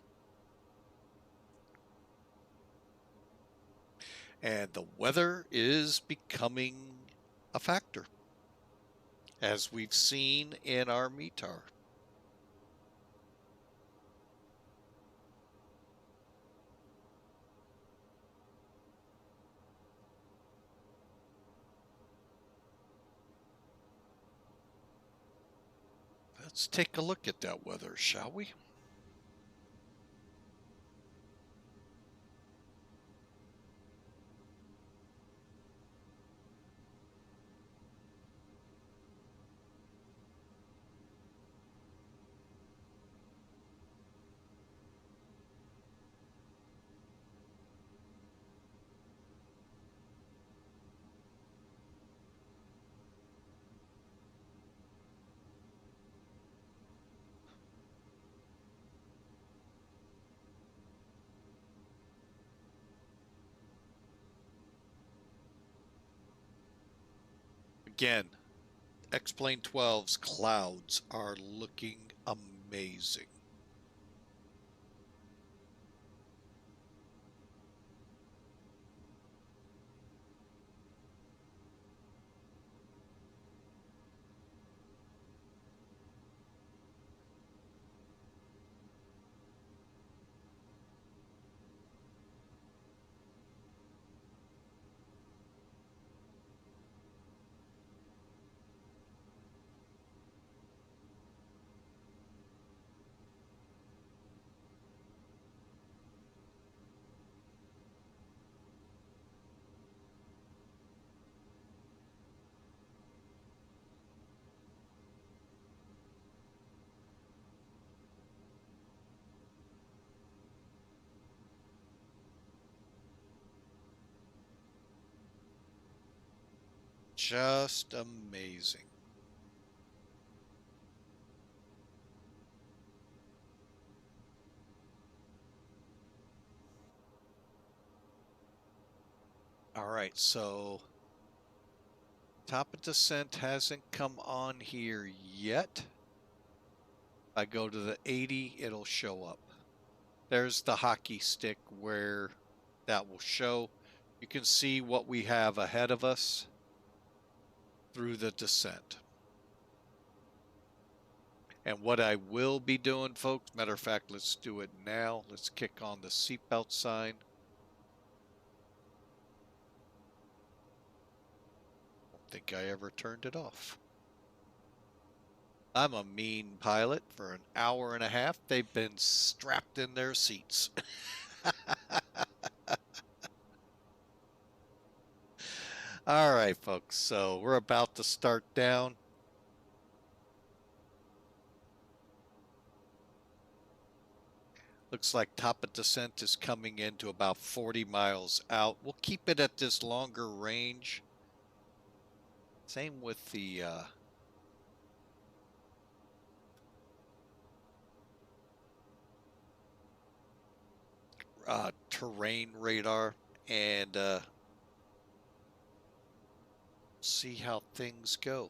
And the weather is becoming a factor, as we've seen in our METAR. Let's take a look at that weather, shall we? Again, X-Plane 12's clouds are looking amazing. Just amazing. All right, so top of descent hasn't come on here yet. I go to the 80, it'll show up. There's the hockey stick where that will show. You can see what we have ahead of us through the descent. And what I will be doing, folks, matter of fact, let's do it now. Let's kick on the seatbelt sign. Don't think I ever turned it off. I'm a mean pilot. For an hour and a half, they've been strapped in their seats. All right, folks, so we're about to start down. Looks like top of descent is coming into about 40 miles out. We'll keep it at this longer range. Same with the terrain radar, and see how things go.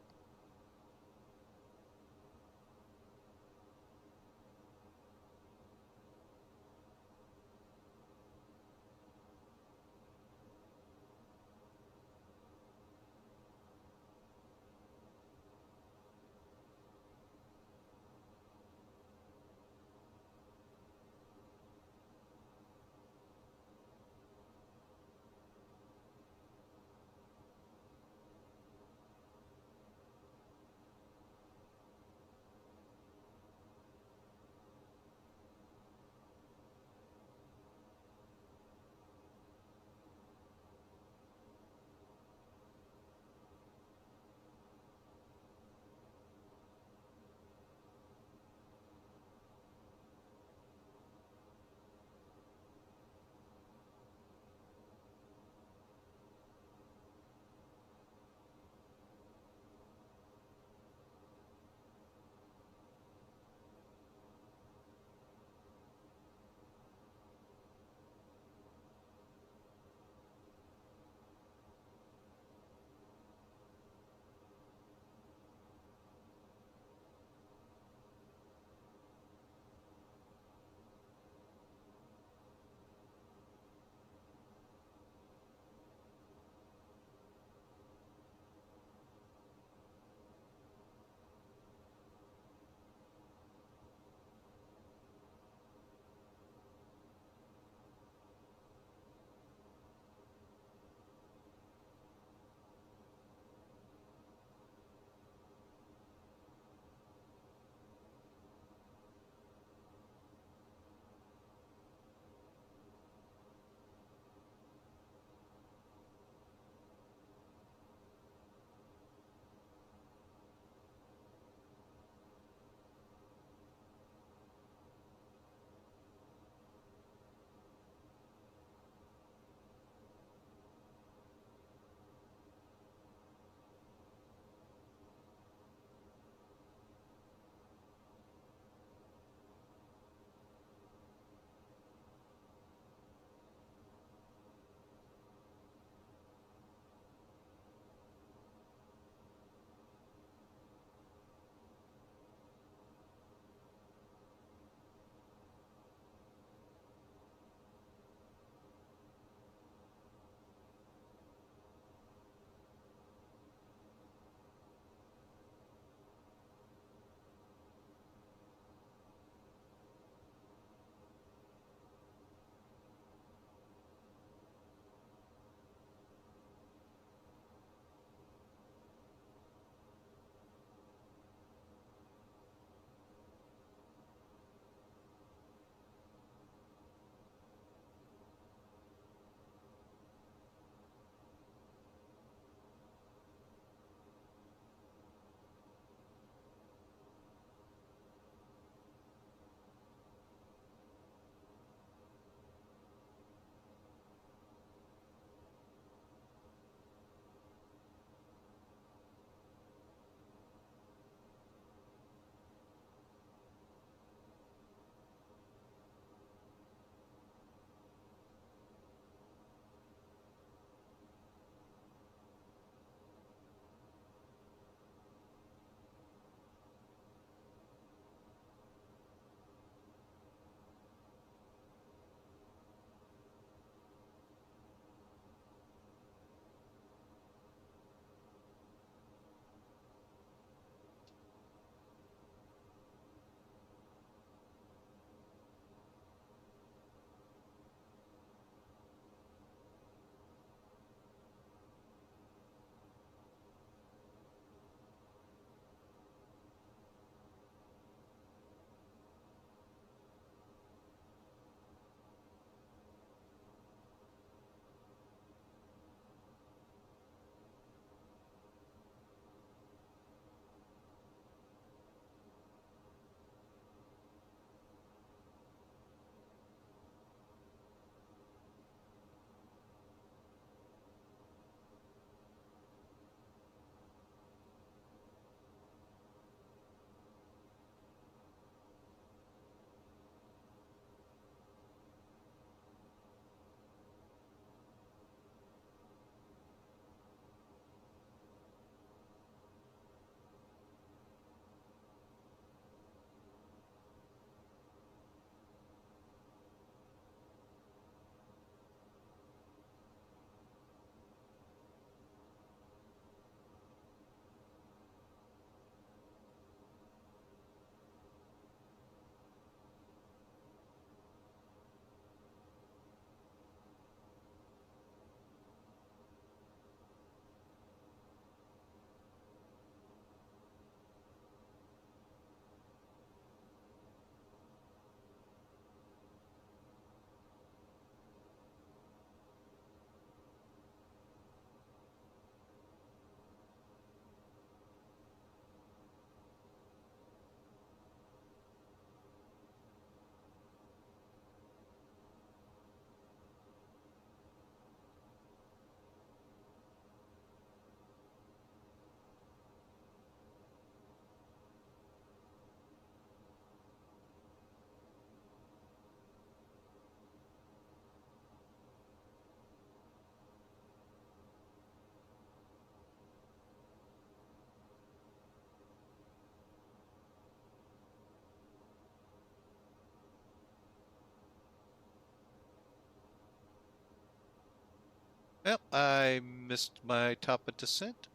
Well, I missed my top of descent.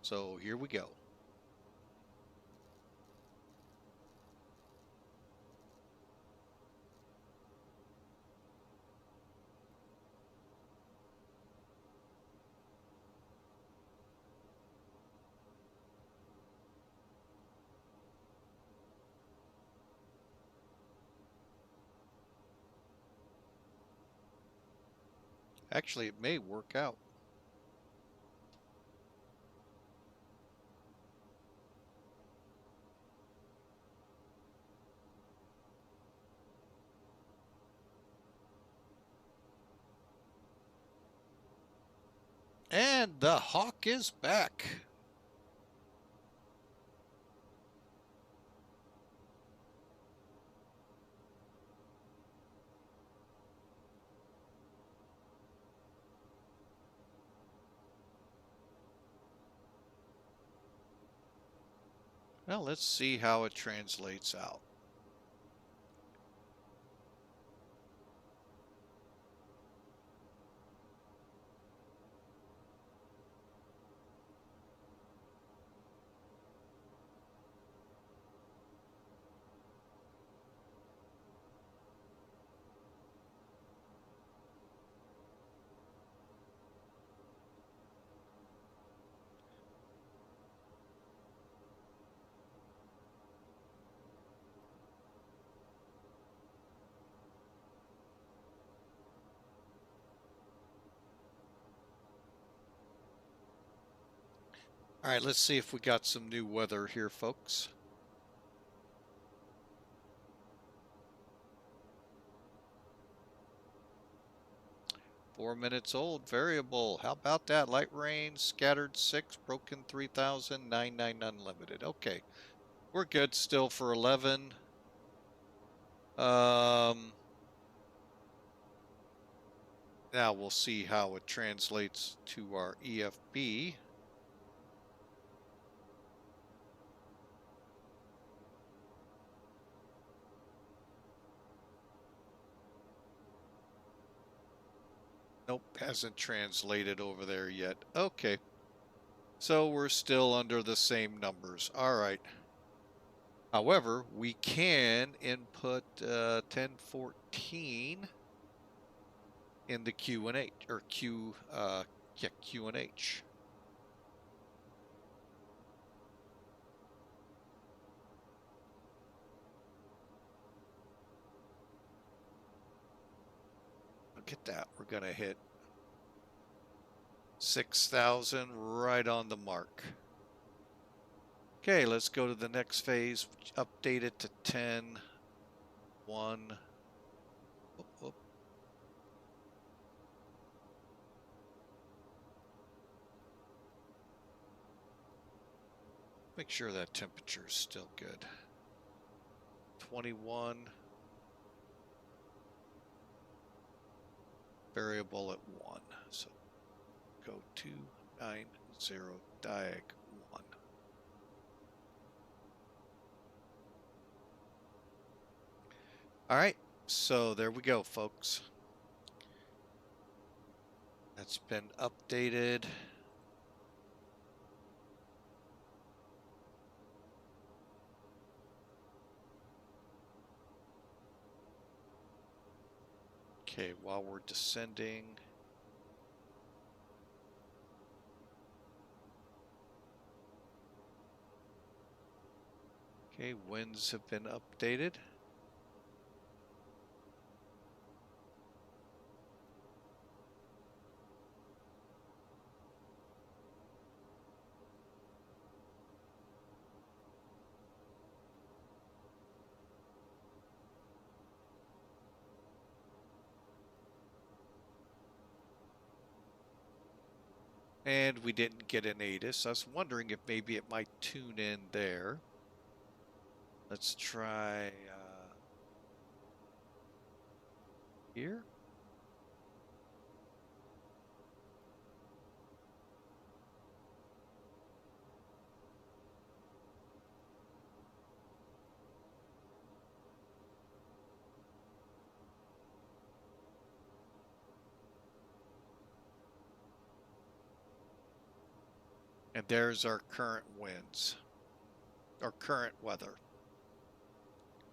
So here we go. Actually, it may work out. And the hawk is back. Well, let's see how it translates out. All right, let's see if we got some new weather here, folks. Four minutes old, variable. How about that? Light rain, scattered 6, broken 3,000, 99 unlimited. Okay, we're good still for 11. Now we'll see how it translates to our EFB. Nope, hasn't translated over there yet. Okay. So we're still under the same numbers. All right. However, we can input 1014 in the Q and H, or Q and H. Look at that. We're going to hit 6,000 right on the mark. Okay, let's go to the next phase. Update it to 10, 1. Whoop, whoop. Make sure that temperature is still good. 21. Variable at 1. So go 290 diag 1. All right, so there we go, folks. That's been updated. Okay, while we're descending, okay, winds have been updated. And we didn't get an ATIS. I was wondering if maybe it might tune in there. Let's try here. And there's our current winds, our current weather.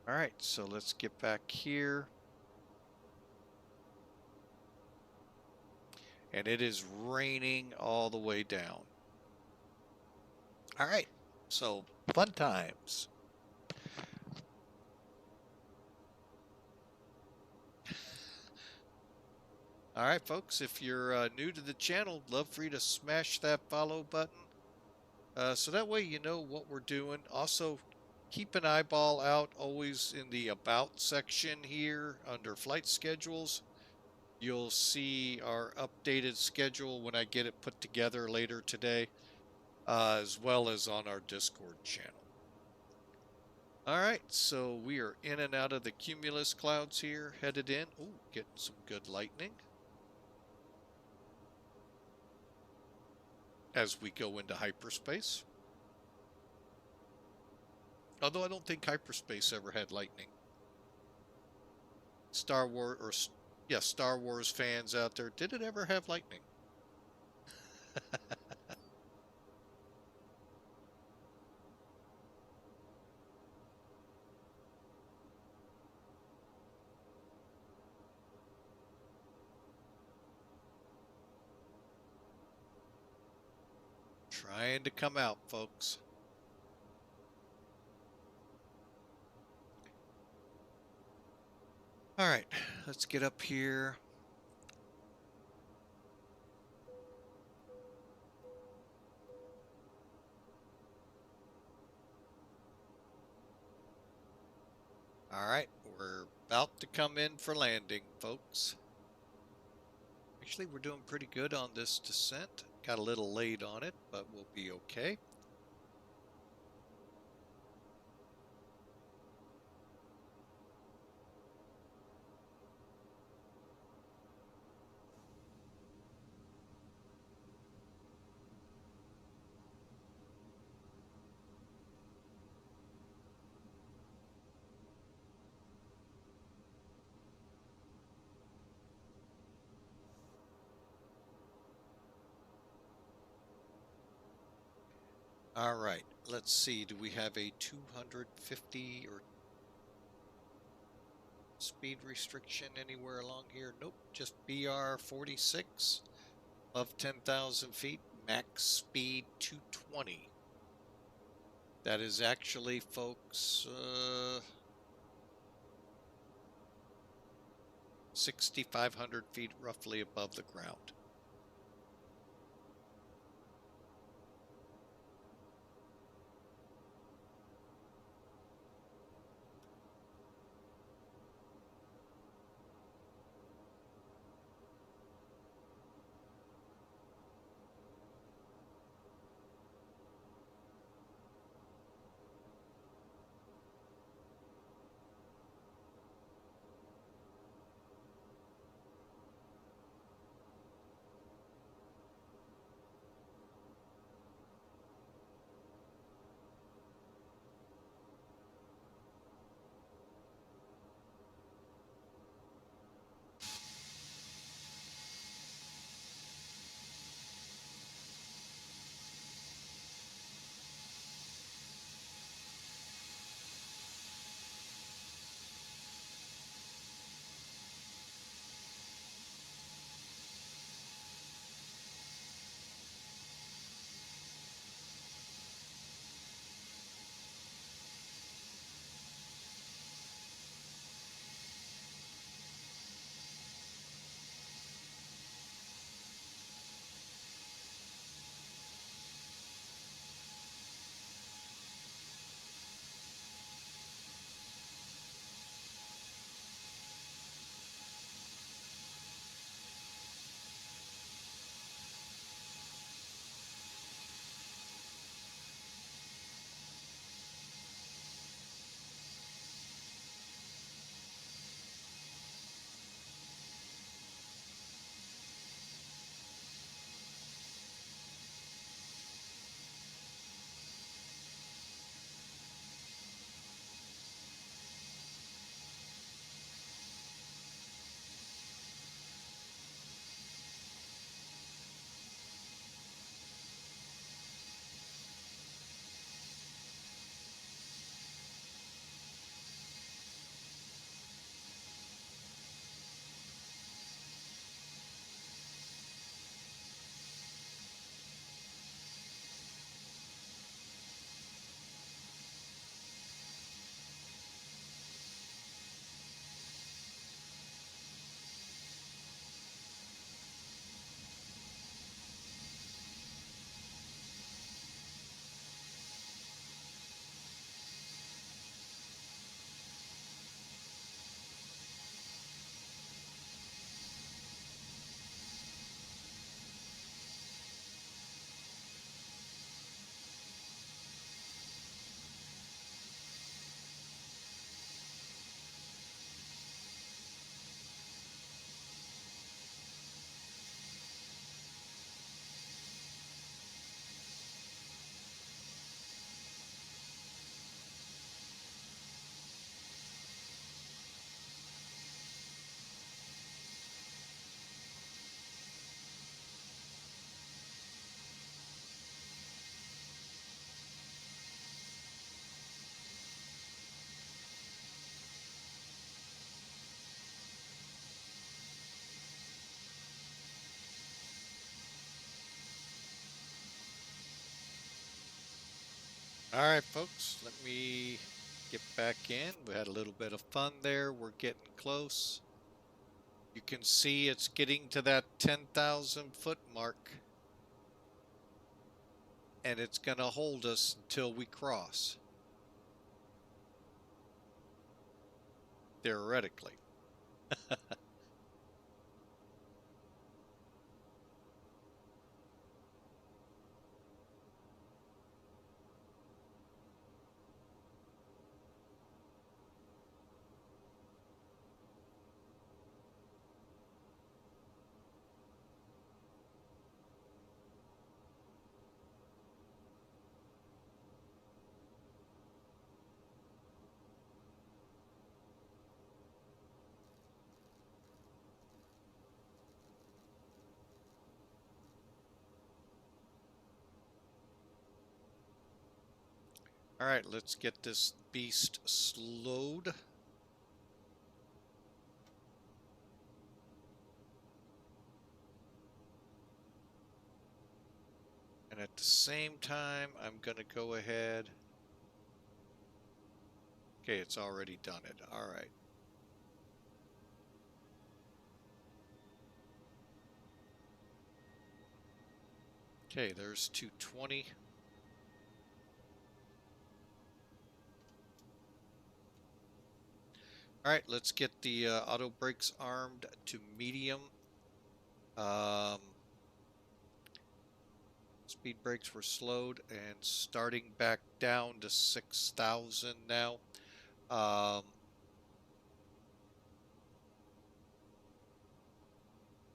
All right, so let's get back here. And it is raining all the way down. All right, so fun times. All right, folks, if you're new to the channel, love for you to smash that follow button. So that way you know what we're doing. Also, keep an eyeball out always in the About section here under flight schedules. You'll see our updated schedule when I get it put together later today, as well as on our Discord channel. All right, so we are in and out of the cumulus clouds here, headed in. Ooh, getting some good lightning as we go into hyperspace. Although I don't think hyperspace ever had lightning. Star Wars fans out there, did it ever have lightning? Trying to come out, folks. All right, let's get up here. All right, we're about to come in for landing, folks. Actually, we're doing pretty good on this descent. Got a little late on it, but we'll be okay. All right, let's see. Do we have a 250 or speed restriction anywhere along here? Nope, just BR 46 above 10,000 feet, max speed 220. That is actually, folks, 6,500 feet roughly above the ground. All right, folks, let me get back in. We had a little bit of fun there. We're getting close. You can see it's getting to that 10,000 foot mark, and it's going to hold us until we cross, theoretically. All right, let's get this beast slowed. And at the same time, I'm going to go ahead. Okay, it's already done it. All right. Okay, there's 220. All right, let's get the auto brakes armed to medium. Speed brakes were slowed and starting back down to 6,000 now. All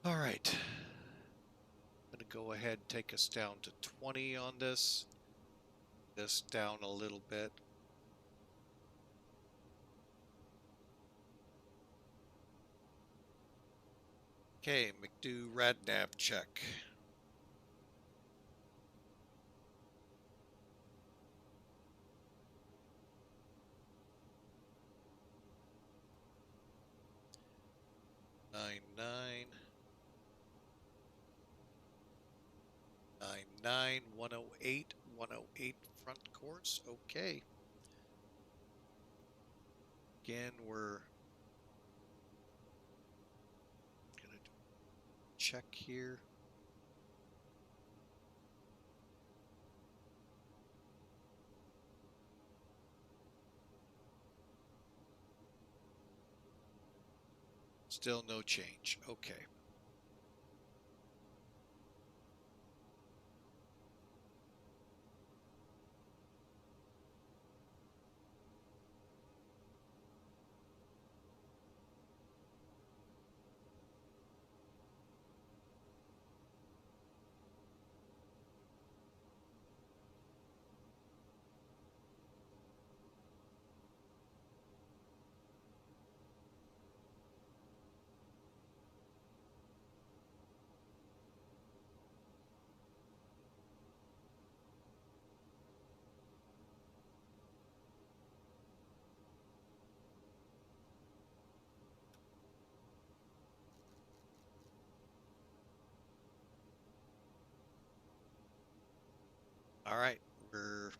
right. I'm going to go ahead and take us down to 20 on this. This down a little bit. Okay, McDo Radnav check. Nine 108 front course. Okay. Again, we're gonna do a check here. Still no change. Okay. All right. We're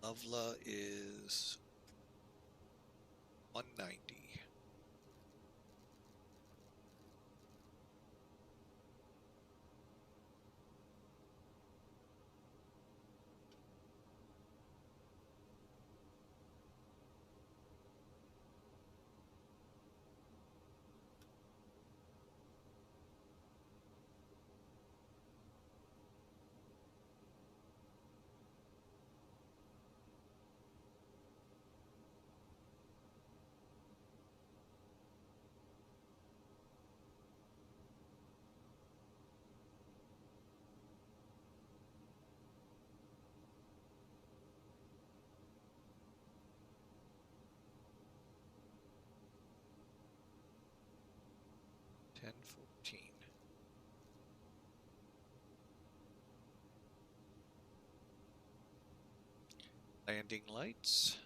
Lovela is 190. Ten 14. Landing lights.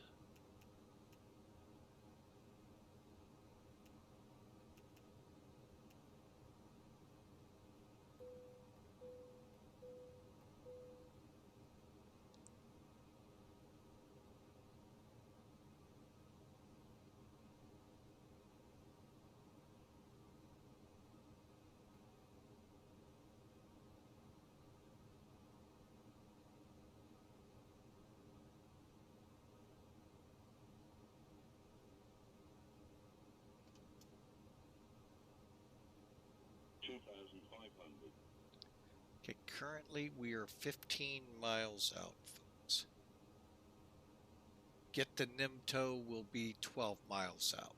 2,500. Okay, currently we are 15 miles out, folks. Get the NIMTO will be 12 miles out.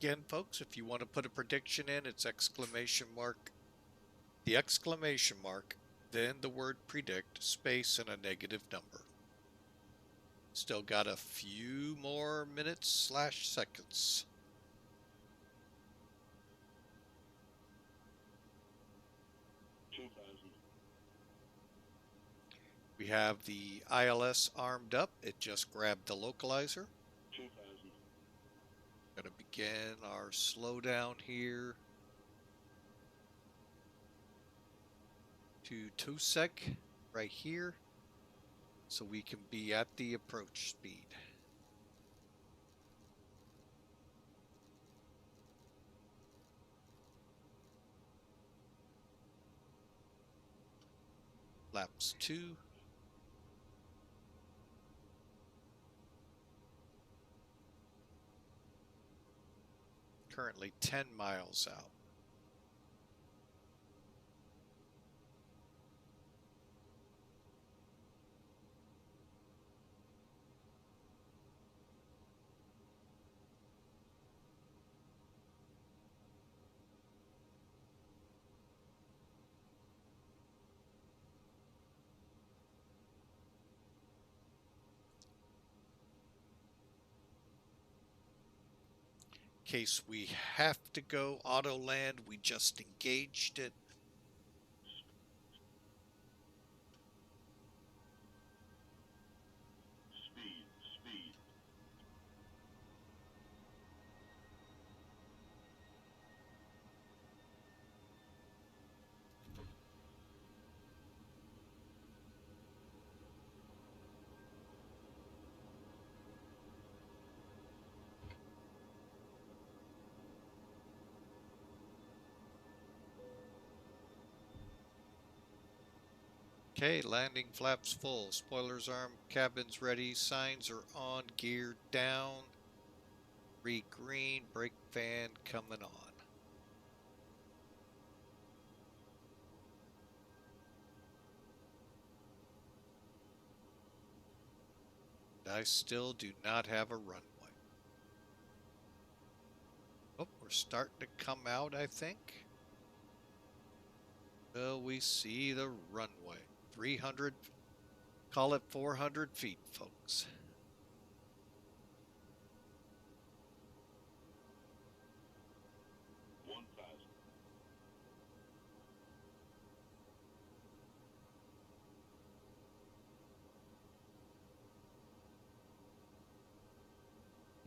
Again, folks, if you want to put a prediction in, it's exclamation mark, the exclamation mark, then the word predict, space, and a negative number. Still got a few more minutes / seconds. We have the ILS armed up. It just grabbed the localizer. 2,000. Going to begin our slowdown here to ToSec right here, so we can be at the approach speed. Flaps 2. Currently 10 miles out. In case we have to go auto land, we just engaged it. Speed. Okay, landing flaps full, spoilers armed, cabins ready, signs are on, gear down, read green, brake fan coming on. I still do not have a runway. Oh, we're starting to come out, I think. Well, we see the runway. 300, call it 400 feet, folks.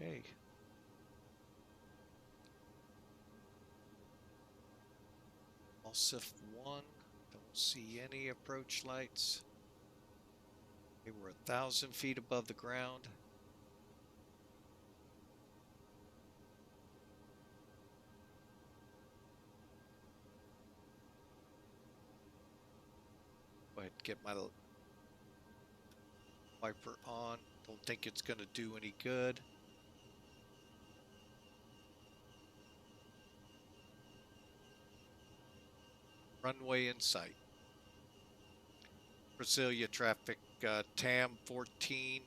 Okay. Alsif 1, don't see any approach lights. Okay, we're 1,000 feet above the ground. Go ahead and get my wiper on. Don't think it's going to do any good. Runway in sight. Brasilia traffic, TAM 14,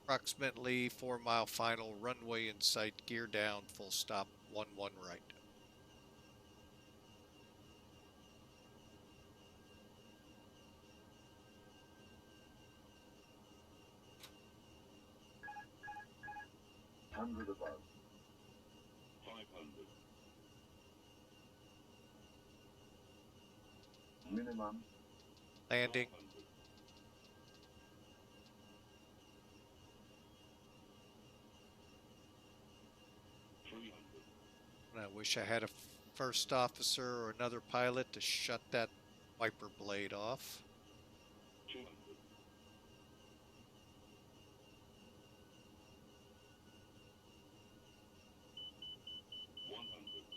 approximately 4-mile final, runway in sight, gear down, full stop, 11 right. Hundred above. 500. Minimum. Landing. 300. I wish I had a first officer or another pilot to shut that wiper blade off. 200. 100.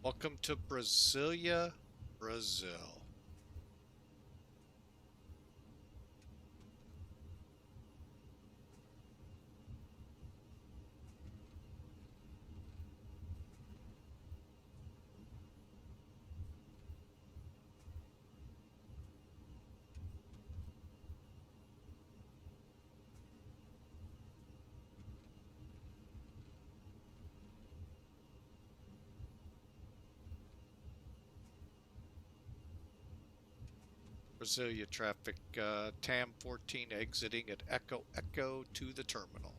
Welcome to Brasília, Brazil. Brasília traffic, TAM 14 exiting at Echo Echo to the terminal.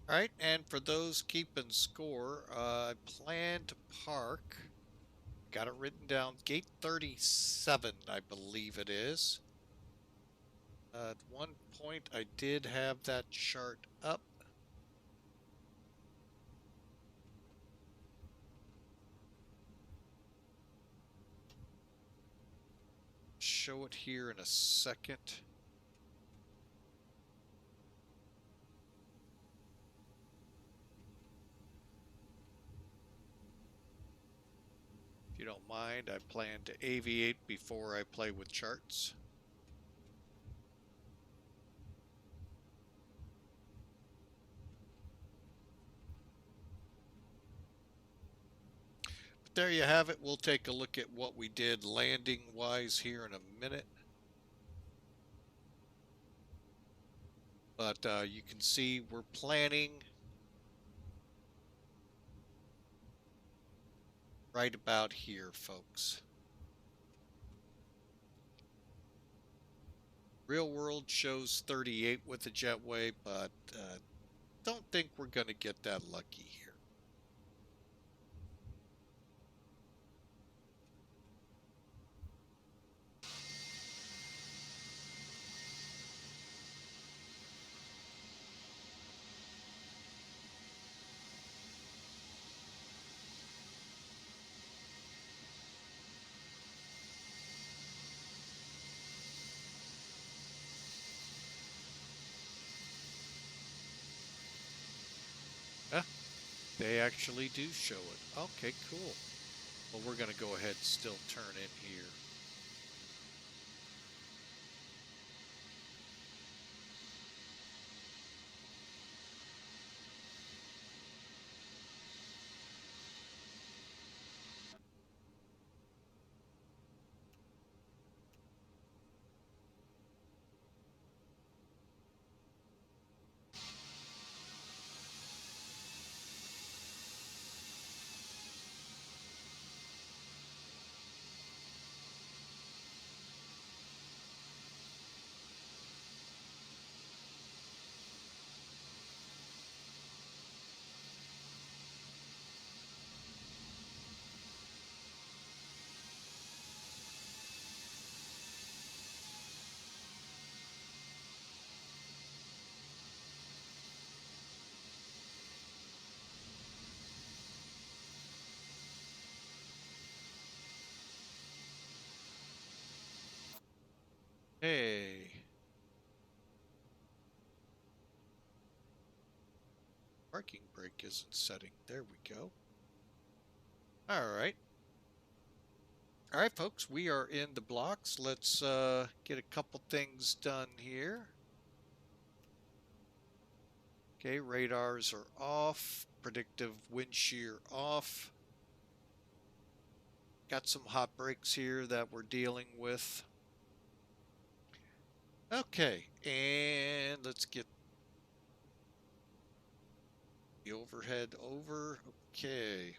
All right, and for those keeping score, I plan to park. Got it written down. Gate 37, I believe it is. At one point, I did have that chart up. Show it here in a second. If you don't mind, I plan to aviate before I play with charts. But there you have it. We'll take a look at what we did landing-wise here in a minute. But you can see we're planning right about here, folks. Real world shows 38 with the jetway, but don't think we're going to get that lucky here. Yeah, they actually do show it. Okay, cool. Well, we're going to go ahead and still turn in here. Parking brake isn't setting. There we go. All right. All right, folks, we are in the blocks. Let's get a couple things done here. Okay, radars are off. Predictive wind shear off. Got some hot brakes here that we're dealing with. Okay, and let's get the overhead over. Okay.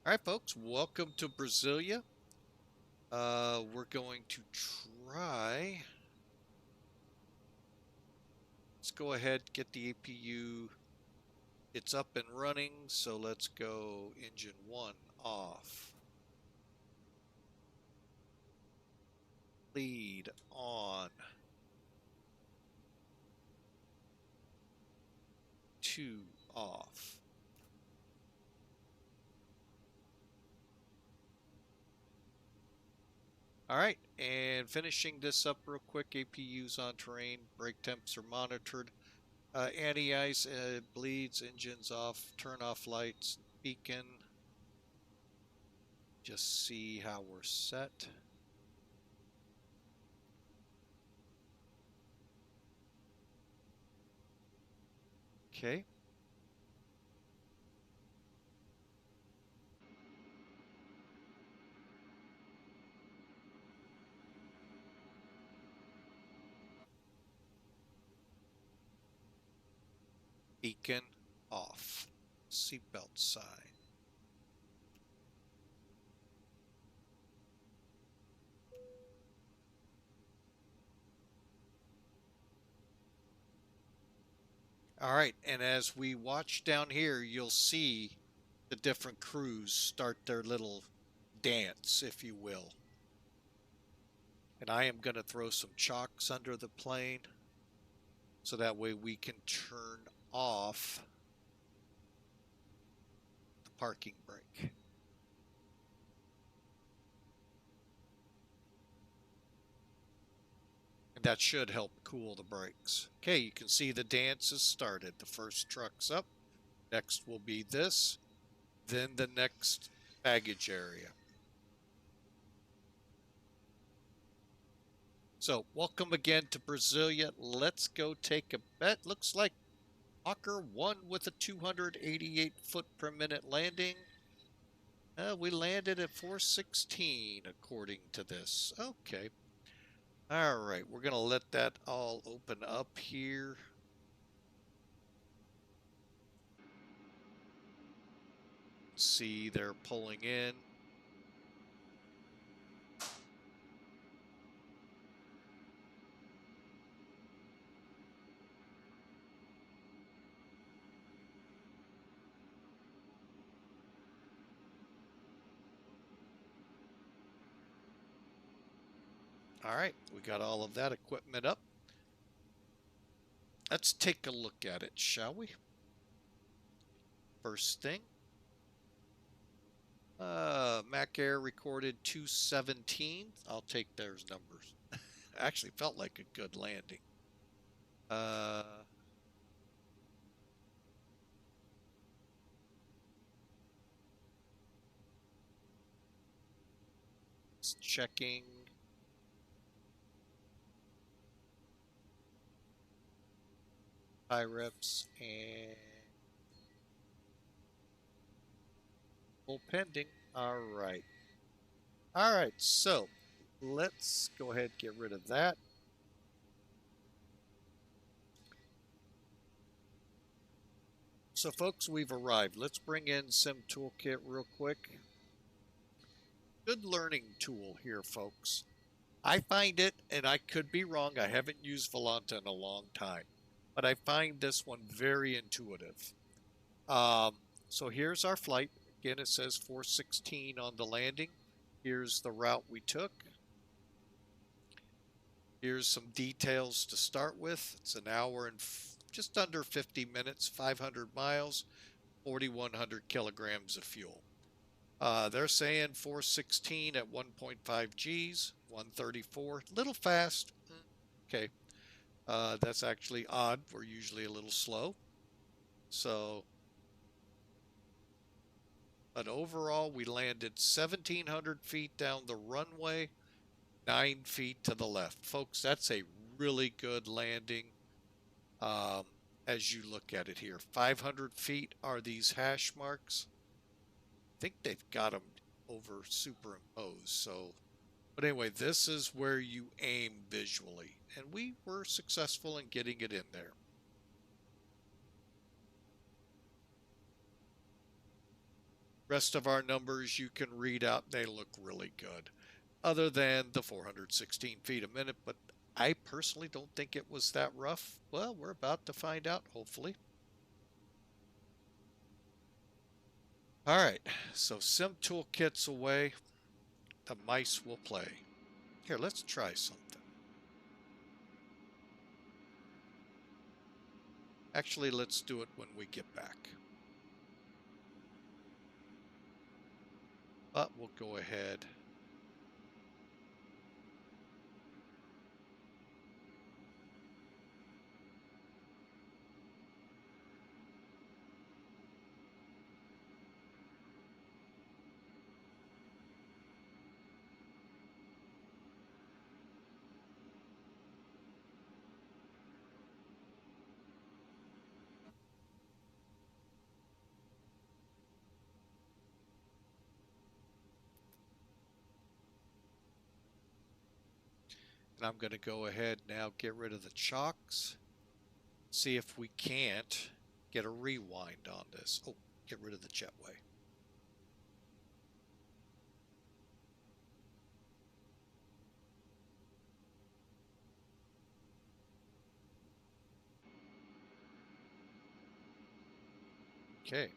All right, folks, welcome to Brasília. We're going to try. Let's go ahead, get the APU. It's up and running, so let's go engine 1 off. Lead on. 2 off. All right, and finishing this up real quick, APU's on terrain, brake temps are monitored, anti-ice, bleeds, engines off, turn off lights, beacon, just see how we're set. Okay. Beacon off. Seatbelt sign. All right, and as we watch down here, you'll see the different crews start their little dance, if you will. And I am going to throw some chocks under the plane so that way we can turn off the parking brake. And that should help cool the brakes. Okay, you can see the dance has started. The first truck's up. Next will be this. Then the next baggage area. So, welcome again to Brasília. Let's go take a bet. Looks like Hawker won with a 288 foot per minute landing. We landed at 416 according to this. Okay. All right, we're going to let that all open up here. See, they're pulling in. All right, we got all of that equipment up. Let's take a look at it, shall we? First thing. Mac Air recorded 217. I'll take those numbers. Actually felt like a good landing. Checking. High reps and full pending. All right. All right, so let's go ahead and get rid of that. So folks, we've arrived. Let's bring in Sim Toolkit real quick. Good learning tool here, folks. I find it, and I could be wrong, I haven't used Volanta in a long time, but I find this one very intuitive. So here's our flight. Again, it says 416 on the landing. Here's the route we took. Here's some details to start with. It's an hour and just under 50 minutes, 500 miles, 4,100 kilograms of fuel. They're saying 416 at 1.5 Gs, 134. Little fast, Okay. That's actually odd. We're usually a little slow. So, but overall, we landed 1,700 feet down the runway, 9 feet to the left. Folks, that's a really good landing. As you look at it here, 500 feet are these hash marks. I think they've got them over superimposed. So, but anyway, this is where you aim visually, and we were successful in getting it in there. Rest of our numbers you can read out, they look really good, other than the 416 feet a minute, but I personally don't think it was that rough. Well, we're about to find out, hopefully. All right, so Sim Toolkit's away. The mice will play. Here, let's try something. Actually, let's do it when we get back. But we'll go ahead. And I'm going to go ahead now, get rid of the chocks. See if we can't get a rewind on this. Oh, get rid of the jetway. Okay,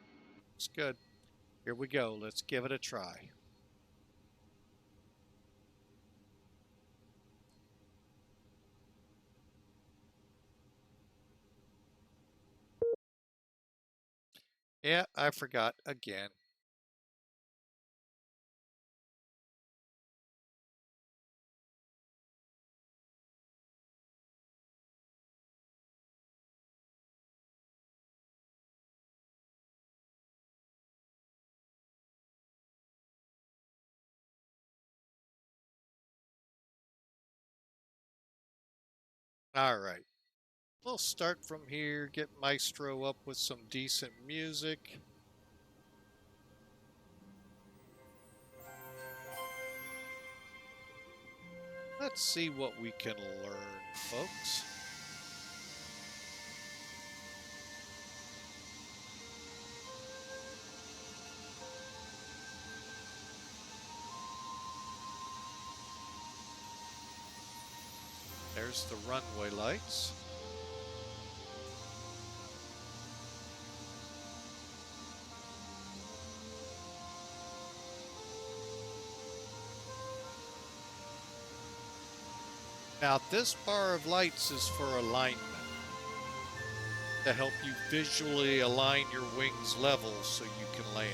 looks good. Here we go. Let's give it a try. Yeah, I forgot again. All right. We'll start from here, get Maestro up with some decent music. Let's see what we can learn, folks. There's the runway lights. Now this bar of lights is for alignment, to help you visually align your wings level so you can land.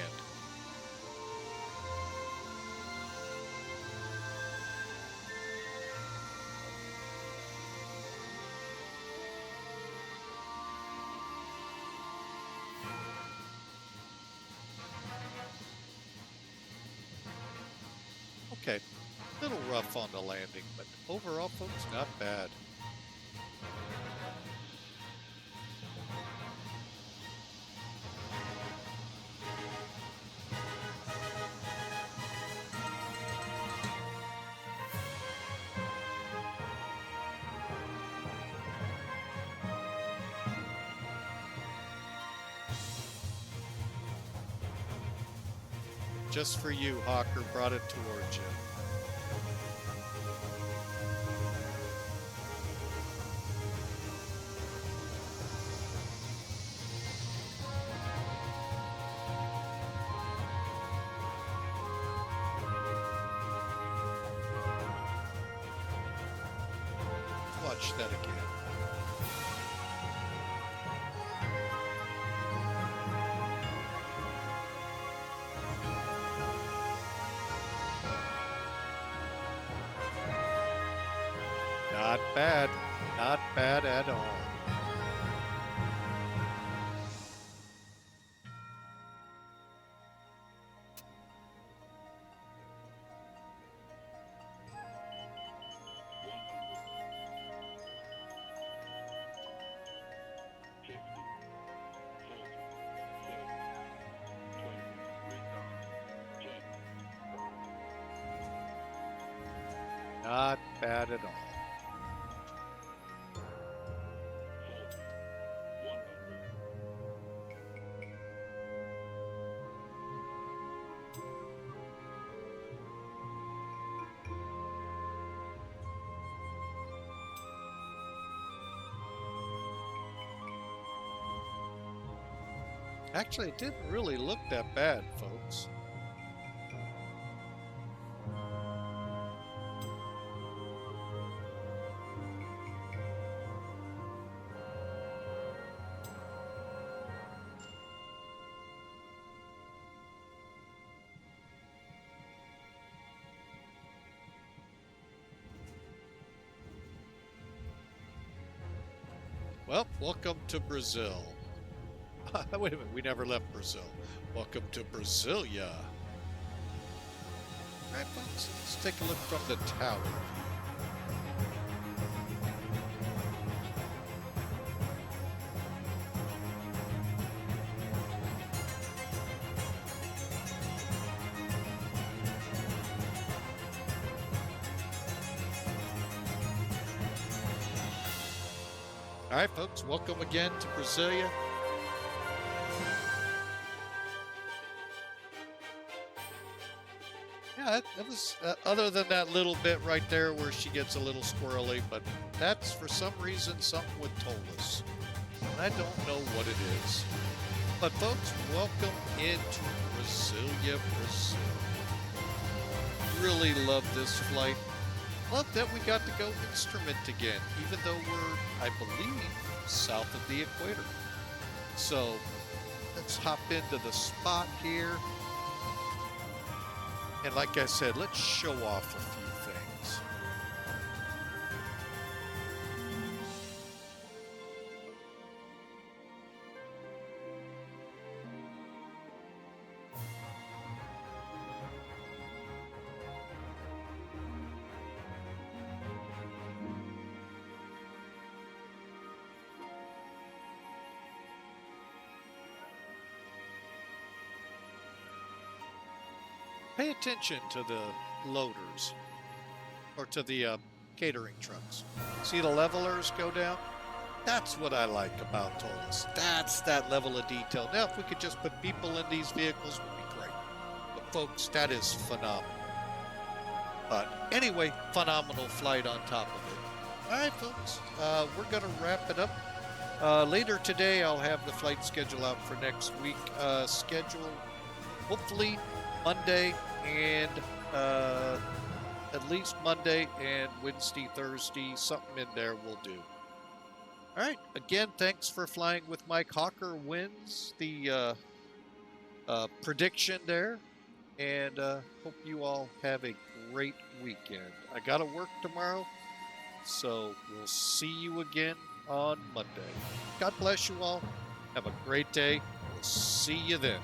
Okay, a little rough on the landing, but overall, folks, not bad. Just for you, Hawker brought it towards you. Watch that again. Not bad. Not bad at all. Not bad at all. Actually, it didn't really look that bad, folks. Well, welcome to Brazil. Wait a minute, we never left Brazil. Welcome to Brasilia. All right, folks, let's take a look from the tower. All right, folks, welcome again to Brasilia. Yeah, that was, other than that little bit right there where she gets a little squirrely, but that's for some reason something with ToLiss. And I don't know what it is. But folks, welcome into Brasilia, Brazil. Really love this flight. Love that we got to go instrument again, even though we're, I believe, south of the equator. So let's hop into the spot here. And like I said, let's show off a few things. Pay attention to the loaders, or to the catering trucks. See the levelers go down? That's what I like about ToLiss. That's that level of detail. Now, if we could just put people in these vehicles, it would be great. But folks, that is phenomenal. But anyway, phenomenal flight on top of it. All right, folks, we're going to wrap it up. Later today, I'll have the flight schedule out for next week. Schedule, hopefully, Monday and at least Monday and Wednesday, Thursday, something in there will do. All right. Again, thanks for flying with Mike. Hawker wins the prediction there, and hope you all have a great weekend. I got to work tomorrow, so we'll see you again on Monday. God bless you all. Have a great day. We'll see you then.